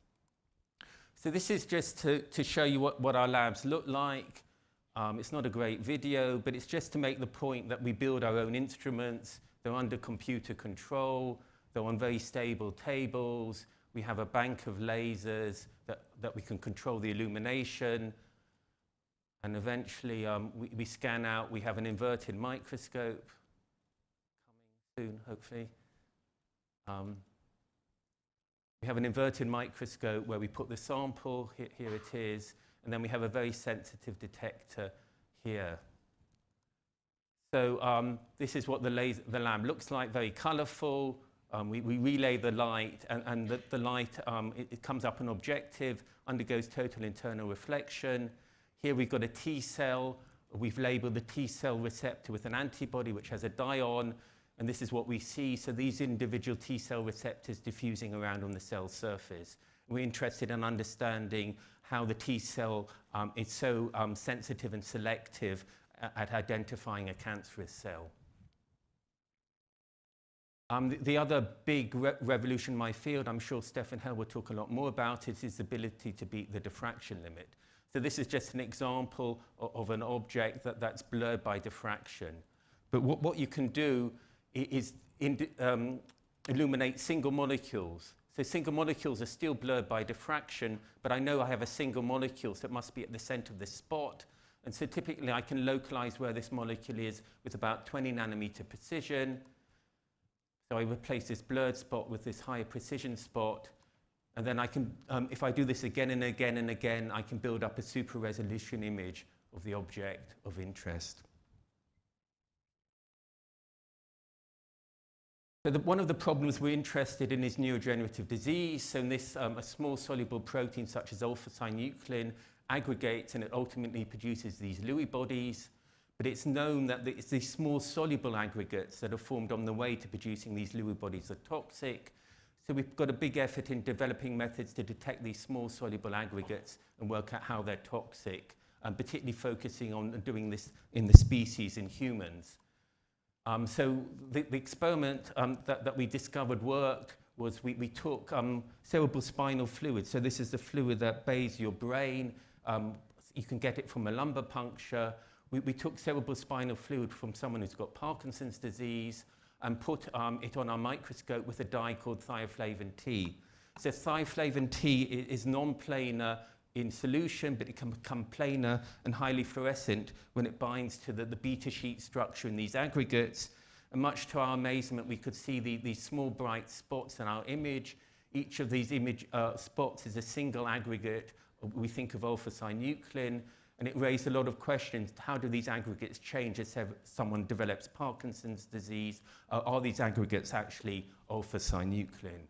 So this is just to show you what our labs look like. It's not a great video, but it's just to make the point that we build our own instruments. They're under computer control. They're on very stable tables. We have a bank of lasers that we can control the illumination. And eventually, we scan out. We have an inverted microscope coming soon, hopefully. We have an inverted microscope where we put the sample. Here it is. And then we have a very sensitive detector here. So this is what the lamp looks like, very colorful. We relay the light, and the light, it comes up an objective, undergoes total internal reflection. Here we've got a T cell. We've labeled the T cell receptor with an antibody which has a dion, and this is what we see. So these individual T cell receptors diffusing around on the cell surface. We're interested in understanding how the T cell is so sensitive and selective at identifying a cancerous cell. The other big revolution in my field, I'm sure Stefan Hell will talk a lot more about it, is the ability to beat the diffraction limit. So this is just an example of an object that's blurred by diffraction. But what you can do is illuminate single molecules. So single molecules are still blurred by diffraction, but I know I have a single molecule, so it must be at the center of this spot. And so typically I can localize where this molecule is with about 20 nanometer precision. So I replace this blurred spot with this higher precision spot. And then I can, if I do this again and again and again, I can build up a super resolution image of the object of interest. So one of the problems we're interested in is neurodegenerative disease. So in this, a small soluble protein such as alpha-synuclein aggregates, and it ultimately produces these Lewy bodies. But it's known that it's these small soluble aggregates that are formed on the way to producing these Lewy bodies are toxic. So we've got a big effort in developing methods to detect these small soluble aggregates and work out how they're toxic, and particularly focusing on doing this in the species in humans. So the experiment that we discovered worked was we took cerebrospinal fluid. So this is the fluid that bathes your brain. You can get it from a lumbar puncture. We took cerebrospinal fluid from someone who's got Parkinson's disease and put it on our microscope with a dye called thioflavin T. So thioflavin T is non-planar in solution, but it can become planar and highly fluorescent when it binds to the beta sheet structure in these aggregates. And much to our amazement, we could see these small bright spots in our image. Each of these image spots is a single aggregate we think of alpha-synuclein, and it raised a lot of questions. How do these aggregates change as someone develops Parkinson's disease? Are these aggregates actually alpha-synuclein?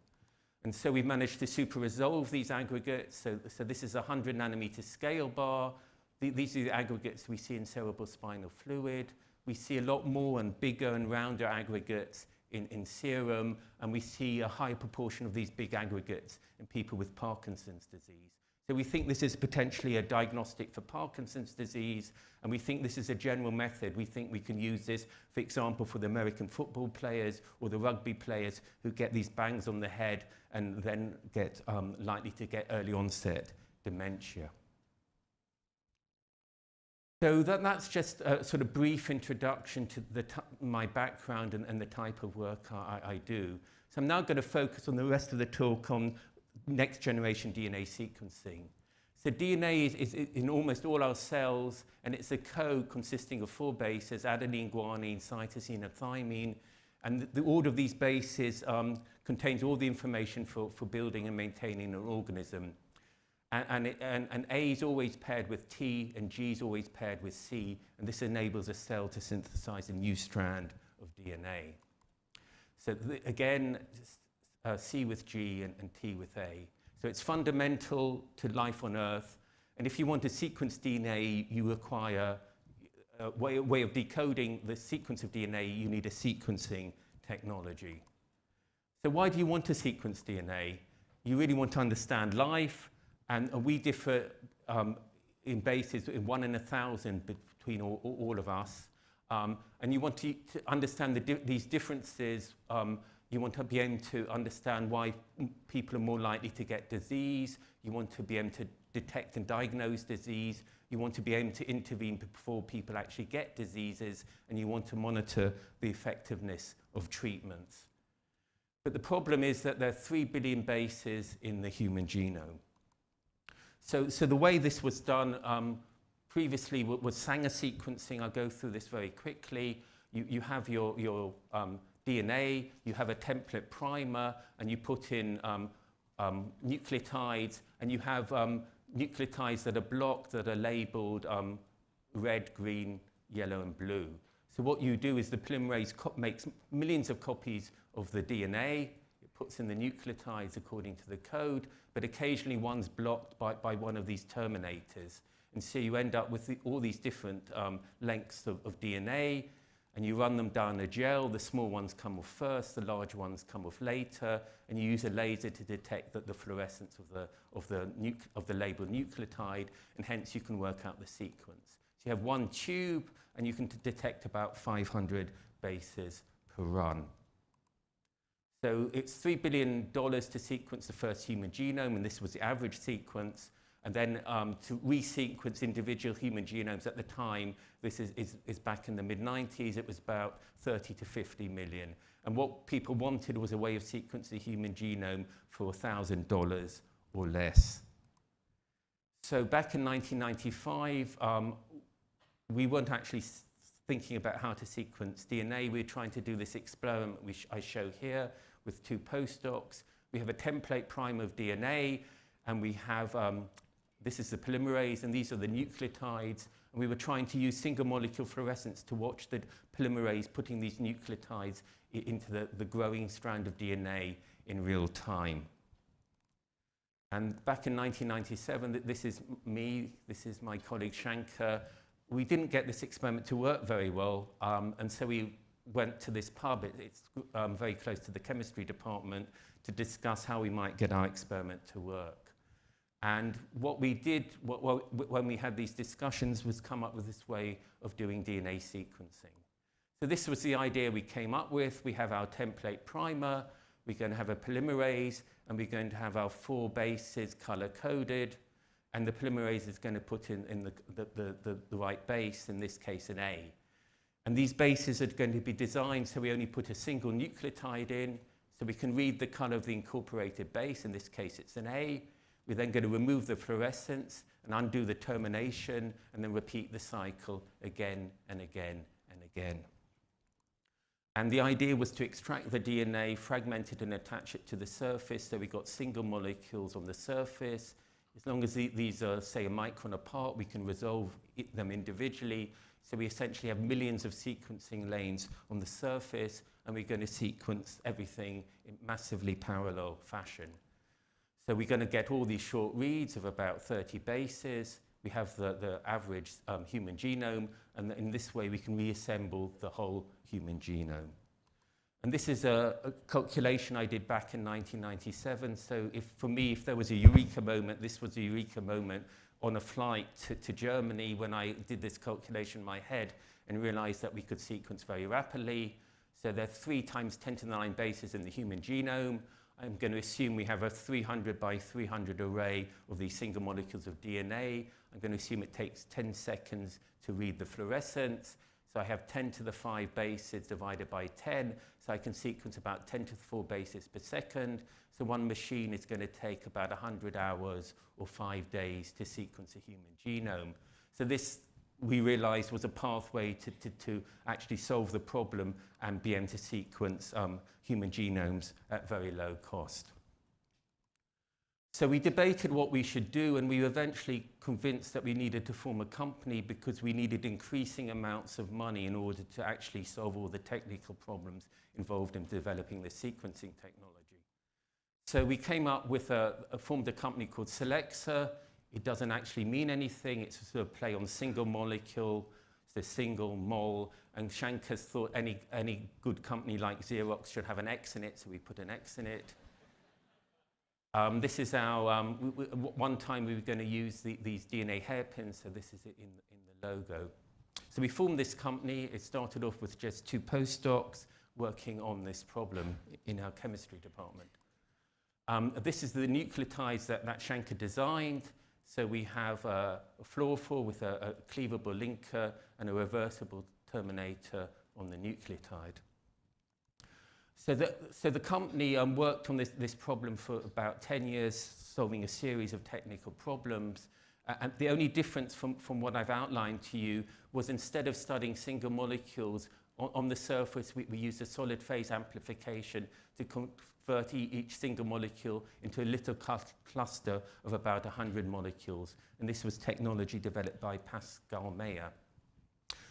And so we've managed to super resolve these aggregates. So this is a 100 nanometer scale bar. These are the aggregates we see in cerebrospinal fluid. We see a lot more and bigger and rounder aggregates in serum, and we see a high proportion of these big aggregates in people with Parkinson's disease. So we think this is potentially a diagnostic for Parkinson's disease, and we think this is a general method. We think we can use this, for example, for the American football players or the rugby players who get these bangs on the head and then get likely to get early onset dementia. So that's just a sort of brief introduction to my background and the type of work I do. So I'm now going to focus on the rest of the talk on next generation DNA sequencing. So DNA is in almost all our cells, and it's a code consisting of 4 bases: adenine, guanine, cytosine, and thymine. And the order of these bases contains all the information for building and maintaining an organism. And A is always paired with T, and G is always paired with C, and this enables a cell to synthesize a new strand of DNA. So again, C with G and T with A. So it's fundamental to life on Earth, and if you want to sequence DNA, you require a way of decoding the sequence of DNA. You need a sequencing technology. So why do you want to sequence DNA? You really want to understand life, and we differ in bases in 1 in 1,000 between all of us. And you want to understand these differences. You want to be able to understand why people are more likely to get disease. You want to be able to detect and diagnose disease. You want to be able to intervene before people actually get diseases, and you want to monitor the effectiveness of treatments. But the problem is that there are 3 billion bases in the human genome. So the way this was done previously was Sanger sequencing. I'll go through this very quickly. You have your DNA, you have a template primer, and you put in nucleotides, and you have nucleotides that are blocked, that are labeled red, green, yellow, and blue. So what you do is the polymerase makes millions of copies of the DNA. It puts in the nucleotides according to the code, but occasionally one's blocked by one of these terminators. And so you end up with all these different lengths of DNA, and you run them down a gel. The small ones come off first, the large ones come off later, and you use a laser to detect the fluorescence of the labeled nucleotide, and hence you can work out the sequence. So you have one tube, and you can detect about 500 bases per run. So it's $3 billion to sequence the first human genome, and this was the average sequence. And then to resequence individual human genomes at the time, this is back in the mid-90s, it was about 30 to 50 million. And what people wanted was a way of sequencing the human genome for $1,000 or less. So back in 1995, we weren't actually thinking about how to sequence DNA. We were trying to do this experiment which I show here with 2 postdocs. We have a template primer of DNA, and we have this is the polymerase, and these are the nucleotides. And we were trying to use single molecule fluorescence to watch the polymerase putting these nucleotides into the growing strand of DNA in real time. And back in 1997, this is me, this is my colleague Shankar. We didn't get this experiment to work very well, and so we went to this pub, it's very close to the chemistry department, to discuss how we might get our experiment to work. And what we did when we had these discussions was come up with this way of doing DNA sequencing. So this was the idea we came up with. We have our template primer, we're going to have a polymerase, and we're going to have our 4 bases color-coded, and the polymerase is going to put in the right base, in this case an A. And these bases are going to be designed so we only put a single nucleotide in, so we can read the color of the incorporated base, in this case it's an A. We're then going to remove the fluorescence and undo the termination, and then repeat the cycle again and again and again. And the idea was to extract the DNA, fragment it and attach it to the surface, so we got single molecules on the surface. As long as these are, say, a micron apart, we can resolve them individually. So we essentially have millions of sequencing lanes on the surface, and we're going to sequence everything in massively parallel fashion. So we're going to get all these short reads of about 30 bases. We have the average human genome, and in this way we can reassemble the whole human genome. And this is a calculation I did back in 1997. So for me, if there was a eureka moment, this was a eureka moment on a flight to Germany when I did this calculation in my head and realized that we could sequence very rapidly. So there are 3 times 10 to the 9 bases in the human genome. I'm going to assume we have a 300 by 300 array of these single molecules of DNA. I'm going to assume it takes 10 seconds to read the fluorescence. So I have 10 to the 5 bases divided by 10. So I can sequence about 10 to the 4 bases per second. So one machine is going to take about 100 hours or 5 days to sequence a human genome. So this, we realized, was a pathway to actually solve the problem and be able to sequence human genomes at very low cost. So we debated what we should do, and we were eventually convinced that we needed to form a company because we needed increasing amounts of money in order to actually solve all the technical problems involved in developing the sequencing technology. So we came up with formed a company called SCELSE. It doesn't actually mean anything. It's a sort of play on single molecule, it's a single mole, and Shankar thought any good company like Xerox should have an X in it, so we put an X in it. This is our, one time we were going to use these DNA hairpins, so this is it in the logo. So we formed this company. It started off with just 2 postdocs working on this problem in our chemistry department. This is the nucleotides that Shankar designed. So we have a fluorophore with a cleavable linker and a reversible terminator on the nucleotide. So the company worked on this problem for about 10 years, solving a series of technical problems. And the only difference from what I've outlined to you was, instead of studying single molecules on the surface, we used a solid phase amplification to convert each single molecule into a little cluster of about 100 molecules. And this was technology developed by Pascal Meyer.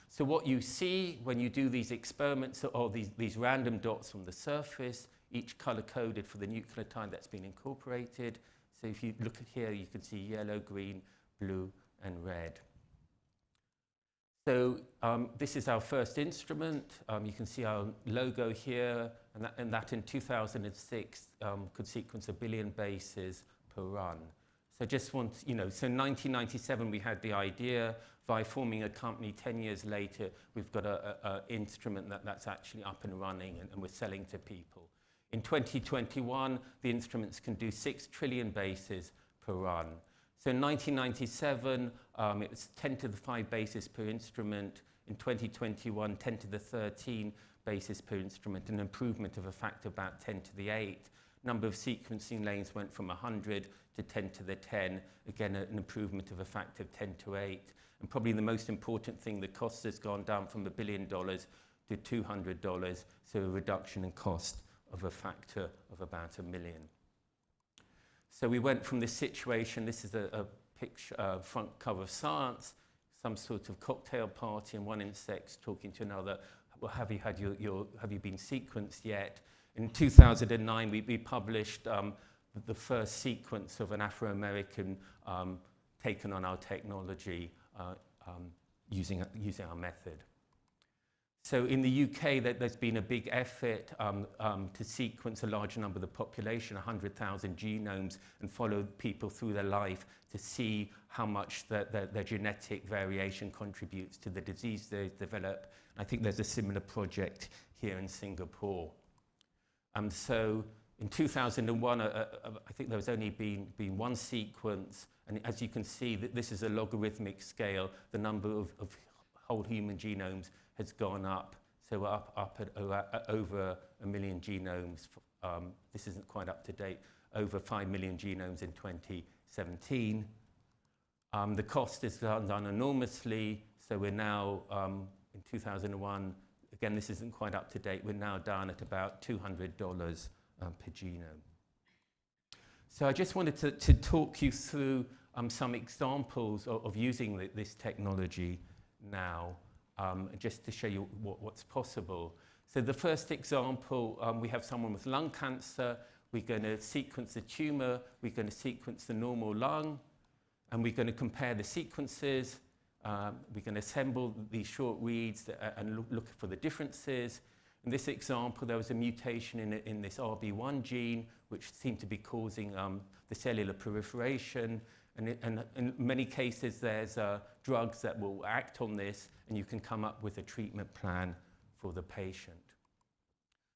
So what you see when you do these experiments are these random dots on the surface, each color-coded for the nucleotide that's been incorporated. So if you look at here, you can see yellow, green, blue, and red. So this is our first instrument. You can see our logo here, and that in 2006 could sequence 1 billion bases per run. So just want, so in 1997 we had the idea. By forming a company 10 years later, we've got an instrument that's actually up and running, and we're selling to people. In 2021, the instruments can do 6 trillion bases per run. So in 1997, it was 10 to the 5 bases per instrument. In 2021, 10 to the 13 bases per instrument, an improvement of a factor about 10 to the 8. Number of sequencing lanes went from 100 to 10 to the 10. Again, an improvement of a factor of 10 to 8. And probably the most important thing, the cost has gone down from $1 billion to $200, so a reduction in cost of a factor of about 1 million. So we went from this situation, this is a picture, front cover of Science, some sort of cocktail party, and one insect's talking to another, well, have you been sequenced yet? In 2009, we published the first sequence of an Afro-American taken on our technology using our method. So in the UK, there's been a big effort to sequence a large number of the population, 100,000 genomes, and follow people through their life to see how much their genetic variation contributes to the disease they develop. I think there's a similar project here in Singapore. So in 2001, I think there was only been one sequence, and as you can see, this is a logarithmic scale. The number of whole human genomes has gone up, so up at over 1 million genomes. This isn't quite up to date, over 5 million genomes in 2017. The cost has gone down enormously, so we're now, in 2001, again, this isn't quite up to date, we're now down at about $200 per genome. So I just wanted to talk you through some examples of using this technology now, just to show you what's possible. So the first example, we have someone with lung cancer. We're going to sequence the tumor, we're going to sequence the normal lung, and we're going to compare the sequences. We're going to assemble these short reads and look for the differences. In this example, there was a mutation in this RB1 gene, which seemed to be causing the cellular proliferation. And in many cases, there's drugs that will act on this, and you can come up with a treatment plan for the patient.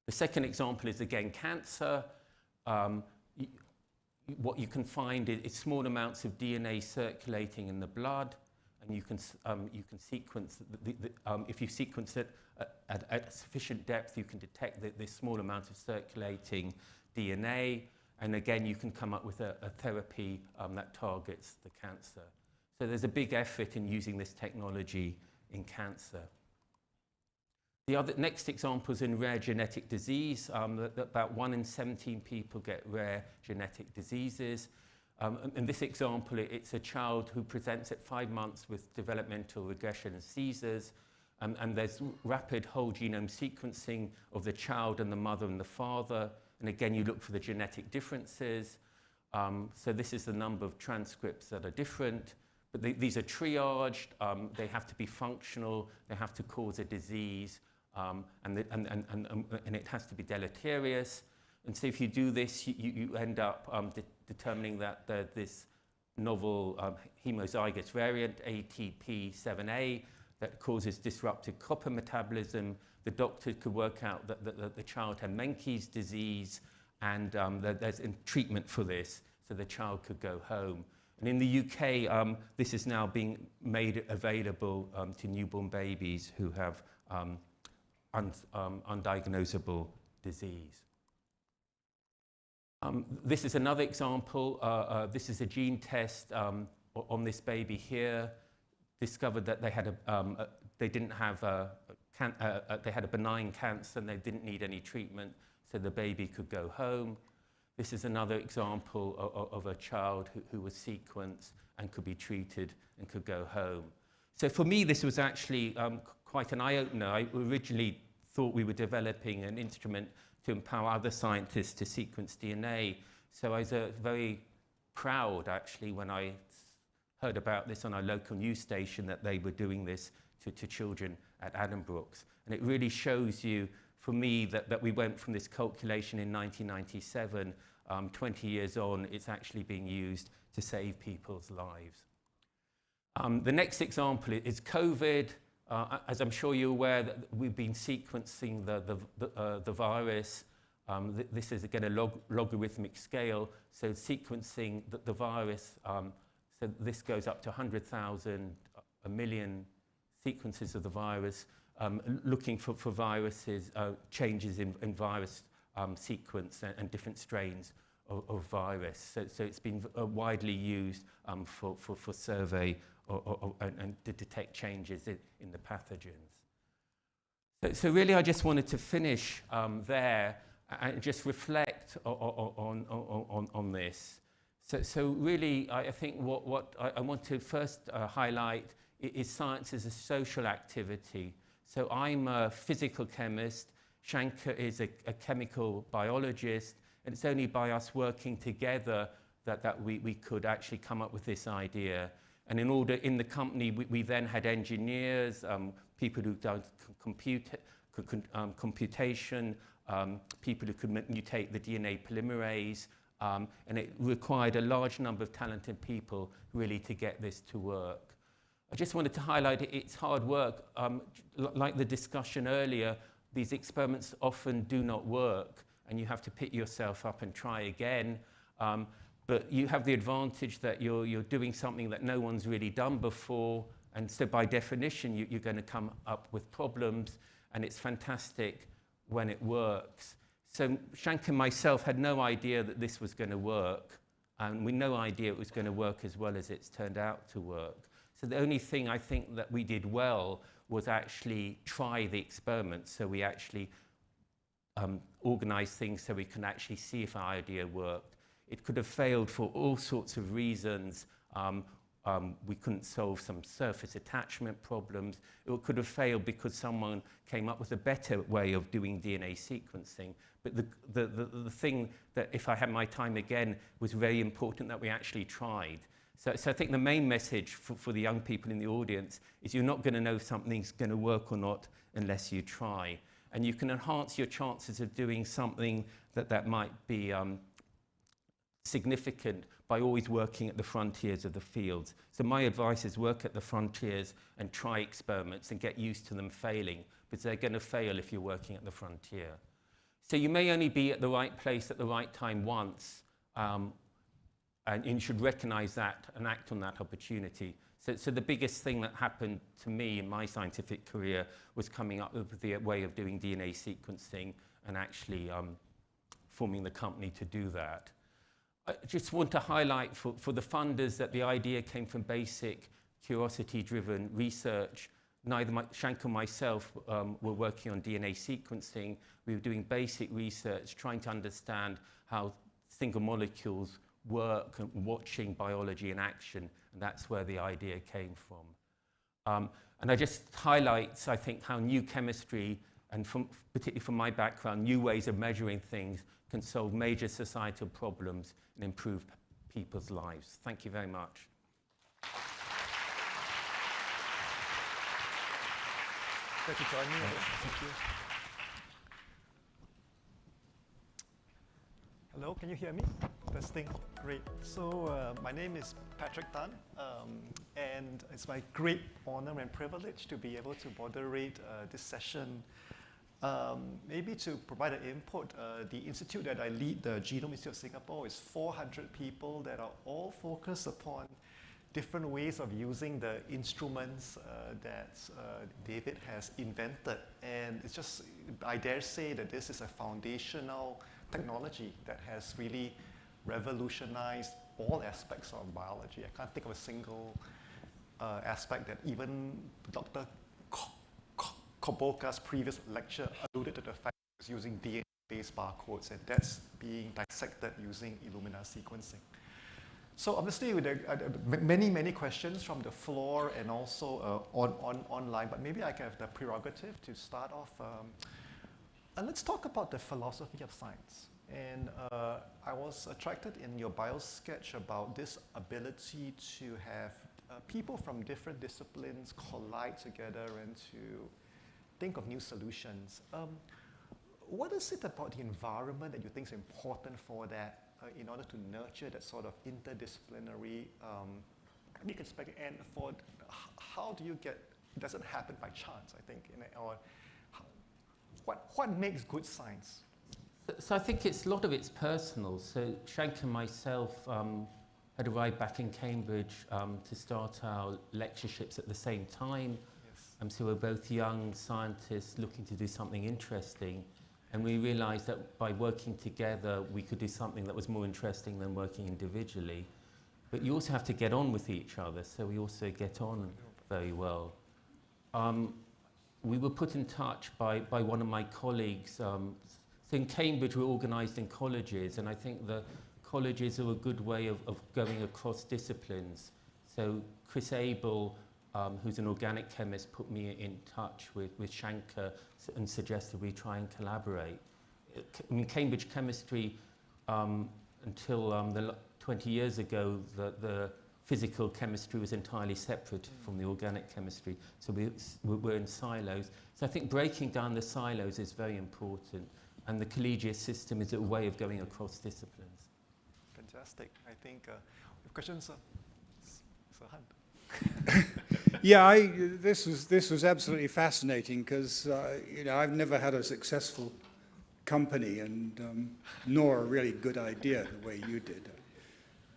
The second example is, again, cancer. What you can find is small amounts of DNA circulating in the blood, and you can sequence, if you sequence it at sufficient depth, you can detect this small amount of circulating DNA. And again, you can come up with a therapy that targets the cancer. So there's a big effort in using this technology in cancer. The next example is in rare genetic disease. About 1 in 17 people get rare genetic diseases. In this example, it's a child who presents at 5 months with developmental regression and seizures. And there's rapid whole genome sequencing of the child and the mother and the father. And again, you look for the genetic differences. So this is the number of transcripts that are different. But these are triaged. They have to be functional. They have to cause a disease. And it has to be deleterious. And so if you do this, you end up determining that this novel homozygous variant, ATP7A, that causes disrupted copper metabolism. The doctor could work out that the child had Menkes disease, and there's a treatment for this, so the child could go home. And in the UK, this is now being made available to newborn babies who have undiagnosable disease. This is another example. This is a gene test on this baby here. Discovered that they had they had a benign cancer and they didn't need any treatment, so the baby could go home. This is another example of a child who was sequenced and could be treated and could go home. So for me, this was actually quite an eye-opener. I originally thought we were developing an instrument to empower other scientists to sequence DNA. So I was very proud, actually, when I heard about this on our local news station, that they were doing this to children at Addenbrooke's. And it really shows you, for me, that we went from this calculation in 1997, 20 years on, it's actually being used to save people's lives. The next example is COVID. As I'm sure you're aware, that we've been sequencing the virus. This is, again, a logarithmic scale. So sequencing the virus, so this goes up to 100,000, 1 million sequences of the virus, looking for viruses, changes in virus sequence and different strains of virus. So it's been widely used for survey and to detect changes in the pathogens. So really, I just wanted to finish there and just reflect on this. So really, I think what I want to first highlight is science as a social activity. So I'm a physical chemist, Shankar is a chemical biologist, And it's only by us working together that we could actually come up with this idea. And in the company, we then had engineers, people who done computation, people who could mutate the DNA polymerase, and it required a large number of talented people really to get this to work. I just wanted to highlight it's hard work. Like the discussion earlier, these experiments often do not work, and you have to pick yourself up and try again. But you have the advantage that you're doing something that no one's really done before, and so by definition, you're going to come up with problems, and it's fantastic when it works. So Shank and myself had no idea that this was going to work, and we had no idea it was going to work as well as it's turned out to work. So the only thing I think that we did well was actually try the experiment. So we actually organized things so we can actually see if our idea worked. It could have failed for all sorts of reasons. We couldn't solve some surface attachment problems. It could have failed because someone came up with a better way of doing DNA sequencing. But the thing that, if I had my time again, was very important that we actually tried. So I think the main message for the young people in the audience is you're not going to know if something's going to work or not unless you try. And you can enhance your chances of doing something that might be significant by always working at the frontiers of the fields. So my advice is work at the frontiers and try experiments and get used to them failing, because they're going to fail if you're working at the frontier. So you may only be at the right place at the right time once, and you should recognize that and act on that opportunity. So the biggest thing that happened to me in my scientific career was coming up with the way of doing DNA sequencing and actually forming the company to do that. I just want to highlight for the funders that the idea came from basic curiosity-driven research. Neither Shank or myself were working on DNA sequencing. We were doing basic research, trying to understand how single molecules work and watching biology in action, and that's where the idea came from. And I just highlights, I think, how new chemistry, and particularly from my background, new ways of measuring things can solve major societal problems and improve people's lives. Thank you very much. Thank you for joining me. Thank you. Hello, can you hear me? Testing, great. So my name is Patrick Tan, and it's my great honor and privilege to be able to moderate this session. Maybe to provide an input, the institute that I lead, the Genome Institute of Singapore, is 400 people that are all focused upon different ways of using the instruments that David has invented. And it's just, I dare say that this is a foundational technology that has really revolutionized all aspects of biology. I can't think of a single aspect that even Dr. Kobilka's previous lecture alluded to the fact that it's using DNA-based barcodes, and that's being dissected using Illumina sequencing. So obviously, with many questions from the floor and also online, but maybe I can have the prerogative to start off. Let's talk about the philosophy of science. And I was attracted in your bio sketch about this ability to have people from different disciplines collide together and to think of new solutions. What is it about the environment that you think is important for that, in order to nurture that sort of interdisciplinary, and for how do you get, it doesn't happen by chance, I think, or what makes good science? So I think a lot of it's personal. So Shank and myself had arrived back in Cambridge to start our lectureships at the same time. Yes. So we're both young scientists looking to do something interesting. And we realized that by working together, we could do something that was more interesting than working individually. But you also have to get on with each other, so we also get on very well. We were put in touch by one of my colleagues. So in Cambridge, we're organized in colleges, and I think the colleges are a good way of going across disciplines. So Chris Abel, who's an organic chemist, put me in touch with Shankar and suggested we try and collaborate. I mean, Cambridge chemistry until 20 years ago, the physical chemistry was entirely separate from the organic chemistry. So we're in silos. So I think breaking down the silos is very important. And the collegiate system is a way of going across disciplines. Fantastic. I think questions, Sir Hunt. Yeah, this was absolutely fascinating because you know, I've never had a successful company, and nor a really good idea the way you did.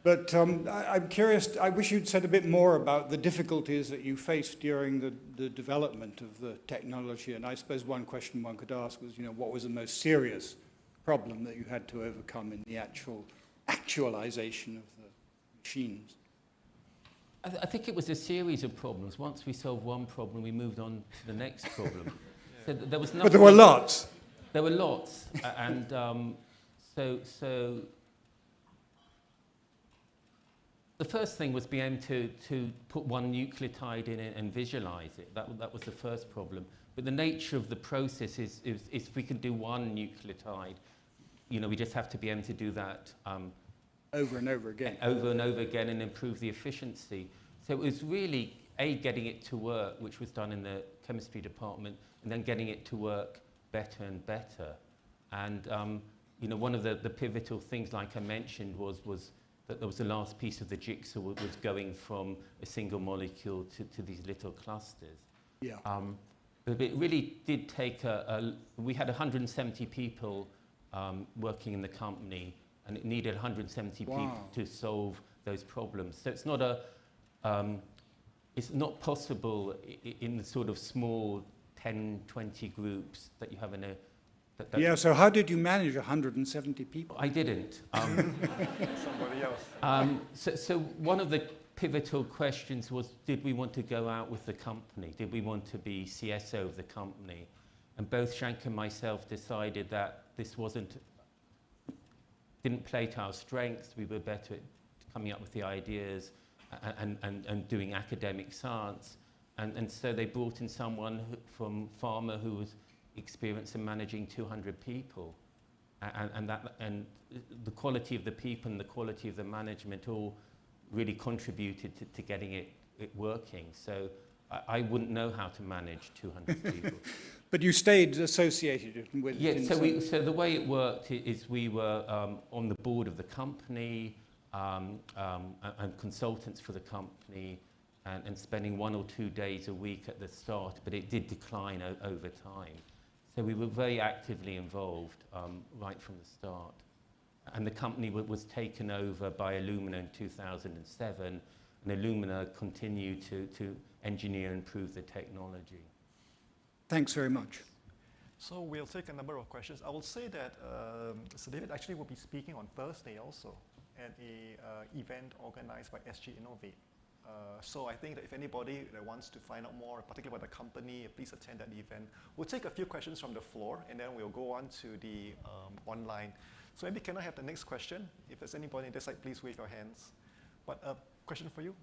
But I'm curious. I wish you'd said a bit more about the difficulties that you faced during the development of the technology. And I suppose one question one could ask was, you know, what was the most serious problem that you had to overcome in the actualization of the machines? I think it was a series of problems. Once we solved one problem, we moved on to the next problem. So there was nothing. But there were lots. There were lots, and so the first thing was being able to put one nucleotide in it and visualize it. That was the first problem. But the nature of the process is if we can do one nucleotide, you know, we just have to be able to do that over and over again. Over and over again, and improve the efficiency. So it was really getting it to work, which was done in the chemistry department, and then getting it to work better and better. And you know, one of the pivotal things, like I mentioned, was that there was the last piece of the jigsaw was going from a single molecule to these little clusters. Yeah. But it really did take we had 170 people working in the company, and it needed 170 people to solve those problems. So it's not possible in the sort of small 10, 20 groups that you have in a... Yeah, so how did you manage 170 people? I didn't. Somebody else. So one of the pivotal questions was, did we want to go out with the company? Did we want to be CSO of the company? And both Shank and myself decided that this didn't play to our strengths. We were better at coming up with the ideas and doing academic science. And so they brought in someone from pharma who was experienced in managing 200 people. And the quality of the people and the quality of the management all really contributed to getting it working. So I wouldn't know how to manage 200 people. But you stayed associated with it? Yeah, so the way it worked is we were on the board of the company and consultants for the company and spending 1 or 2 days a week at the start, but it did decline over time. So we were very actively involved right from the start. And the company was taken over by Illumina in 2007, and Illumina continued to engineer and improve the technology. Thanks very much. So we'll take a number of questions. I will say that Sir David actually will be speaking on Thursday also at an event organized by SG Innovate. So I think that if anybody that wants to find out more, particularly about the company, please attend that event. We'll take a few questions from the floor, and then we'll go on to the online. So maybe can I have the next question? If there's anybody on this side, please wave your hands. But a question for you.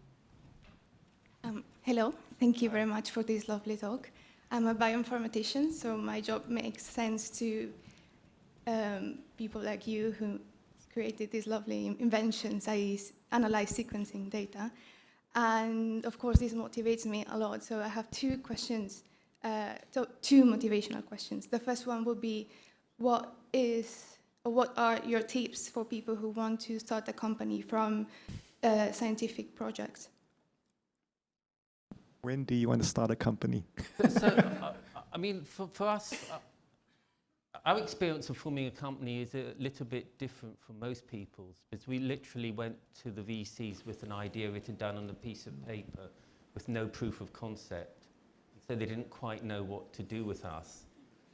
Hello, thank you very much for this lovely talk. I'm a bioinformatician, so my job makes sense to people like you who created these lovely inventions. I analyze sequencing data. And of course, this motivates me a lot. So I have 2 questions, 2 motivational questions. The first one would be, what are your tips for people who want to start a company from scientific projects? When do you want to start a company? I mean, for us, our experience of forming a company is a little bit different from most people's, because we literally went to the VCs with an idea written down on a piece of paper with no proof of concept. So they didn't quite know what to do with us,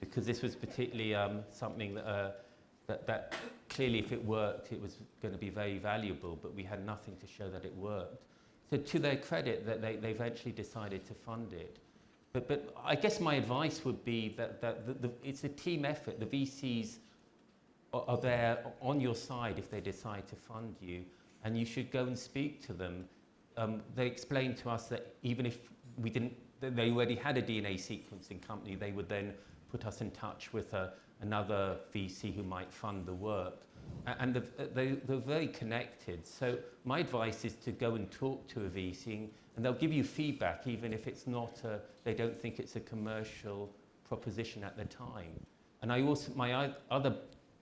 because this was particularly something that clearly, if it worked, it was going to be very valuable, but we had nothing to show that it worked. So to their credit, that they eventually decided to fund it. But I guess my advice would be that it's a team effort. The VCs are there on your side if they decide to fund you, and you should go and speak to them. They explained to us that even if they already had a DNA sequencing company, they would then put us in touch with another VC who might fund the work. And they're very connected. So my advice is to go and talk to a VC, and they'll give you feedback, even if it's not they don't think it's a commercial proposition at the time. And I also, my other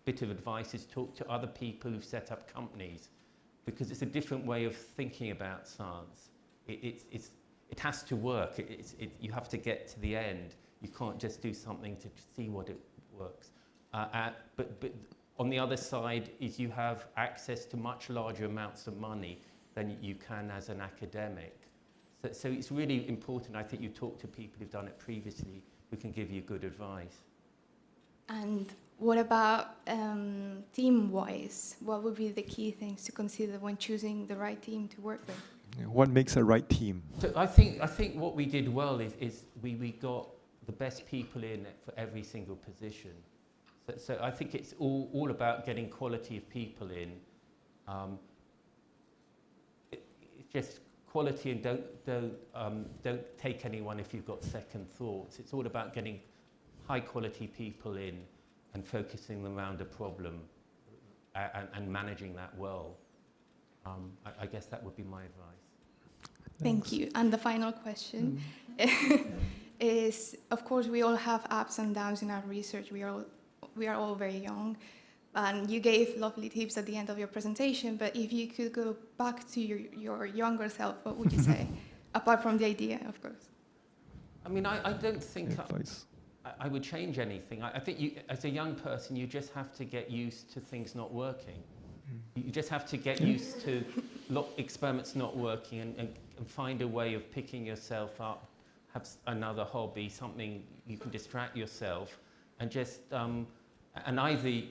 bit of advice is talk to other people who've set up companies, because it's a different way of thinking about science. It has to work. You have to get to the end. You can't just do something to see what it works. But on the other side is you have access to much larger amounts of money than you can as an academic. So it's really important, I think, you talk to people who've done it previously who can give you good advice. And what about team-wise? What would be the key things to consider when choosing the right team to work with? What makes a right team? So I think what we did well is we got the best people in for every single position. So I think it's all about getting quality of people in. It's just quality, and don't take anyone if you've got second thoughts. It's all about getting high quality people in and focusing them around a problem and managing that well. I guess that would be my advice. Thank you. And the final question is, of course, we all have ups and downs in our research. We are all very young, and you gave lovely tips at the end of your presentation, but if you could go back to your younger self, what would you say? Apart from the idea, of course. I mean, I don't think I would change anything. I think you, as a young person, you just have to get used to things not working. You just have to get used to experiments not working and find a way of picking yourself up, have another hobby, something you can distract yourself, and just and either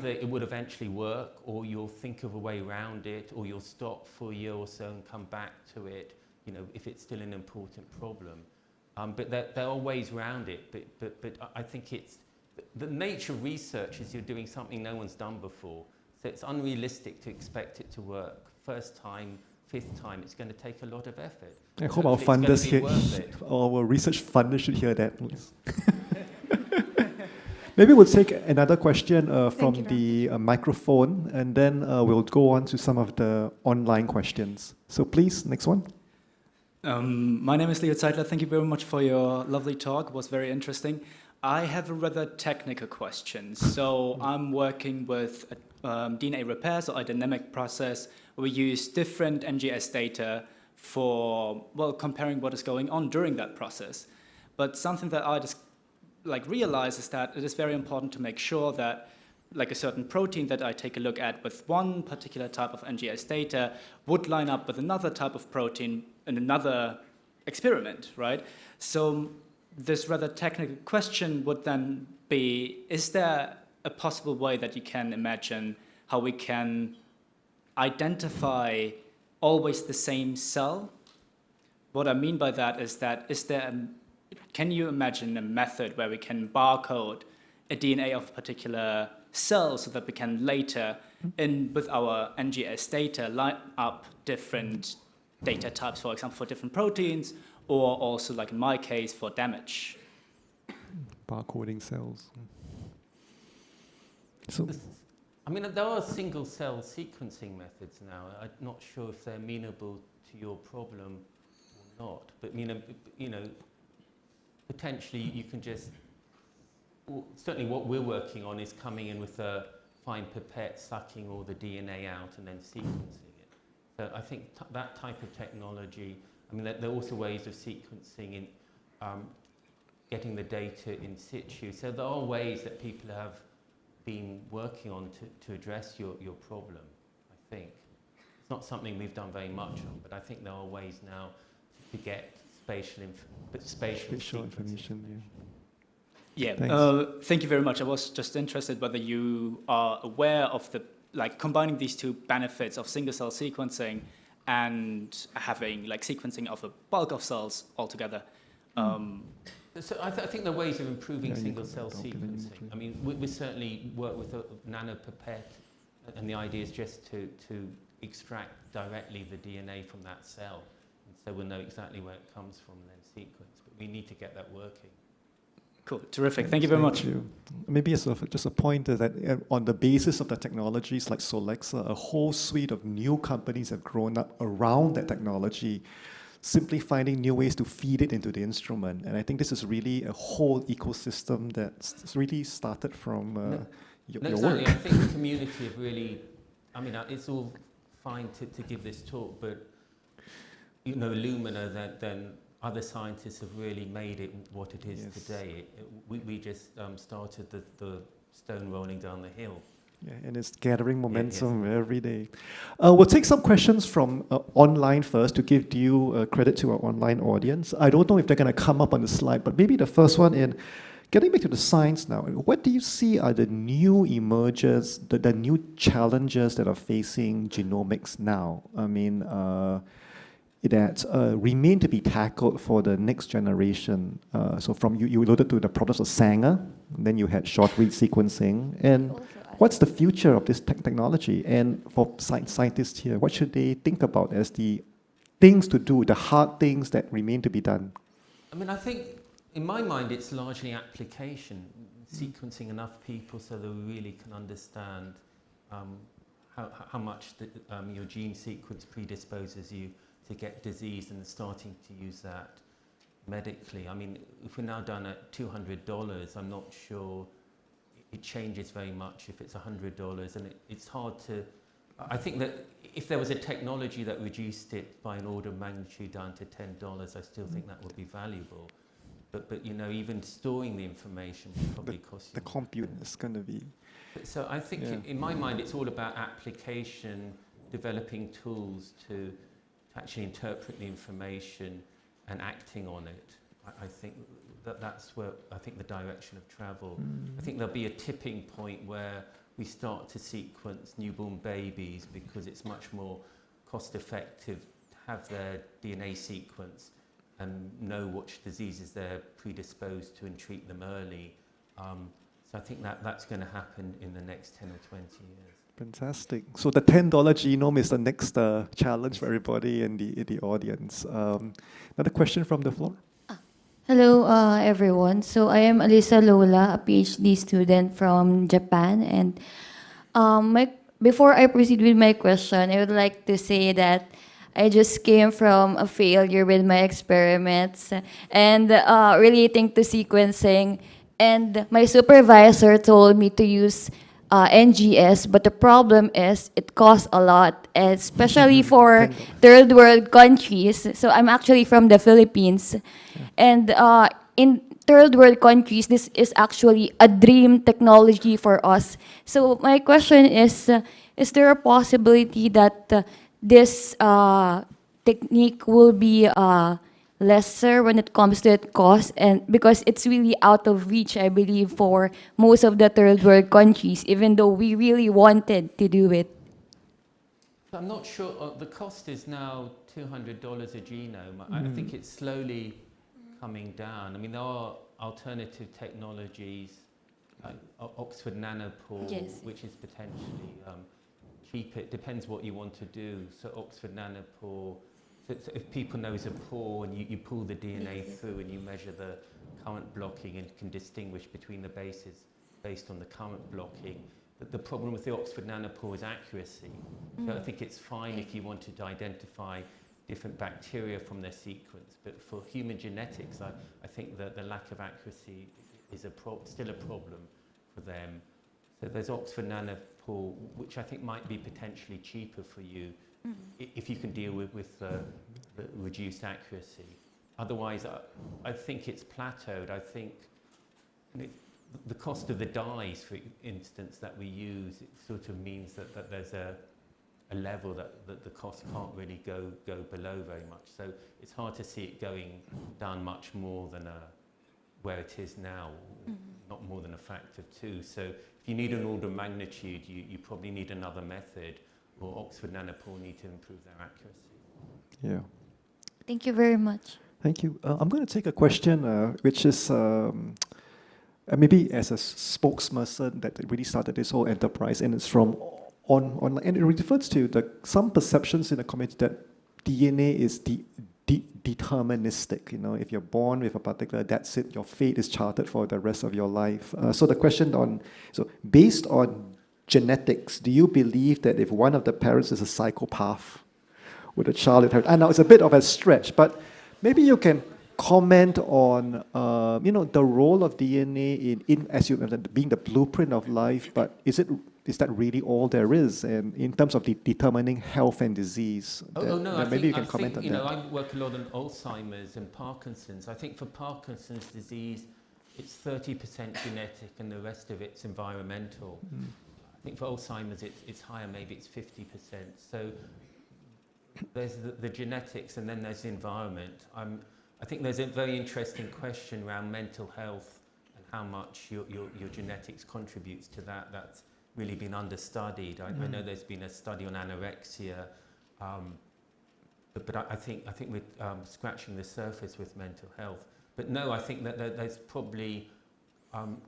it would eventually work, or you'll think of a way around it, or you'll stop for a year or so and come back to it, you know, if it's still an important problem. But there are ways around it. But I think it's the nature of research is you're doing something no one's done before. So it's unrealistic to expect it to work. First time, fifth time, it's going to take a lot of effort. I hope our funders hear, our research funders should hear that. Maybe we'll take another question from the microphone, and then we'll go on to some of the online questions. So please, next one. My name is Leo Zeitler. Thank you very much for your lovely talk. It was very interesting. I have a rather technical question. So I'm working with DNA repair, so a dynamic process. We use different NGS data for, well, comparing what is going on during that process. But something that I just realize is that it is very important to make sure that a certain protein that I take a look at with one particular type of NGS data would line up with another type of protein in another experiment, right? So this rather technical question would then be, is there a possible way that you can imagine how we can identify always the same cell? What I mean by that is can you imagine a method where we can barcode a DNA of a particular cell so that we can later, with our NGS data, line up different data types, for example, for different proteins, or also, like in my case, for damage? Barcoding cells. So, I mean, there are single-cell sequencing methods now. I'm not sure if they're amenable to your problem or not. But you know, potentially you can just. Certainly, what we're working on is coming in with a fine pipette, sucking all the DNA out, and then sequencing it. So I think that type of technology. I mean, there are also ways of sequencing in getting the data in situ. So there are ways that people have been working on to address your problem, I think. It's not something we've done very much on, but I think there are ways now to get spatial information. Yeah, thank you very much. I was just interested whether you are aware of combining these two benefits of single-cell sequencing and having sequencing of a bulk of cells altogether. So I think there are ways of improving single-cell sequencing. I mean, we certainly work with a nanopipette, and the idea is just to extract directly the DNA from that cell. And so we'll know exactly where it comes from and then sequence. But we need to get that working. Cool, terrific. Thank you very much. Maybe as just a pointer that on the basis of the technologies like SCELSE, a whole suite of new companies have grown up around that technology, simply finding new ways to feed it into the instrument. And I think this is really a whole ecosystem that's really started from your exactly. work. I think the community have really, I mean, it's all fine to give this talk, but you know, Illumina, then other scientists have really made it what it is today. We just started the stone rolling down the hill. Yeah, and it's gathering momentum every day. We'll take some questions from online first to give due credit to our online audience. I don't know if they're going to come up on the slide, but maybe the first one in getting back to the science now. What do you see are the new emergers, the new challenges that are facing genomics now? I mean, that remain to be tackled for the next generation. So from you alluded to the problems of Sanger, then you had short read sequencing, and what's the future of this technology? And for scientists here, what should they think about as the things to do, the hard things that remain to be done? I mean, I think, in my mind, it's largely application, sequencing enough people so that we really can understand how much your gene sequence predisposes you to get disease, and starting to use that medically. I mean, if we're now done at $200, I'm not sure it changes very much if it's $100, and it's hard to, I think that if there was a technology that reduced it by an order of magnitude down to $10, I still think that would be valuable. But you know, even storing the information would probably cost you. The compute is going to be. So I think in my mind, it's all about application, developing tools to actually interpret the information and acting on it. I think that's where I think the direction of travel. I think there'll be a tipping point where we start to sequence newborn babies because it's much more cost effective to have their DNA sequence and know which diseases they're predisposed to and treat them early. So I think that's going to happen in the next 10 or 20 years. Fantastic. So the $10 genome is the next challenge for everybody in the audience. Another question from the floor. Hello, everyone. So I am Alisa Lola, a PhD student from Japan. And before I proceed with my question, I would like to say that I just came from a failure with my experiments and relating to sequencing. And my supervisor told me to use NGS, but the problem is it costs a lot, especially for third world countries. So I'm actually from the Philippines. And in third world countries, this is actually a dream technology for us. So my question is there a possibility that this technique will be lesser when it comes to its cost, and because it's really out of reach, I believe, for most of the third world countries, even though we really wanted to do it? I'm not sure. The cost is now $200 a genome. I think it's slowly coming down. I mean, there are alternative technologies like Oxford Nanopore, which is potentially cheaper. It depends what you want to do. So Oxford Nanopore, so if people know it's a pore and you pull the DNA through and you measure the current blocking and can distinguish between the bases based on the current blocking. But the problem with the Oxford Nanopore is accuracy. So I think it's fine if you wanted to identify different bacteria from their sequence. But for human genetics, I think that the lack of accuracy is still a problem for them. So there's Oxford Nanopore, which I think might be potentially cheaper for you if you can deal with the reduced accuracy. Otherwise, I think it's plateaued. I think the cost of the dyes, for instance, that we use, it sort of means that there's a level that the cost can't really go below very much. So it's hard to see it going down much more than where it is now, not more than a factor of 2. So if you need an order of magnitude, you probably need another method, or Oxford Nanopore need to improve their accuracy. Yeah. Thank you very much. Thank you. I'm going to take a question, which is maybe as a spokesperson that really started this whole enterprise, and it's from online, and it refers to some perceptions in the community that DNA is deterministic. You know, if you're born with a particular, that's it. Your fate is charted for the rest of your life. So the question so based on genetics, do you believe that if one of the parents is a psychopath, would a child inherit? I know it's a bit of a stretch, but maybe you can comment on, the role of DNA in as you mentioned, being the blueprint of life. But is that really all there is? And in terms of determining health and disease, maybe you can comment on that. I work a lot on Alzheimer's and Parkinson's. I think for Parkinson's disease, it's 30% genetic and the rest of it's environmental. I think for Alzheimer's, it's higher, maybe it's 50%. So there's the genetics and then there's the environment. I think there's a very interesting question around mental health and how much your genetics contributes to that. That's really been understudied. I know there's been a study on anorexia, but I think we're scratching the surface with mental health. But no, I think that there's probably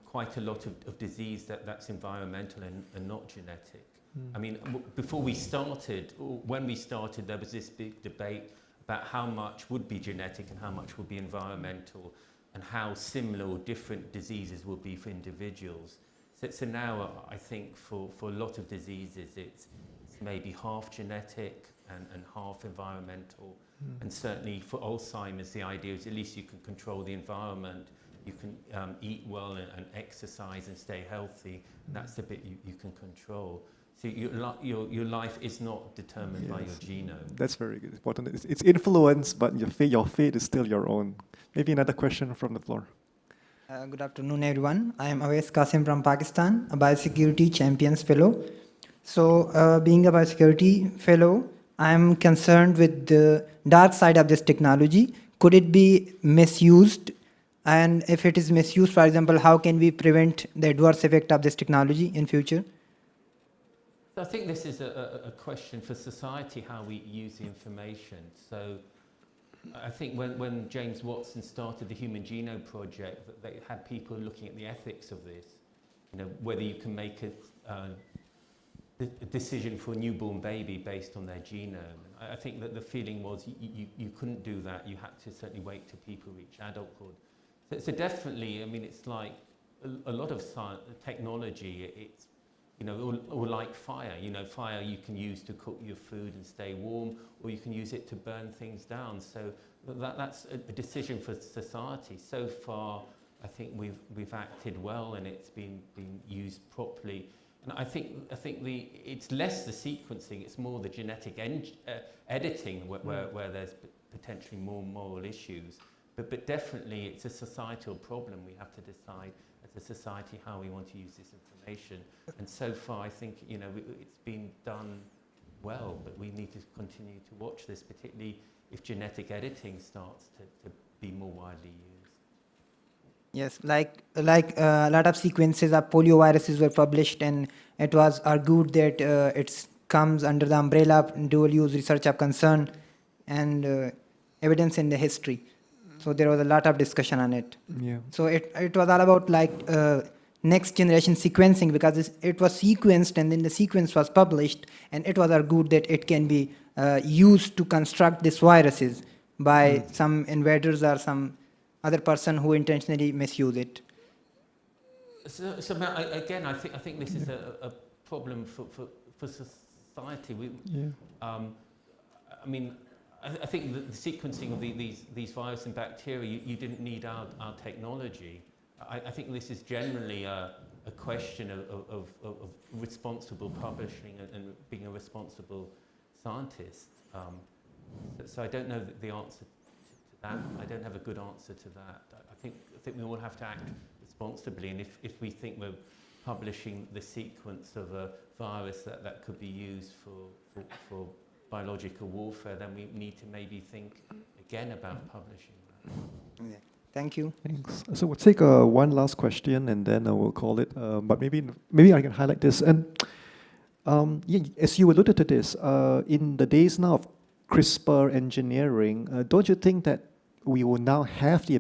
quite a lot of disease that's environmental and not genetic. I mean, before we started, or when we started, there was this big debate about how much would be genetic and how much would be environmental, and how similar or different diseases will be for individuals. So now I think for a lot of diseases, it's maybe half genetic and half environmental. And certainly for Alzheimer's, the idea is at least you can control the environment, you can eat well and exercise and stay healthy. That's the bit you can control. So your life is not determined by your genome. That's very good. Important. It's influenced, but your fate is still your own. Maybe another question from the floor. Good afternoon, everyone. I am Awais Qasim from Pakistan, a Biosecurity Champions Fellow. So, being a Biosecurity Fellow, I am concerned with the dark side of this technology. Could it be misused? And if it is misused, for example, how can we prevent the adverse effect of this technology in future? I think this is a question for society, how we use the information. So I think when James Watson started the Human Genome Project, they had people looking at the ethics of this. Whether you can make a decision for a newborn baby based on their genome. I think that the feeling was you couldn't do that. You had to certainly wait till people reach adulthood. So definitely, I mean, it's like a lot of science, technology, it's, or like fire. Fire you can use to cook your food and stay warm, or you can use it to burn things down. So that's a decision for society. So far, I think we've acted well, and it's been used properly. And I think it's less the sequencing; it's more the genetic editing where there's potentially more moral issues. But definitely, it's a societal problem. We have to decide as a society how we want to use this information. And so far, I think it's been done well, but we need to continue to watch this, particularly if genetic editing starts to be more widely used. Yes, like a lot of sequences of polioviruses were published, and it was argued that it comes under the umbrella of dual-use research of concern and evidence in the history. So there was a lot of discussion on it. Yeah. So it was all about next generation sequencing, because it was sequenced and then the sequence was published, and it was argued that it can be used to construct these viruses by some invaders or some other person who intentionally misuse it. So again, I think this is a problem for society. I mean, I think the sequencing of these viruses and bacteria, you didn't need our technology. I think this is generally a question of responsible publishing and being a responsible scientist. So I don't know the answer to that. I don't have a good answer to that. I think we all have to act responsibly, and if we think we're publishing the sequence of a virus that could be used for biological warfare, then we need to maybe think again about publishing that. Yeah. Thank you. Thanks. So we'll take one last question, and then we'll call it. But maybe I can highlight this. And as you alluded to this, in the days now of CRISPR engineering, don't you think that we will now have the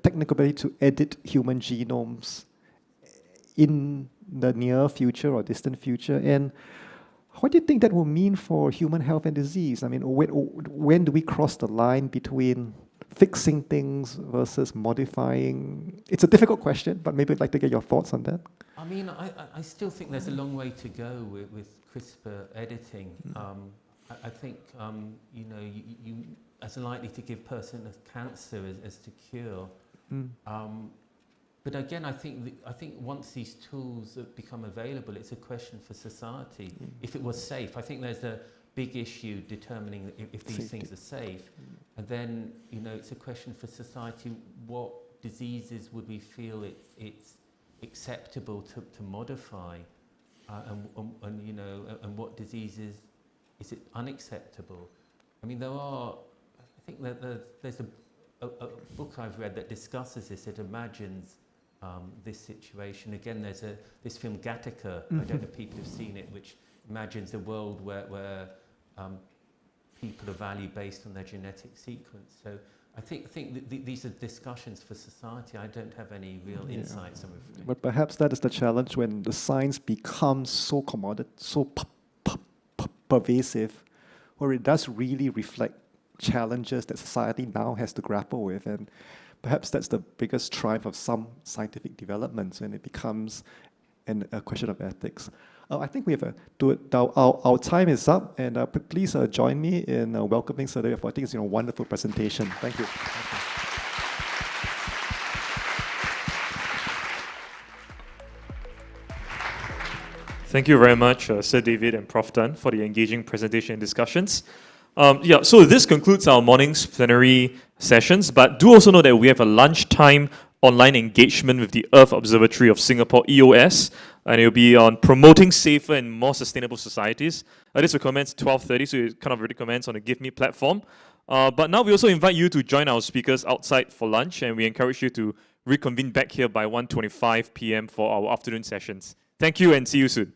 technical ability to edit human genomes in the near future or distant future? And what do you think that will mean for human health and disease? I mean, when do we cross the line between fixing things versus modifying? It's a difficult question, but maybe I'd like to get your thoughts on that. I mean, I still think there's a long way to go with CRISPR editing. I think, you know, you as likely to give person with cancer as to cure. But again, I think once these tools have become available, it's a question for society. If it was safe, I think there's a big issue determining if these things are safe. And then, you know, it's a question for society, what diseases would we feel it's acceptable to modify? And you know, and what diseases is it unacceptable? I mean, I think that there's a book I've read that discusses this, it imagines this situation. Again, there's this film Gattaca, I don't know if people have seen it, which imagines a world where people are valued based on their genetic sequence. So I think these are discussions for society. I don't have any real insights, I'm afraid. But perhaps that is the challenge when the science becomes so so pervasive, where it does really reflect challenges that society now has to grapple with. And perhaps that's the biggest triumph of some scientific developments, when it becomes a question of ethics. I think we have our time is up, and please join me in welcoming Sir David. I think it's a wonderful presentation. Thank you. Thank you very much, Sir David and Prof Tan, for the engaging presentation and discussions. So this concludes our morning's plenary sessions, but do also know that we have a lunchtime online engagement with the Earth Observatory of Singapore, EOS, and it will be on promoting safer and more sustainable societies. This will commence at 12:30, so it kind of already commence on the Give Me platform. But now we also invite you to join our speakers outside for lunch, and we encourage you to reconvene back here by 1:25 p.m. for our afternoon sessions. Thank you and see you soon.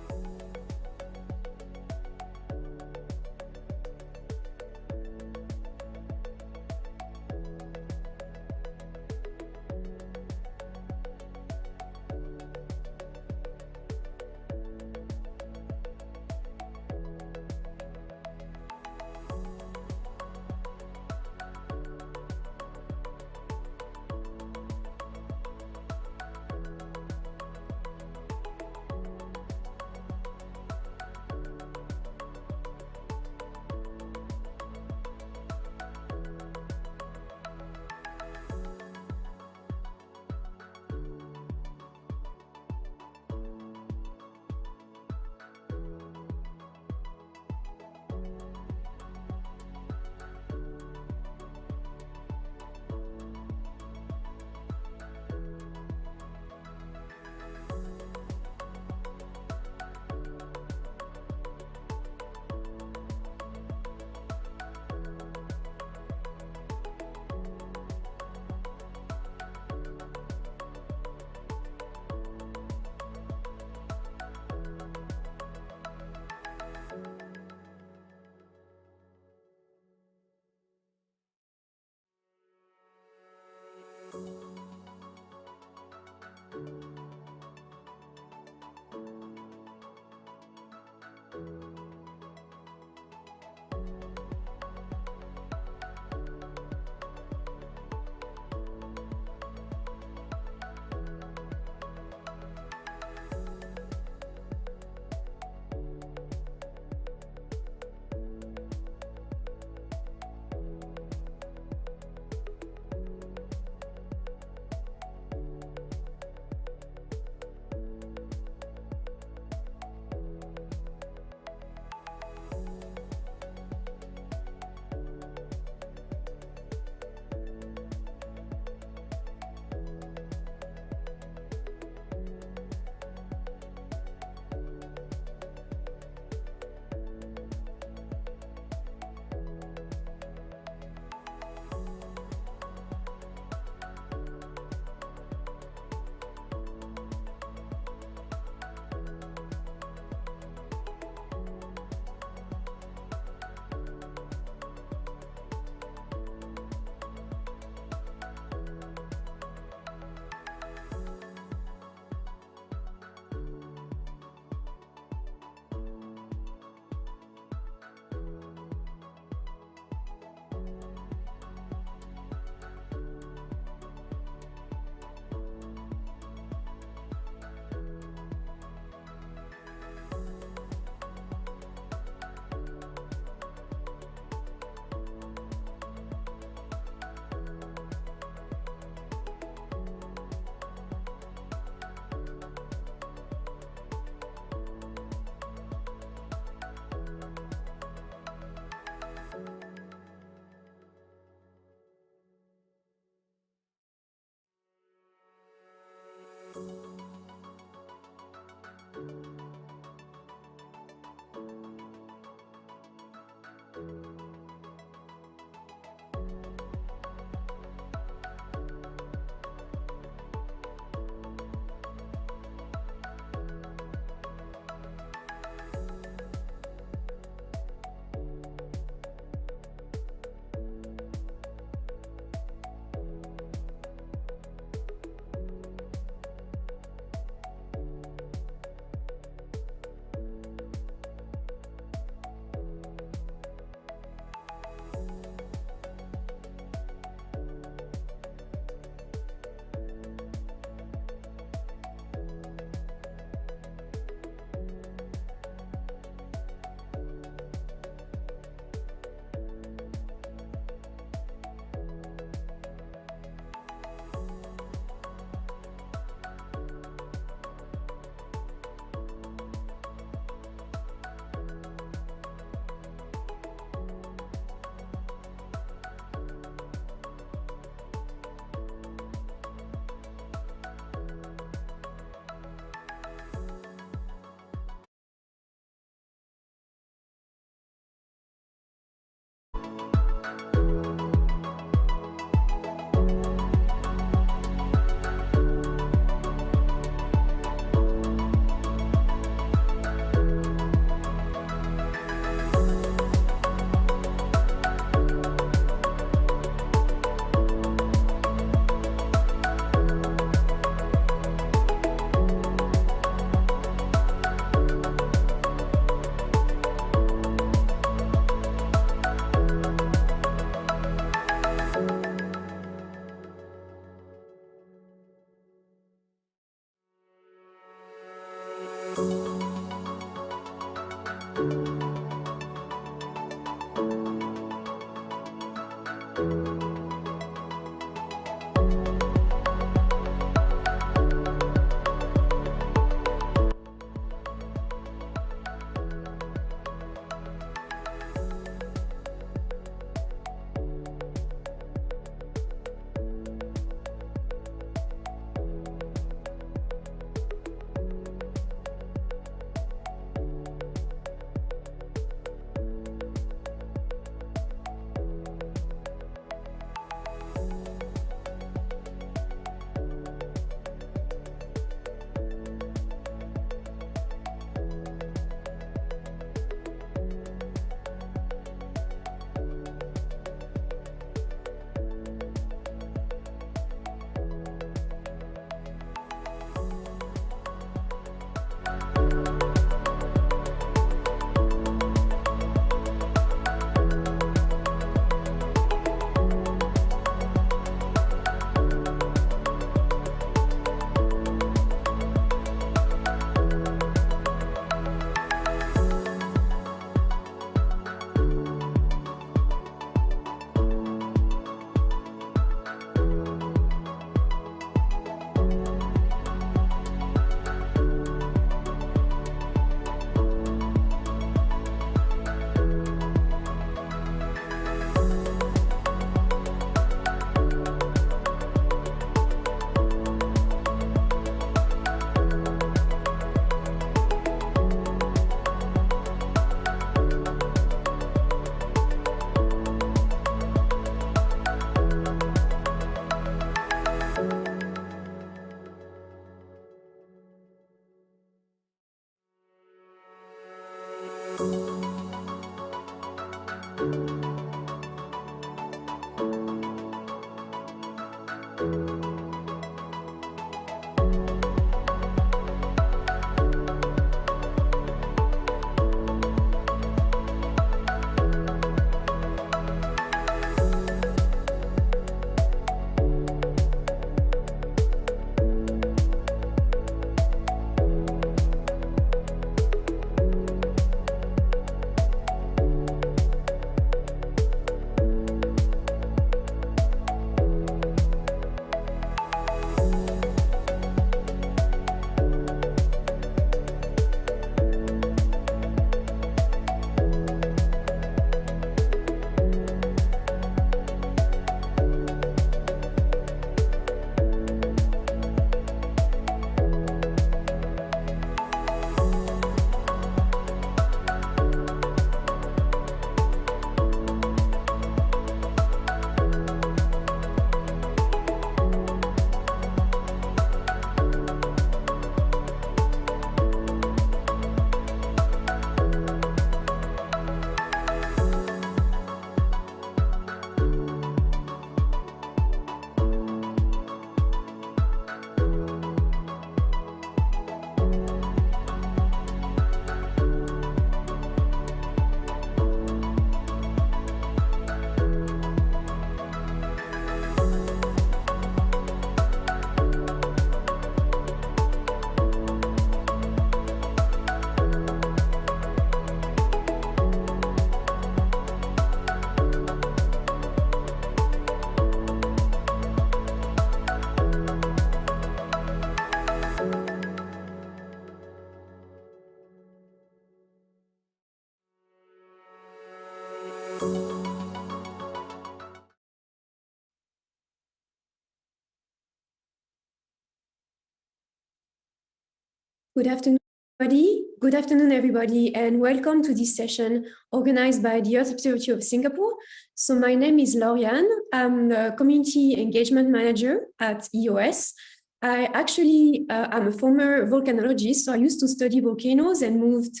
Good afternoon, everybody. Good afternoon, everybody, and welcome to this session organized by the Earth Observatory of Singapore. So my name is Lauriane. I'm the Community Engagement Manager at EOS. I actually am a former volcanologist, so I used to study volcanoes and moved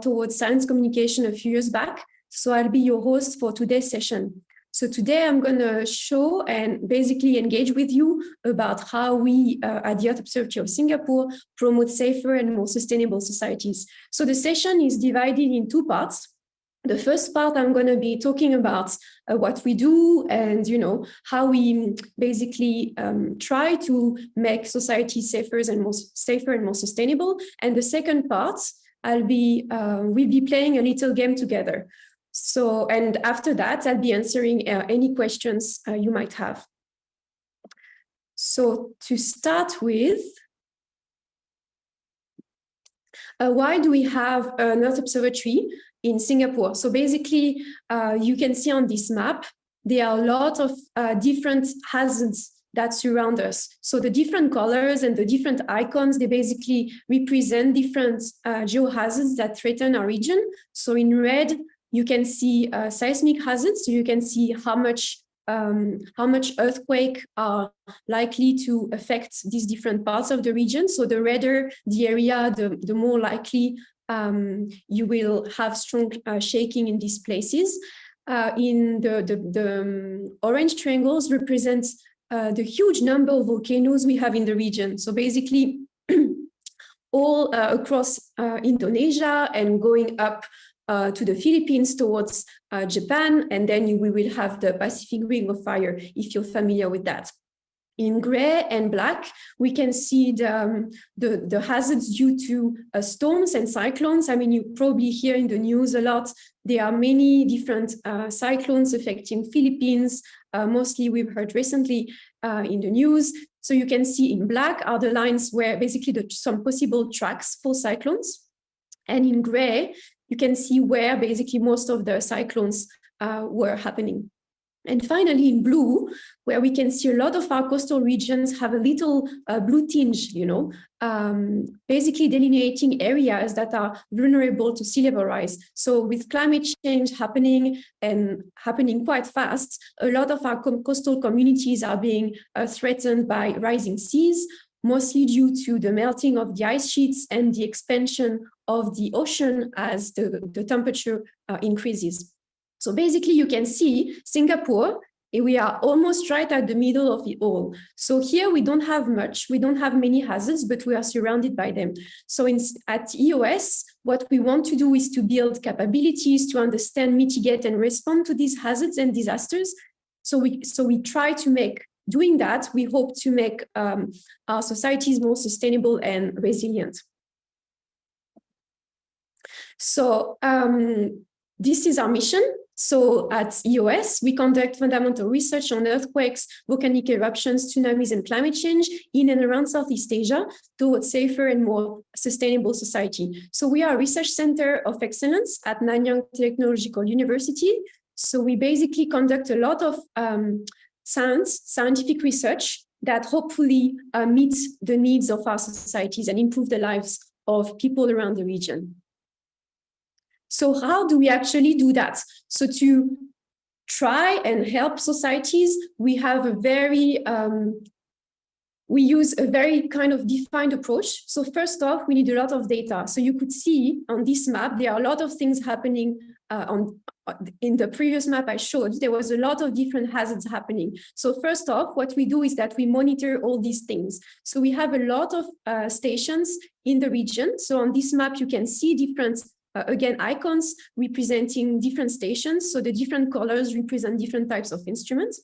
towards science communication a few years back. So I'll be your host for today's session. So today I'm going to show and basically engage with you about how we at the Earth Observatory of Singapore promote safer and more sustainable societies. So the session is divided in two parts. The first part, I'm going to be talking about what we do and, how we basically try to make society safer and more sustainable. And the second part, we'll be playing a little game together. So, and after that, I'll be answering any questions you might have. So to start with, why do we have an Earth Observatory in Singapore? So basically, you can see on this map, there are a lot of different hazards that surround us. So the different colors and the different icons, they basically represent different geohazards that threaten our region. So in red, you can see seismic hazards. So you can see how much earthquake are likely to affect these different parts of the region. So the redder the area, the more likely you will have strong shaking in these places. In the orange triangles represents the huge number of volcanoes we have in the region. So basically all across Indonesia and going up to the Philippines towards Japan, and then we will have the Pacific Ring of Fire, if you're familiar with that. In gray and black, we can see the hazards due to storms and cyclones. I mean, you probably hear in the news a lot. There are many different cyclones affecting Philippines. Mostly we've heard recently in the news. So you can see in black are the lines where basically some possible tracks for cyclones. And in gray, you can see where basically most of the cyclones were happening. And finally, in blue, where we can see a lot of our coastal regions have a little blue tinge, you know, basically delineating areas that are vulnerable to sea level rise. So with climate change happening and happening quite fast, a lot of our coastal communities are being threatened by rising seas, mostly due to the melting of the ice sheets and the expansion of the ocean as the temperature increases. So basically you can see Singapore, we are almost right at the middle of it all. So here we don't have much, we don't have many hazards, but we are surrounded by them. So at EOS, what we want to do is to build capabilities to understand, mitigate, and respond to these hazards and disasters. So we try to make, doing that, we hope to make our societies more sustainable and resilient. So this is our mission. So at EOS, we conduct fundamental research on earthquakes, volcanic eruptions, tsunamis, and climate change in and around Southeast Asia towards safer and more sustainable society. So we are a research center of excellence at Nanyang Technological University. So we basically conduct a lot of scientific research that hopefully meets the needs of our societies and improve the lives of people around the region. So how do we actually do that? So to try and help societies, we have we use a very kind of defined approach. So first off, we need a lot of data. So you could see on this map, there are a lot of things happening in the previous map I showed, there was a lot of different hazards happening. So first off, what we do is that we monitor all these things. So we have a lot of stations in the region. So on this map, you can see different again, icons representing different stations. So the different colors represent different types of instruments.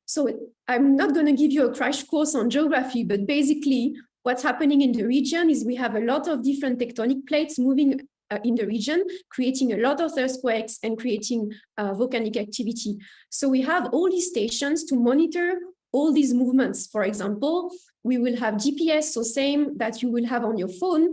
So I'm not going to give you a crash course on geography, but basically what's happening in the region is we have a lot of different tectonic plates moving in the region, creating a lot of earthquakes and creating volcanic activity. So we have all these stations to monitor all these movements. For example, we will have GPS, so same that you will have on your phone.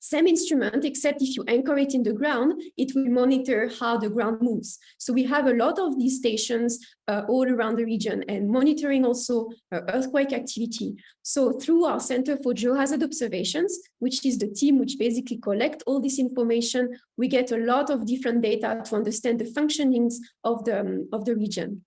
Same instrument, except if you anchor it in the ground, it will monitor how the ground moves. So we have a lot of these stations all around the region and monitoring also earthquake activity. So through our Center for Geohazard Observations, which is the team which basically collect all this information, we get a lot of different data to understand the functionings of the region.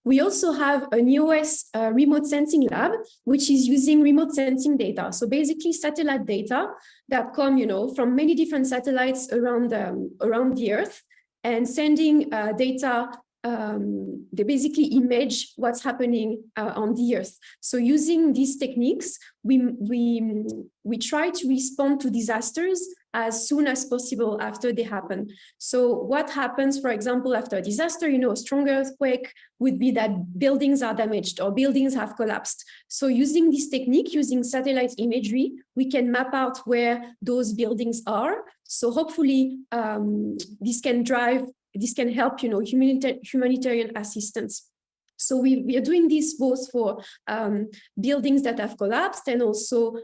We also have an EOS remote sensing lab, which is using remote sensing data. So basically satellite data that come, from many different satellites around the Earth and sending data. They basically image what's happening on the Earth. So using these techniques, we try to respond to disasters as soon as possible after they happen. So what happens, for example, after a disaster, a strong earthquake would be that buildings are damaged or buildings have collapsed. So using this technique, using satellite imagery, we can map out where those buildings are. So hopefully this can help, humanitarian assistance. So we are doing this both for buildings that have collapsed and also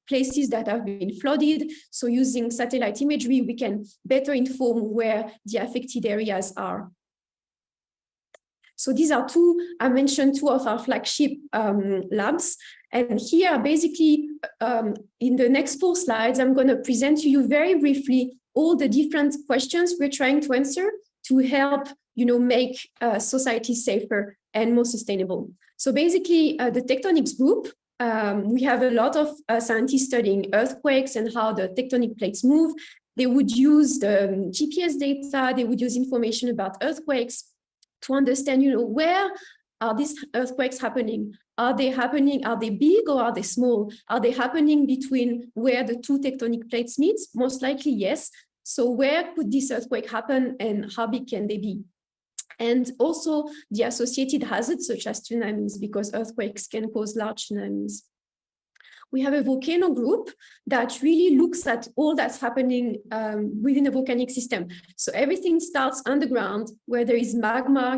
places that have been flooded. So using satellite imagery, we can better inform where the affected areas are. So these are I mentioned two of our flagship labs. And here, basically, in the next 4 slides, I'm going to present to you very briefly all the different questions we're trying to answer to help, make society safer and more sustainable. So basically, the tectonics group, we have a lot of scientists studying earthquakes and how the tectonic plates move. They would use the GPS data, they would use information about earthquakes to understand, where are these earthquakes happening? Are they big or are they small? Are they happening between where the 2 tectonic plates meet? Most likely, yes. So where could this earthquake happen and how big can they be? And also the associated hazards such as tsunamis, because earthquakes can cause large tsunamis. We have a volcano group that really looks at all that's happening within a volcanic system. So everything starts underground where there is magma,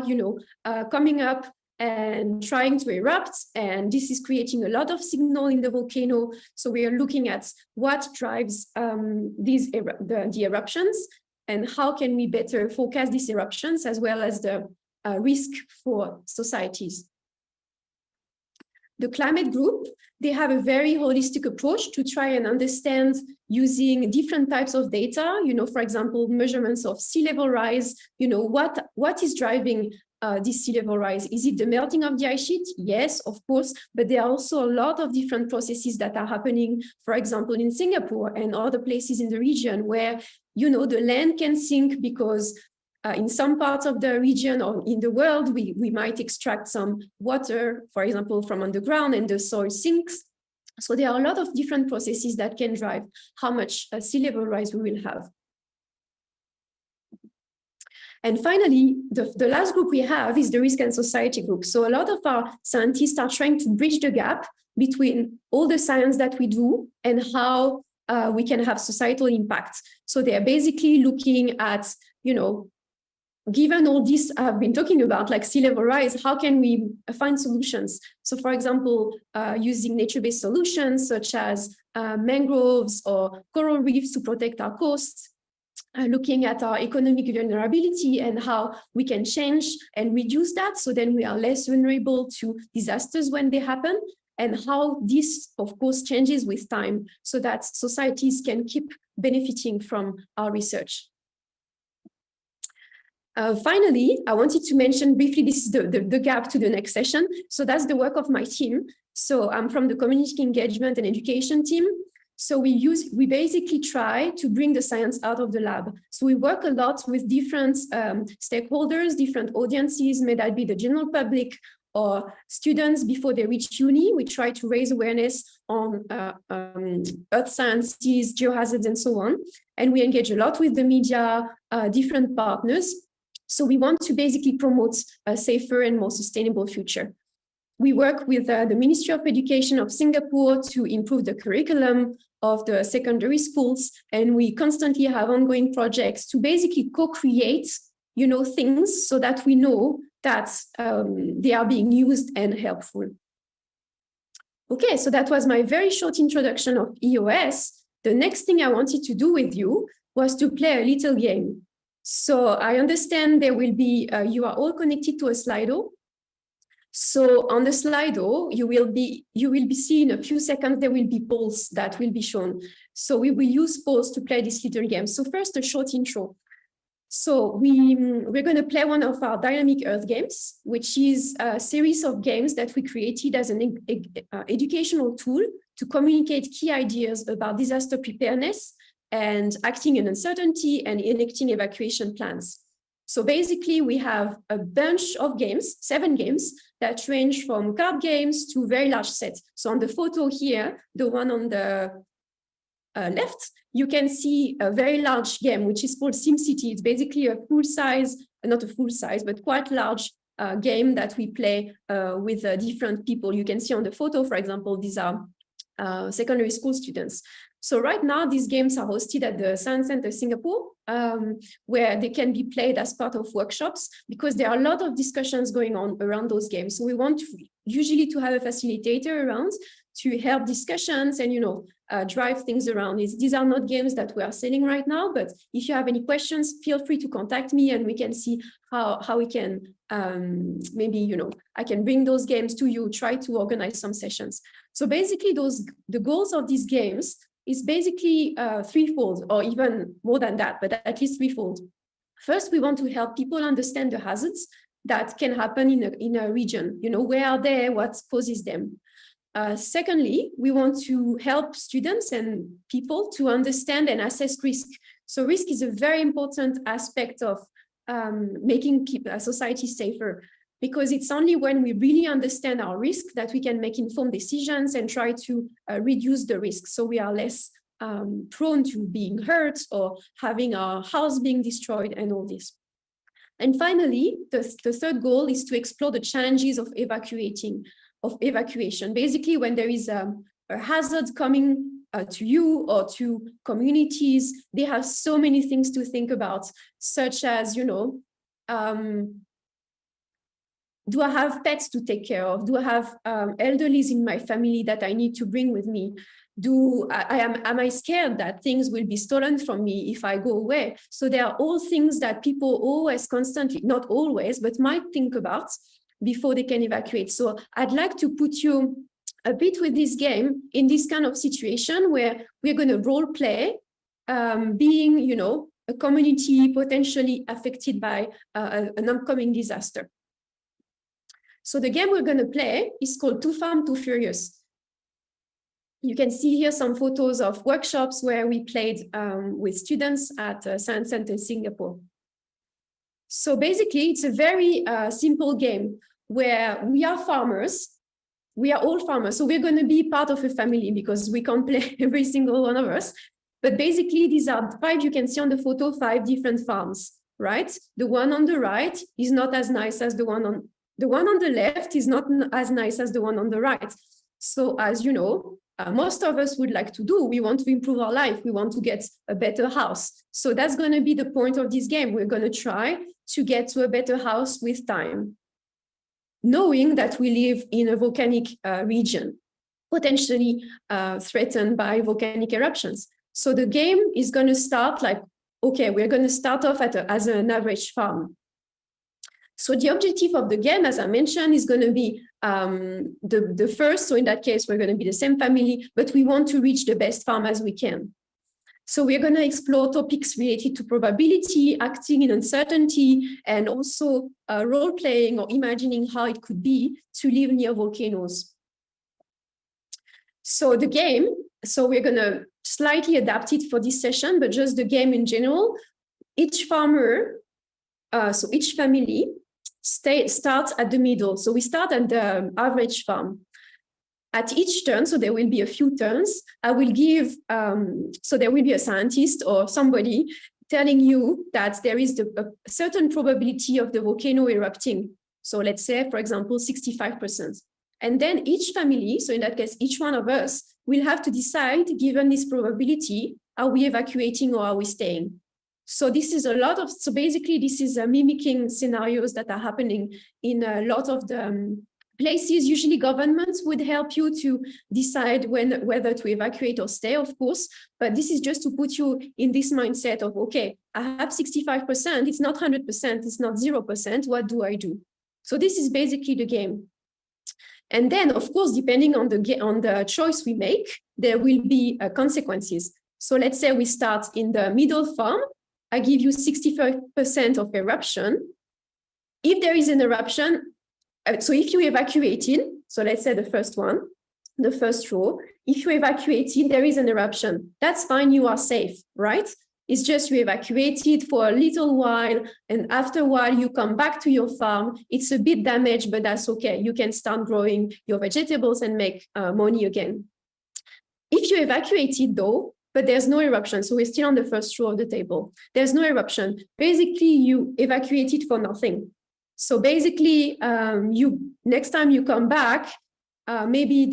coming up and trying to erupt. And this is creating a lot of signal in the volcano. So we are looking at what drives the eruptions and how can we better forecast these eruptions as well as the risk for societies. The climate group, they have a very holistic approach to try and understand using different types of data, for example, measurements of sea level rise, what is driving this sea level rise? Is it the melting of the ice sheet? Yes, of course, but there are also a lot of different processes that are happening, for example, in Singapore and other places in the region where, the land can sink because in some parts of the region or in the world, we might extract some water, for example, from underground and the soil sinks. So there are a lot of different processes that can drive how much sea level rise we will have. And finally, the last group we have is the risk and society group. So a lot of our scientists are trying to bridge the gap between all the science that we do and how we can have societal impact. So they are basically looking at, given all this I've been talking about, like sea level rise, how can we find solutions? So for example, using nature-based solutions such as mangroves or coral reefs to protect our coasts, looking at our economic vulnerability and how we can change and reduce that so then we are less vulnerable to disasters when they happen, and how this, of course, changes with time so that societies can keep benefiting from our research. Finally, I wanted to mention briefly, this is the gap to the next session. So that's the work of my team. So I'm from the community engagement and education team. So we basically try to bring the science out of the lab. So we work a lot with different stakeholders, different audiences, may that be the general public or students before they reach uni. We try to raise awareness on earth sciences, geohazards, and so on. And we engage a lot with the media, different partners. So we want to basically promote a safer and more sustainable future. We work with the Ministry of Education of Singapore to improve the curriculum of the secondary schools, and we constantly have ongoing projects to basically co-create, things so that we know that they are being used and helpful. Okay, so that was my very short introduction of EOS. The next thing I wanted to do with you was to play a little game. So I understand there will be, you are all connected to a Slido. So on the Slido, you will be seeing in a few seconds, there will be polls that will be shown. So we will use polls to play this little game. So first, a short intro. So we're going to play one of our dynamic Earth games, which is a series of games that we created as an educational tool to communicate key ideas about disaster preparedness and acting in uncertainty and enacting evacuation plans. So basically, we have a bunch of games, 7 games, that range from card games to very large sets. So on the photo here, the one on the left, you can see a very large game, which is called SimCity. It's basically a full-size, not a full-size, but quite large game that we play with different people. You can see on the photo, for example, these are secondary school students. So right now, these games are hosted at the Science Center Singapore, where they can be played as part of workshops, because there are a lot of discussions going on around those games. So we want usually to have a facilitator around to help discussions and, drive things around. These are not games that we are selling right now, but if you have any questions, feel free to contact me and we can see how we can, maybe, I can bring those games to you, try to organize some sessions. So basically the goals of these games is basically threefold, or even more than that, but at least threefold. First, we want to help people understand the hazards that can happen in a region. Where are they, what causes them? Secondly, we want to help students and people to understand and assess risk. So risk is a very important aspect of making society safer, because it's only when we really understand our risk that we can make informed decisions and try to reduce the risk, so we are less prone to being hurt or having our house being destroyed and all this. And finally, the third goal is to explore the challenges of evacuation. Basically, when there is a hazard coming to you or to communities, they have so many things to think about, such as, do I have pets to take care of? Do I have elderlies in my family that I need to bring with me? Am I scared that things will be stolen from me if I go away? So there are all things that people always constantly, not always, but might think about before they can evacuate. So I'd like to put you a bit with this game in this kind of situation where we're going to role play being, a community potentially affected by an upcoming disaster. So the game we're going to play is called Too Farm, Too Furious. You can see here some photos of workshops where we played with students at Science Center Singapore. So basically, it's a very simple game where we are farmers. We are all farmers. So we're going to be part of a family because we can't play every single one of us. But basically, these are 5, you can see on the photo, 5 different farms, right? The one on the right is not as nice as the one on the left is not as nice as the one on the right. So as you know, most of us would like to do, we want to improve our life. We want to get a better house. So that's going to be the point of this game. We're going to try to get to a better house with time, knowing that we live in a volcanic region, potentially threatened by volcanic eruptions. So the game is going to start like, okay, we're going to start off as an average farm. So the objective of the game, as I mentioned, is going to be the first. So in that case, we're going to be the same family, but we want to reach the best farm as we can. So we're going to explore topics related to probability, acting in uncertainty, and also role-playing or imagining how it could be to live near volcanoes. So the game, so we're going to slightly adapt it for this session, but just the game in general. Each farmer, so each family starts at the middle. So we start at the average farm. At each turn, so there will be a few turns, I will give, so there will be a scientist or somebody telling you that there is a certain probability of the volcano erupting. So let's say, for example, 65%. And then each family, so in that case, each one of us will have to decide, given this probability, are we evacuating or are we staying? So this is a lot of, so basically this is mimicking scenarios that are happening in a lot of the places. Usually governments would help you to decide whether to evacuate or stay, of course, but this is just to put you in this mindset of, okay, I have 65%, it's not 100%, it's not 0%, what do I do? So this is basically the game. And then, of course, depending on the choice we make, there will be consequences. So let's say we start in the middle farm, I give you 65% of eruption. If there is an eruption, so if you evacuated, so let's say the first one, the first row, if you evacuated, there is an eruption. That's fine, you are safe, right? It's just you evacuated for a little while, and after a while you come back to your farm. It's a bit damaged, but that's okay. You can start growing your vegetables and make money again. If you evacuated though, but there's no eruption, so we're still on the first row of the table. There's no eruption. Basically, you evacuated for nothing. So basically, next time you come back, maybe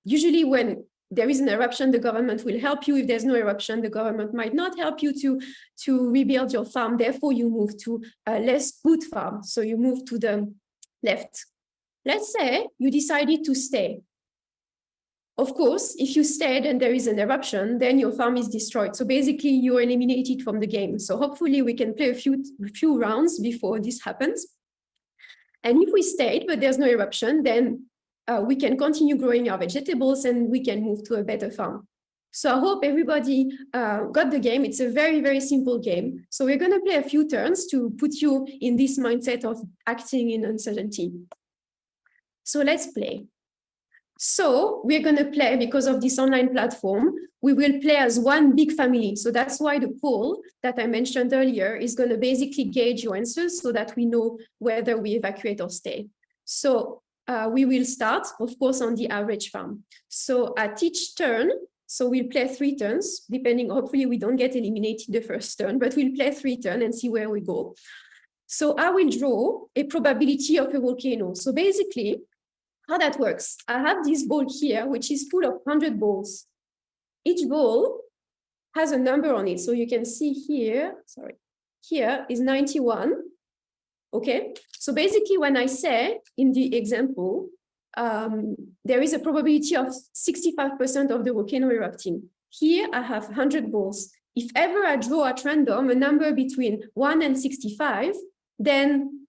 usually when there is an eruption, the government will help you. If there's no eruption, the government might not help you to rebuild your farm. Therefore, you move to a less good farm. So you move to the left. Let's say you decided to stay. Of course, if you stayed and there is an eruption, then your farm is destroyed. So basically, you're eliminated from the game. So hopefully, we can play a few rounds before this happens. And if we stayed, but there's no eruption, then we can continue growing our vegetables and we can move to a better farm. So I hope everybody got the game. It's a very, very simple game. So we're going to play a few turns to put you in this mindset of acting in uncertainty. So let's play. So we're going to play, because of this online platform, we will play as one big family. So that's why the poll that I mentioned earlier is going to basically gauge your answers so that we know whether we evacuate or stay. So we will start, of course, on the average farm. So at each turn, so we'll play 3 turns, depending, hopefully we don't get eliminated the first turn, but we'll play 3 turns and see where we go. So I will draw a probability of a volcano. So basically, how that works, I have this ball here, which is full of 100 balls. Each ball has a number on it. So you can see here, sorry, here is 91. Okay, so basically when I say in the example, there is a probability of 65% of the volcano erupting. Here I have 100 balls. If ever I draw at random a number between 1 and 65, then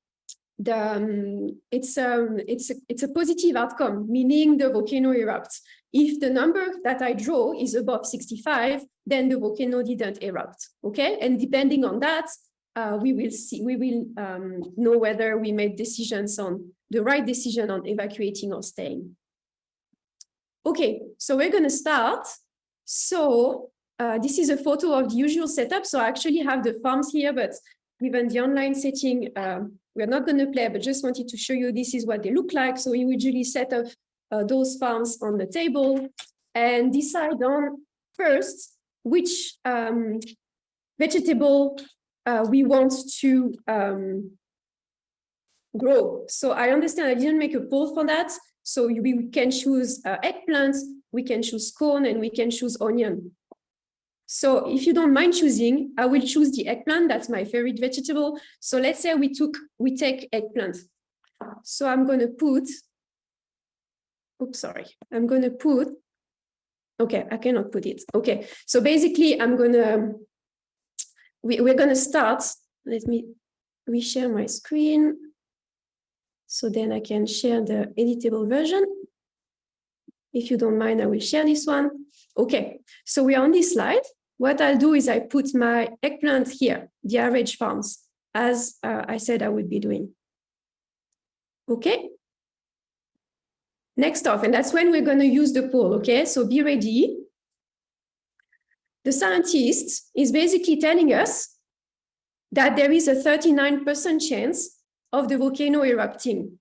it's a positive outcome, meaning the volcano erupts. If the number that I draw is above 65, then the volcano didn't erupt. Okay, and depending on that, we will know whether we made decisions on the right decision on evacuating or staying. Okay, so we're going to start. So this is a photo of the usual setup. So I actually have the farms here, but given the online setting, we're not going to play, but just wanted to show you this is what they look like. So you usually set up those farms on the table and decide on first which vegetable we want to grow. So I understand I didn't make a poll for that. So we can choose eggplant, we can choose corn, and we can choose onion. So if you don't mind choosing, I will choose the eggplant. That's my favorite vegetable. So let's say we take eggplant. So I'm going to put, oops, sorry. I'm going to put, okay, I cannot put it. Okay, so basically I'm going to, we're going to start. Let me reshare my screen. So then I can share the editable version. If you don't mind, I will share this one. Okay, so we are on this slide. What I'll do is I put my eggplant here, the average farms, as I said I would be doing. Okay. Next off, and that's when we're going to use the poll, okay? So be ready. The scientist is basically telling us that there is a 39% chance of the volcano erupting.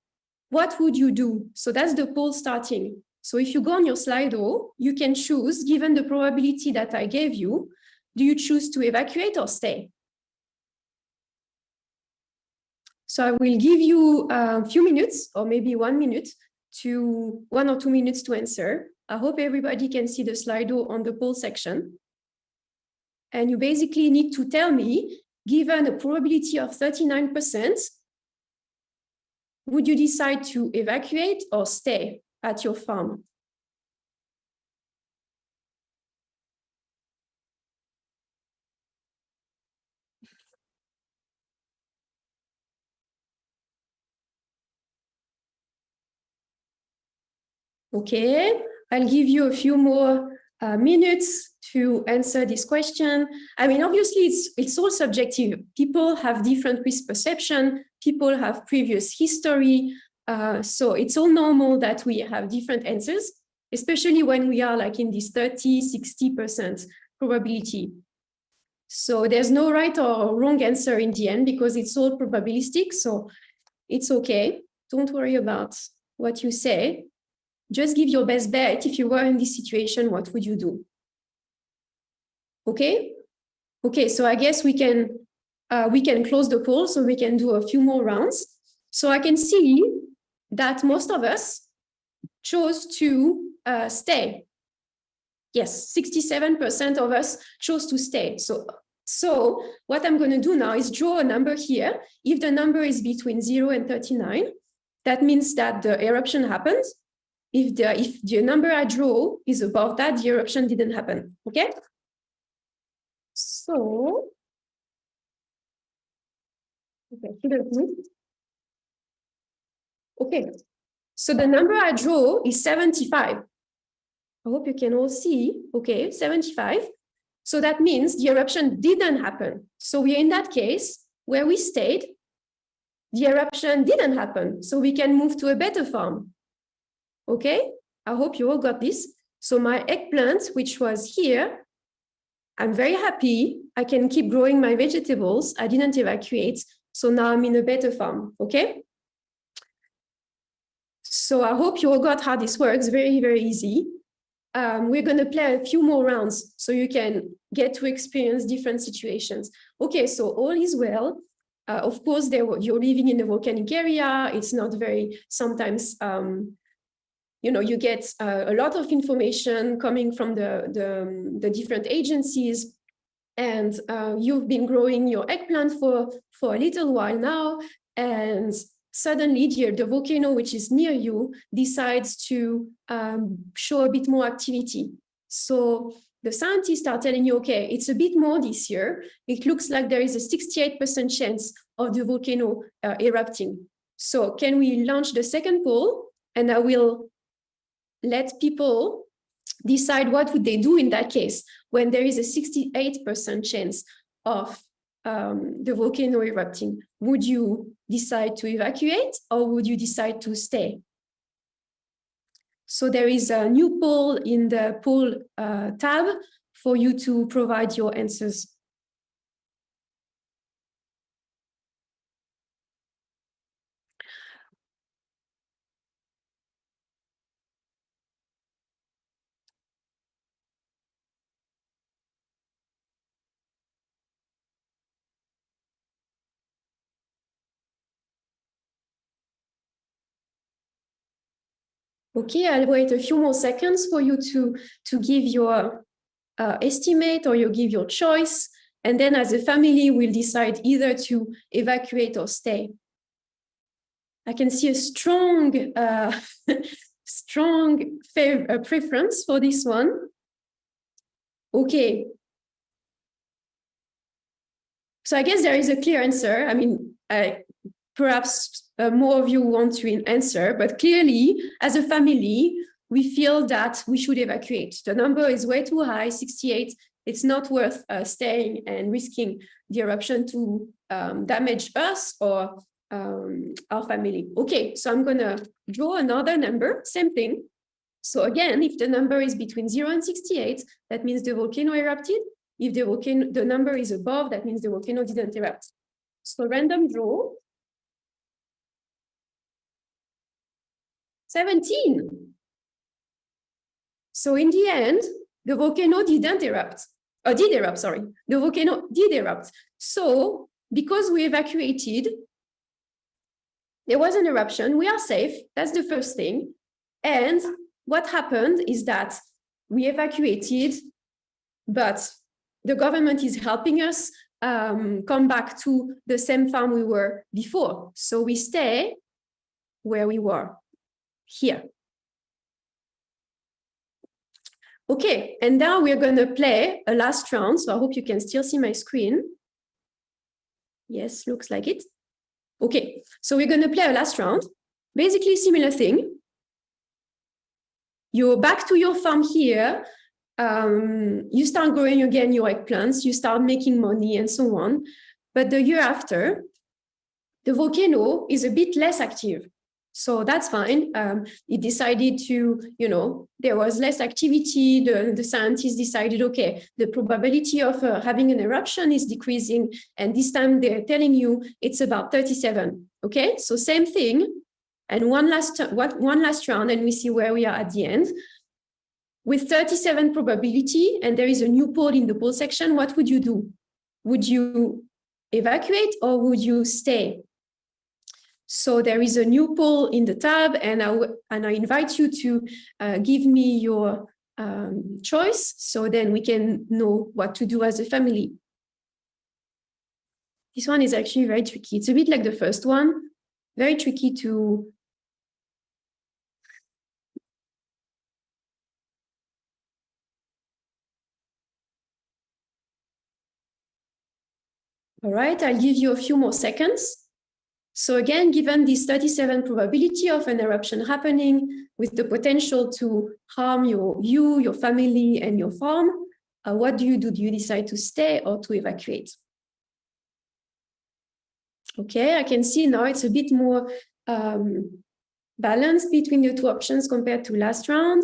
What would you do? So that's the poll starting. So if you go on your Slido, you can choose, given the probability that I gave you, do you choose to evacuate or stay? So I will give you a few minutes, or maybe 1 minute, to 1 or 2 minutes to answer. I hope everybody can see the Slido on the poll section. And you basically need to tell me, given a probability of 39%, would you decide to evacuate or stay at your farm? Okay, I'll give you a few more minutes to answer this question. I mean, obviously, it's all subjective. People have different risk perception. People have previous history. So it's all normal that we have different answers, especially when we are like in this 30, 60% probability. So there's no right or wrong answer in the end because it's all probabilistic. So it's okay. Don't worry about what you say. Just give your best bet. If you were in this situation, what would you do? Okay? Okay, so I guess we can close the poll so we can do a few more rounds. So I can see that most of us chose to stay. Yes, 67% of us chose to stay. So what I'm going to do now is draw a number here. If the number is between 0 and 39, that means that the eruption happened. If the number I draw is above that, the eruption didn't happen. Okay? So, okay. So the number I draw is 75. I hope you can all see. Okay, 75. So that means the eruption didn't happen. So we're in that case where we stayed, the eruption didn't happen. So we can move to a better farm. Okay, I hope you all got this. So my eggplant, which was here, I'm very happy. I can keep growing my vegetables. I didn't evacuate. So now I'm in a better farm. Okay. So I hope you all got how this works. Very, very easy. We're going to play a few more rounds so you can get to experience different situations. Okay, so all is well. Of course, you're living in a volcanic area. It's not very, sometimes, you get a lot of information coming from the different agencies. And you've been growing your eggplant for a little while now. And suddenly the volcano, which is near you, decides to show a bit more activity. So the scientists are telling you, okay, it's a bit more this year. It looks like there is a 68% chance of the volcano erupting. So can we launch the second poll? And I will let people decide what would they do in that case when there is a 68% chance of the volcano erupting. Would you decide to evacuate or would you decide to stay? So there is a new poll in the poll tab for you to provide your answers. Okay, I'll wait a few more seconds for you to give your estimate or you give your choice. And then as a family, we'll decide either to evacuate or stay. I can see a strong, strong preference for this one. Okay. So I guess there is a clear answer. I mean, perhaps more of you want to answer, but clearly, as a family, we feel that we should evacuate. The number is way too high, 68. It's not worth staying and risking the eruption to damage us or our family. Okay, so I'm gonna draw another number, same thing. So again, if the number is between 0 and 68, that means the volcano erupted. If the number is above, that means the volcano didn't erupt. So random draw. 17. So in the end, the volcano didn't erupt. Did erupt, sorry. The volcano did erupt. So because we evacuated, there was an eruption. We are safe. That's the first thing. And what happened is that we evacuated, but the government is helping us come back to the same farm we were before. So we stay where we were. Here. Okay, and now we're going to play a last round. So I hope you can still see my screen. Yes, looks like it. Okay, so we're going to play a last round. Basically, similar thing. You're back to your farm here. You start growing again your eggplants. You start making money and so on. But the year after, the volcano is a bit less active. So that's fine. It decided to, there was less activity. The scientists decided, okay, the probability of having an eruption is decreasing. And this time they're telling you it's about 37. Okay, so same thing. And one last round, and we see where we are at the end. With 37 probability, and there is a new poll in the poll section, what would you do? Would you evacuate or would you stay? So there is a new poll in the tab, and I invite you to give me your choice, so then we can know what to do as a family. This one is actually very tricky. It's a bit like the first one, very tricky to all right, I'll give you a few more seconds. So again, given this 37 probability of an eruption happening with the potential to harm your family, and your farm, what do you do? Do you decide to stay or to evacuate? Okay, I can see now it's a bit more balanced between the two options compared to last round.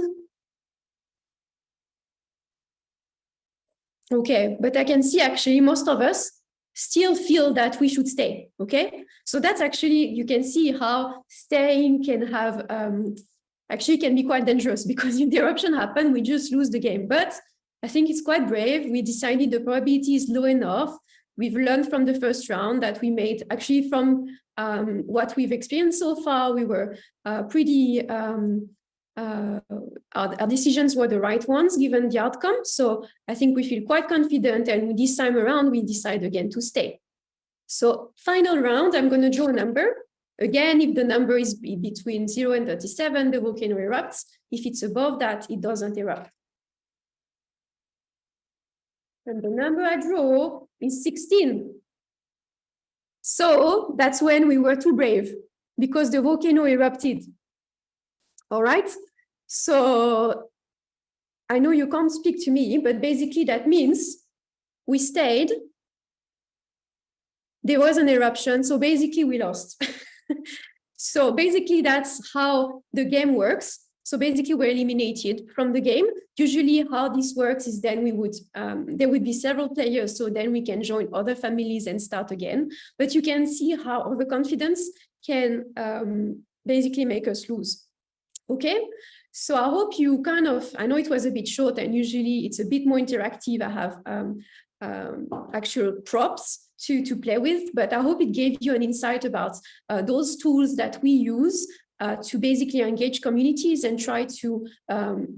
Okay, but I can see actually most of us still feel that we should stay, okay? So that's actually, you can see how staying can have, actually can be quite dangerous, because if the eruption happens, we just lose the game. But I think it's quite brave. We decided the probability is low enough. We've learned from the first round that we made, actually from what we've experienced so far, we were pretty, our decisions were the right ones given the outcome. So I think we feel quite confident, and this time around we decide again to stay. So final round, I'm going to draw a number. Again, if the number is between 0 and 37, the volcano erupts. If it's above that, it doesn't erupt. And the number I draw is 16. So that's when we were too brave, because the volcano erupted. All right, so I know you can't speak to me, but basically that means we stayed. There was an eruption, so basically we lost. So basically that's how the game works. So basically we're eliminated from the game. Usually how this works is then we would, there would be several players, so then we can join other families and start again. But you can see how overconfidence can basically make us lose. Okay, so I hope you kind of, I know it was a bit short and usually it's a bit more interactive. I have actual props to play with, but I hope it gave you an insight about those tools that we use to basically engage communities and try to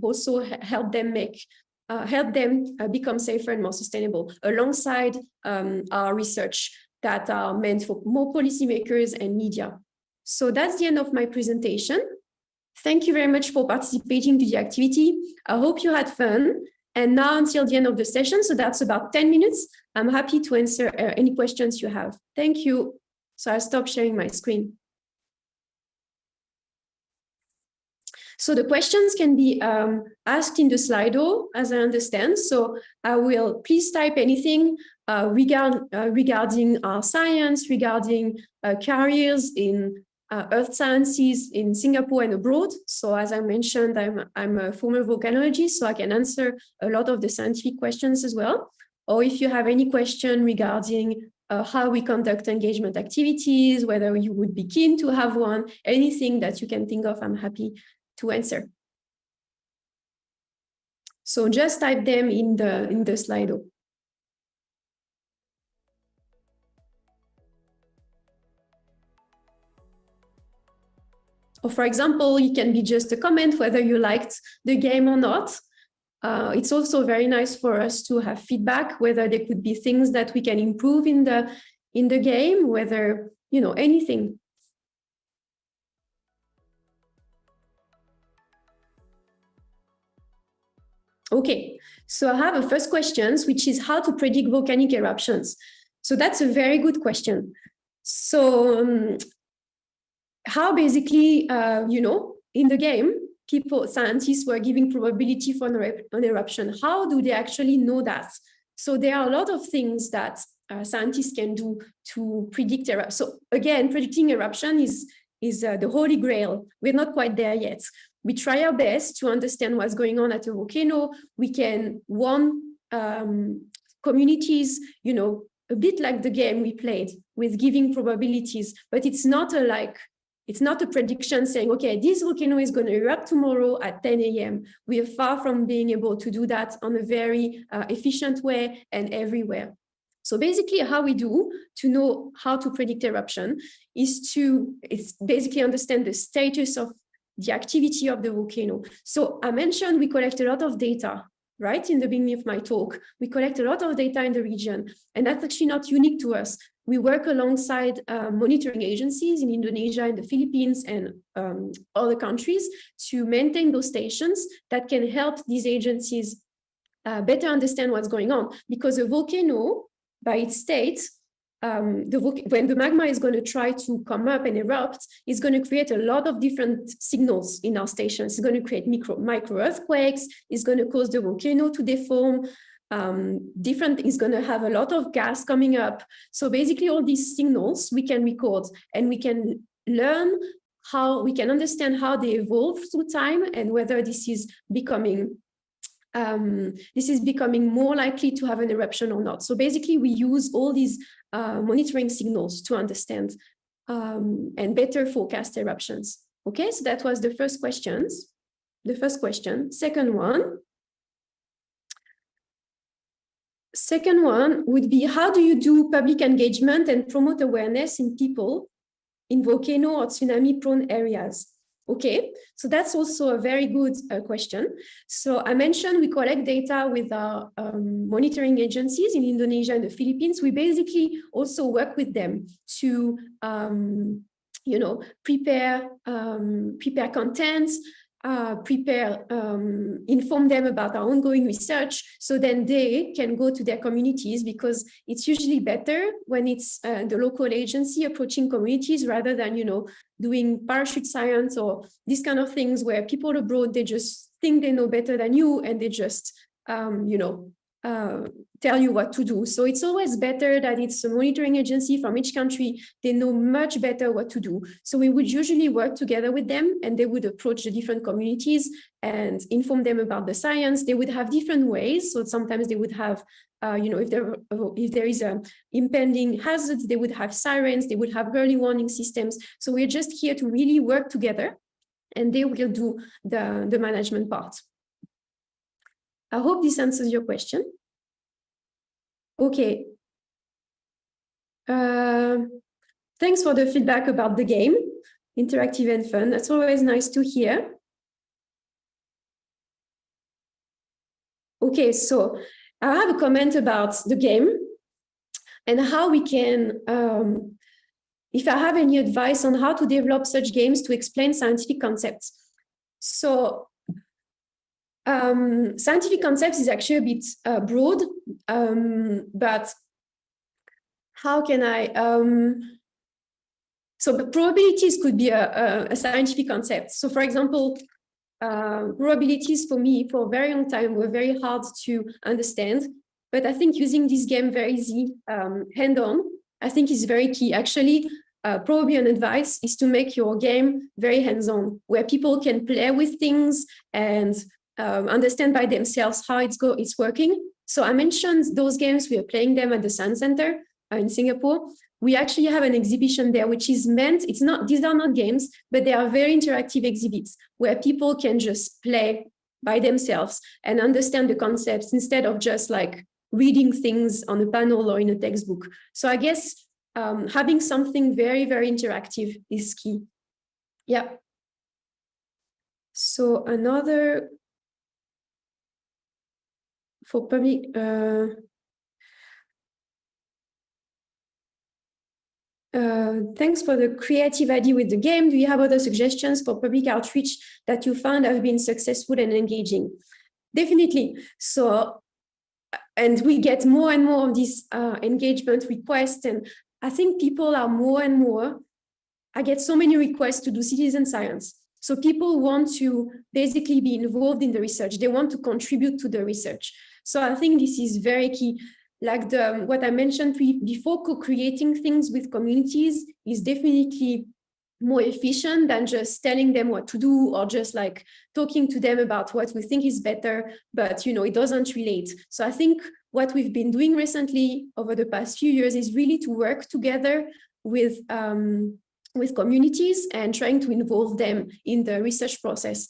also help them become safer and more sustainable alongside our research that are meant for more policymakers and media. So that's the end of my presentation. Thank you very much for participating to the activity. I hope you had fun. And now until the end of the session, so that's about 10 minutes, I'm happy to answer any questions you have. Thank you. So I'll stop sharing my screen. So the questions can be asked in the Slido, as I understand. So I will, please type anything regarding our science, regarding careers in earth sciences in Singapore and abroad. So as I mentioned, I'm a former volcanologist, so I can answer a lot of the scientific questions as well. Or if you have any question regarding how we conduct engagement activities, whether you would be keen to have one, anything that you can think of, I'm happy to answer. So just type them in the Slido. Or for example, it can be just a comment whether you liked the game or not. It's also very nice for us to have feedback, whether there could be things that we can improve in the game, whether, you know, anything. Okay, so I have a first question, which is how to predict volcanic eruptions. So that's a very good question. So how basically, you know, in the game, scientists were giving probability for an eruption. How do they actually know that? So there are a lot of things that scientists can do to predict eruption. So again, predicting eruption is the holy grail. We're not quite there yet. We try our best to understand what's going on at a volcano. We can warn communities, you know, a bit like the game we played with giving probabilities, but it's not a prediction saying, okay, this volcano is going to erupt tomorrow at 10 a.m. We are far from being able to do that on a very efficient way and everywhere. So basically how we do to know how to predict eruption is to basically understand the status of the activity of the volcano. So I mentioned we collect a lot of data, right? In the beginning of my talk, we collect a lot of data in the region, and that's actually not unique to us. We work alongside monitoring agencies in Indonesia and the Philippines and other countries to maintain those stations that can help these agencies better understand what's going on. Because a volcano, by its state, when the magma is going to try to come up and erupt, it's going to create a lot of different signals in our stations. It's going to create micro earthquakes. It's going to cause the volcano to deform. It's going to have a lot of gas coming up. So basically all these signals we can record, and we can learn how we can understand how they evolve through time and whether this is becoming more likely to have an eruption or not. So basically we use all these monitoring signals to understand and better forecast eruptions. Okay, so that was the first question. Second one would be, how do you do public engagement and promote awareness in people in volcano or tsunami prone areas? Okay, so that's also a very good question. So I mentioned we collect data with our monitoring agencies in Indonesia and the Philippines. We basically also work with them to, prepare content, inform them about our ongoing research, so then they can go to their communities, because it's usually better when it's the local agency approaching communities rather than, doing parachute science or these kind of things where people abroad, they just think they know better than you and they just, tell you what to do. So it's always better that it's a monitoring agency from each country. They know much better what to do. So we would usually work together with them, and they would approach the different communities and inform them about the science. They would have different ways. So sometimes they would have, if there is a impending hazard, they would have sirens, they would have early warning systems. So we're just here to really work together, and they will do the management part. I hope this answers your question. Okay. Thanks for the feedback about the game, interactive and fun. That's always nice to hear. Okay, so I have a comment about the game and how we can, if I have any advice on how to develop such games to explain scientific concepts. So scientific concepts is actually a bit broad, but how can I, so the probabilities could be a scientific concept. So for example, probabilities for me for a very long time were very hard to understand, but I think using this game very easy, hand-on, I think is very key. Actually, probably an advice is to make your game very hands-on, where people can play with things and understand by themselves how it's working. So I mentioned those games, we are playing them at the Science Center in Singapore. We actually have an exhibition there, which is meant, these are not games, but they are very interactive exhibits where people can just play by themselves and understand the concepts instead of just like reading things on a panel or in a textbook. So I guess having something very, very interactive is key. Yeah. So another, for public, thanks for the creative idea with the game. Do you have other suggestions for public outreach that you found have been successful and engaging? Definitely. So, and we get more and more of these engagement requests, and I think people are more and more, I get so many requests to do citizen science. So people want to basically be involved in the research. They want to contribute to the research. So I think this is very key. Like what I mentioned before, co-creating things with communities is definitely more efficient than just telling them what to do or just like talking to them about what we think is better, but it doesn't relate. So I think what we've been doing recently over the past few years is really to work together with communities and trying to involve them in the research process.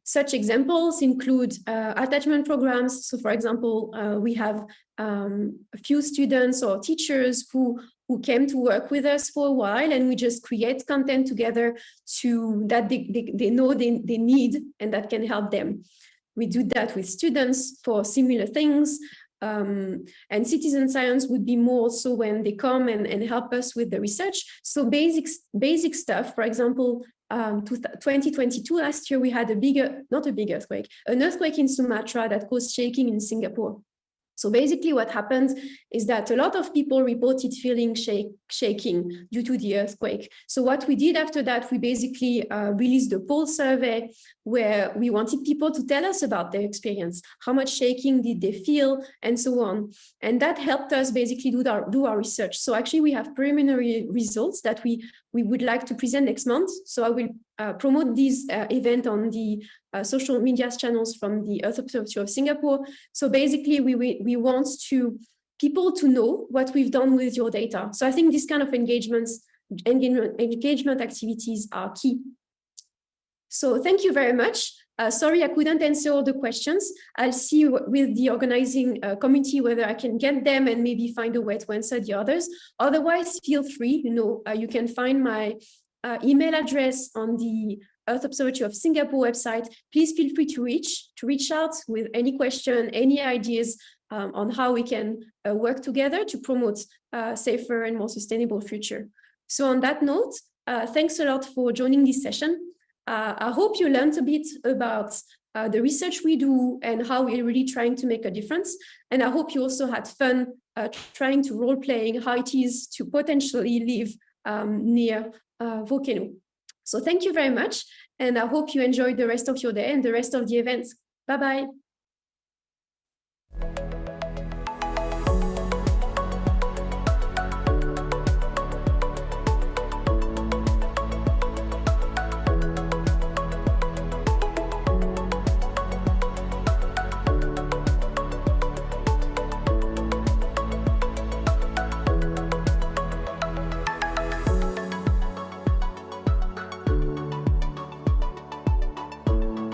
Such examples include attachment programs. So for example, we have a few students or teachers who who came to work with us for a while, and we just create content together that they know they need and that can help them. We do that with students for similar things. And citizen science would be more so when they come and help us with the research. So basic stuff, for example, 2022, last year, we had an earthquake in Sumatra that caused shaking in Singapore. So basically what happens is that a lot of people reported feeling shaking due to the earthquake. So what we did after that, we basically released a poll survey where we wanted people to tell us about their experience, how much shaking did they feel, and so on. And that helped us basically do our research. So actually we have preliminary results that we would like to present next month. So I will promote this event on the social media channels from the Earth Observatory of Singapore. So basically we want people to know what we've done with your data. So I think this kind of engagement activities are key. So thank you very much. Sorry, I couldn't answer all the questions. I'll see with the organizing committee whether I can get them and maybe find a way to answer the others. Otherwise, feel free. You can find my email address on the Earth Observatory of Singapore website. Please feel free to reach out with any question, any ideas on how we can work together to promote a safer and more sustainable future. So on that note, thanks a lot for joining this session. I hope you learned a bit about the research we do and how we're really trying to make a difference. And I hope you also had fun trying to role-playing how it is to potentially live near a volcano. So thank you very much. And I hope you enjoyed the rest of your day and the rest of the events. Bye-bye.